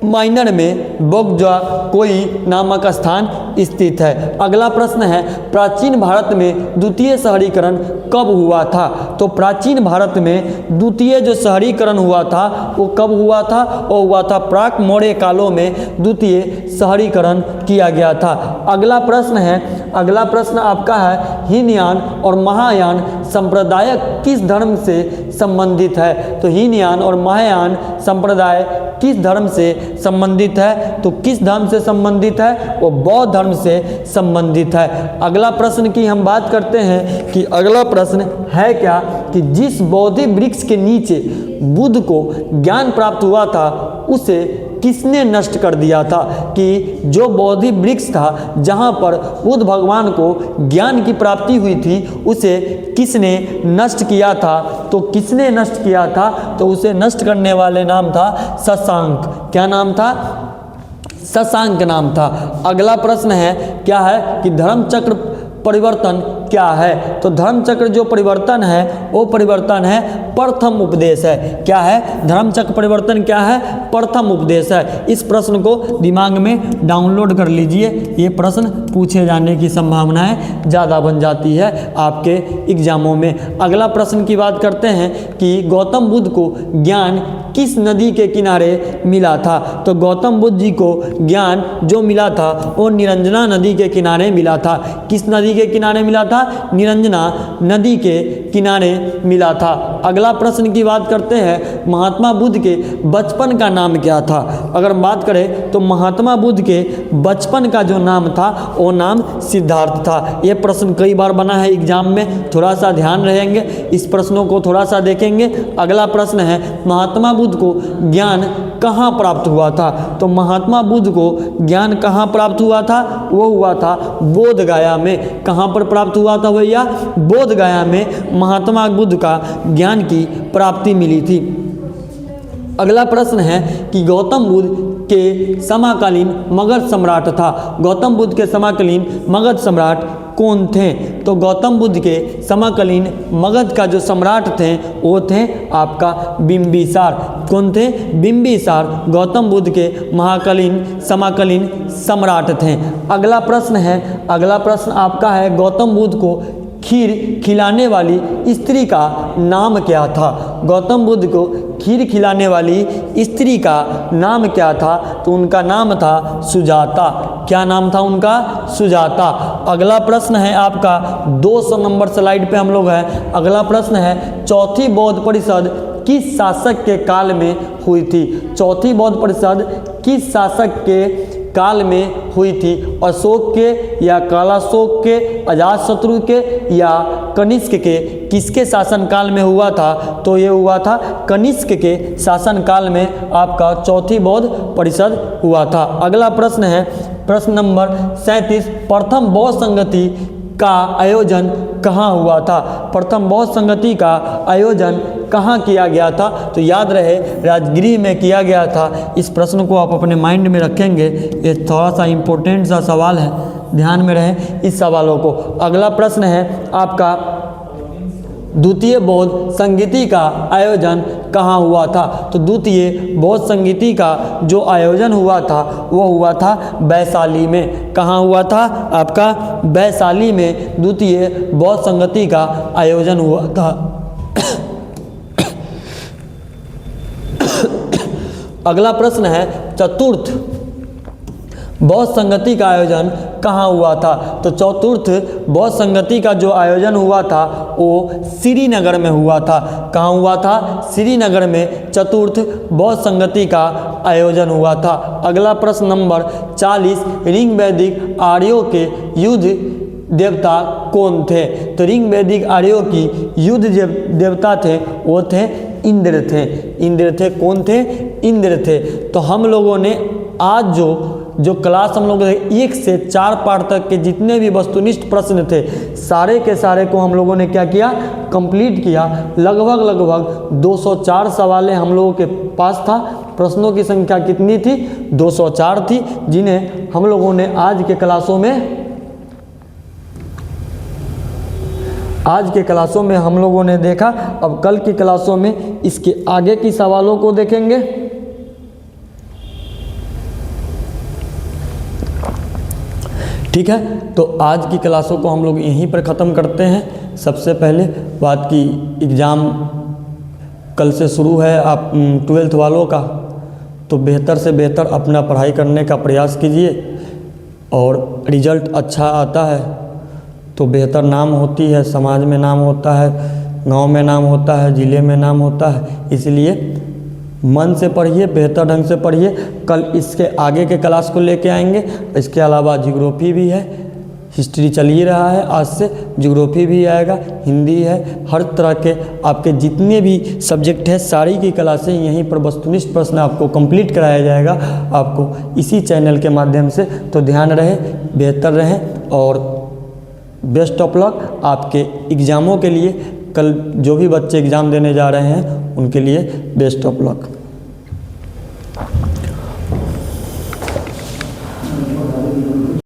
माइनर में बोगजाकोई नामक स्थान स्थित है। अगला प्रश्न है, प्राचीन भारत में द्वितीय शहरीकरण कब हुआ था? तो प्राचीन भारत में द्वितीय जो शहरीकरण हुआ था वो कब हुआ था? वो हुआ था प्राक मौर्य कालों में द्वितीय शहरीकरण किया गया था। अगला प्रश्न है, अगला प्रश्न आपका है, हीनयान और महायान संप्रदाय किस धर्म से संबंधित है? तो हीनयान और महायान संप्रदाय किस धर्म से संबंधित है? तो किस धर्म से संबंधित है? वो बौद्ध धर्म से संबंधित है। अगला प्रश्न की हम बात करते हैं कि अगला प्रश्न है क्या कि जिस बौद्धि वृक्ष के नीचे बुद्ध को ज्ञान प्राप्त हुआ था उसे किसने नष्ट कर दिया था? कि जो बौद्धि वृक्ष था जहाँ पर बुद्ध भगवान को ज्ञान की प्राप्ति हुई थी उसे किसने नष्ट किया था? तो किसने नष्ट किया था? तो उसे नष्ट करने वाले नाम था शशांक। क्या नाम था? शशांक नाम था। अगला प्रश्न है क्या है कि धर्म चक्र परिवर्तन क्या है? तो धर्मचक्र जो परिवर्तन है वो परिवर्तन है प्रथम उपदेश है। क्या है? धर्मचक्र परिवर्तन क्या है? प्रथम उपदेश है। इस प्रश्न को दिमाग में डाउनलोड कर लीजिए, ये प्रश्न पूछे जाने की संभावनाएं ज़्यादा बन जाती है आपके एग्जामों में। अगला प्रश्न की बात करते हैं कि गौतम बुद्ध को ज्ञान किस नदी के किनारे मिला था? तो गौतम बुद्ध जी को ज्ञान जो मिला था वो निरंजना नदी के किनारे मिला था। किस नदी के किनारे मिला था? निरंजना नदी के किनारे मिला था। अगला प्रश्न की बात करते हैं, महात्मा बुद्ध के बचपन का नाम क्या था? अगर बात करें तो महात्मा बुद्ध के बचपन का जो नाम था वो नाम सिद्धार्थ था। ये प्रश्न कई बार बना है एग्जाम में, थोड़ा सा ध्यान रहेंगे, इस प्रश्नों को थोड़ा सा देखेंगे। अगला प्रश्न है, महात्मा बुद्ध को ज्ञान कहाँ प्राप्त हुआ था? तो महात्मा बुद्ध को ज्ञान कहाँ प्राप्त हुआ था? वो हुआ था बोध गया में। कहाँ पर प्राप्त हुआ था भैया? बोध गया में महात्मा बुद्ध का ज्ञान की प्राप्ति मिली थी। अगला प्रश्न है कि गौतम बुद्ध के समकालीन मगध सम्राट था। गौतम बुद्ध के समकालीन मगध सम्राट कौन थे? तो गौतम बुद्ध के समकालीन मगध का जो सम्राट थे वो थे आपका बिंबिसार। कौन थे? बिंबिसार गौतम बुद्ध के समकालीन सम्राट थे। अगला प्रश्न है, अगला प्रश्न आपका है, गौतम बुद्ध को खीर खिलाने वाली स्त्री का नाम क्या था? गौतम बुद्ध को खीर खिलाने वाली स्त्री का नाम क्या था? तो उनका नाम था सुजाता। क्या नाम था उनका? सुजाता। अगला प्रश्न है आपका 200 नंबर स्लाइड पे हम लोग हैं। अगला प्रश्न है, चौथी बौद्ध परिषद किस शासक के काल में हुई थी? चौथी बौद्ध परिषद किस शासक के काल में हुई थी? अशोक के या कालाशोक के, अजातशत्रु के या कनिष्क के? किसके शासनकाल में हुआ था? तो ये हुआ था कनिष्क के शासनकाल में आपका चौथी बौद्ध परिषद हुआ था। अगला प्रश्न है प्रश्न नंबर 37, प्रथम बौद्ध संगति का आयोजन कहाँ हुआ था? प्रथम बौद्ध संगति का आयोजन कहाँ किया गया था? तो याद रहे राजगृह में किया गया था। इस प्रश्न को आप अपने माइंड में रखेंगे, ये थोड़ा सा इम्पोर्टेंट सा सवाल है, ध्यान में रहे इस सवालों को। अगला प्रश्न है आपका, द्वितीय बौद्ध संगीति का आयोजन कहाँ हुआ था? तो द्वितीय बौद्ध संगीति का जो आयोजन हुआ था वो हुआ था वैशाली में। कहाँ हुआ था? आपका वैशाली में द्वितीय बौद्ध संगीति का आयोजन हुआ था। अगला प्रश्न है, चतुर्थ बौद्ध संगति का आयोजन कहाँ हुआ था? तो चतुर्थ बौद्ध संगति का जो आयोजन हुआ था वो श्रीनगर में हुआ था। कहाँ हुआ था? श्रीनगर में चतुर्थ बौद्ध संगति का आयोजन हुआ था। अगला प्रश्न नंबर 40, ऋग वैदिक आर्यों के युद्ध देवता कौन थे? तो ऋग वैदिक आर्यों की युद्ध देवता थे वो थे इंद्र थे। इंद्र थे। कौन थे? इंद्र थे। तो हम लोगों ने आज जो क्लास हम लोग 1 से 4 पार्ट तक के जितने भी वस्तुनिष्ठ प्रश्न थे सारे के सारे को हम लोगों ने क्या किया? कंप्लीट किया। लगभग 204 सवालें हम लोगों के पास था। प्रश्नों की संख्या कितनी थी? 204 थी, जिन्हें हम लोगों ने आज के क्लासों में हम लोगों ने देखा। अब कल की क्लासों में इसके आगे की सवालों को देखेंगे। ठीक है, तो आज की क्लासों को हम लोग यहीं पर ख़त्म करते हैं। सबसे पहले बात की एग्ज़ाम कल से शुरू है आप 12th वालों का, तो बेहतर से बेहतर अपना पढ़ाई करने का प्रयास कीजिए और रिज़ल्ट अच्छा आता है तो बेहतर नाम होती है, समाज में नाम होता है, गांव में नाम होता है, ज़िले में नाम होता है। इसलिए मन से पढ़िए, बेहतर ढंग से पढ़िए। कल इसके आगे के क्लास को लेके आएंगे। इसके अलावा ज्योग्राफी भी है, हिस्ट्री चल ही रहा है, आज से ज्योग्राफी भी आएगा, हिंदी है, हर तरह के आपके जितने भी सब्जेक्ट है सारी की क्लासें यहीं पर वस्तुनिष्ठ प्रश्न आपको कंप्लीट कराया जाएगा आपको इसी चैनल के माध्यम से। तो ध्यान रहे, बेहतर रहें और बेस्ट ऑफ लक आपके एग्ज़ामों के लिए। कल जो भी बच्चे एग्ज़ाम देने जा रहे हैं उनके लिए बेस्ट ऑफ लक।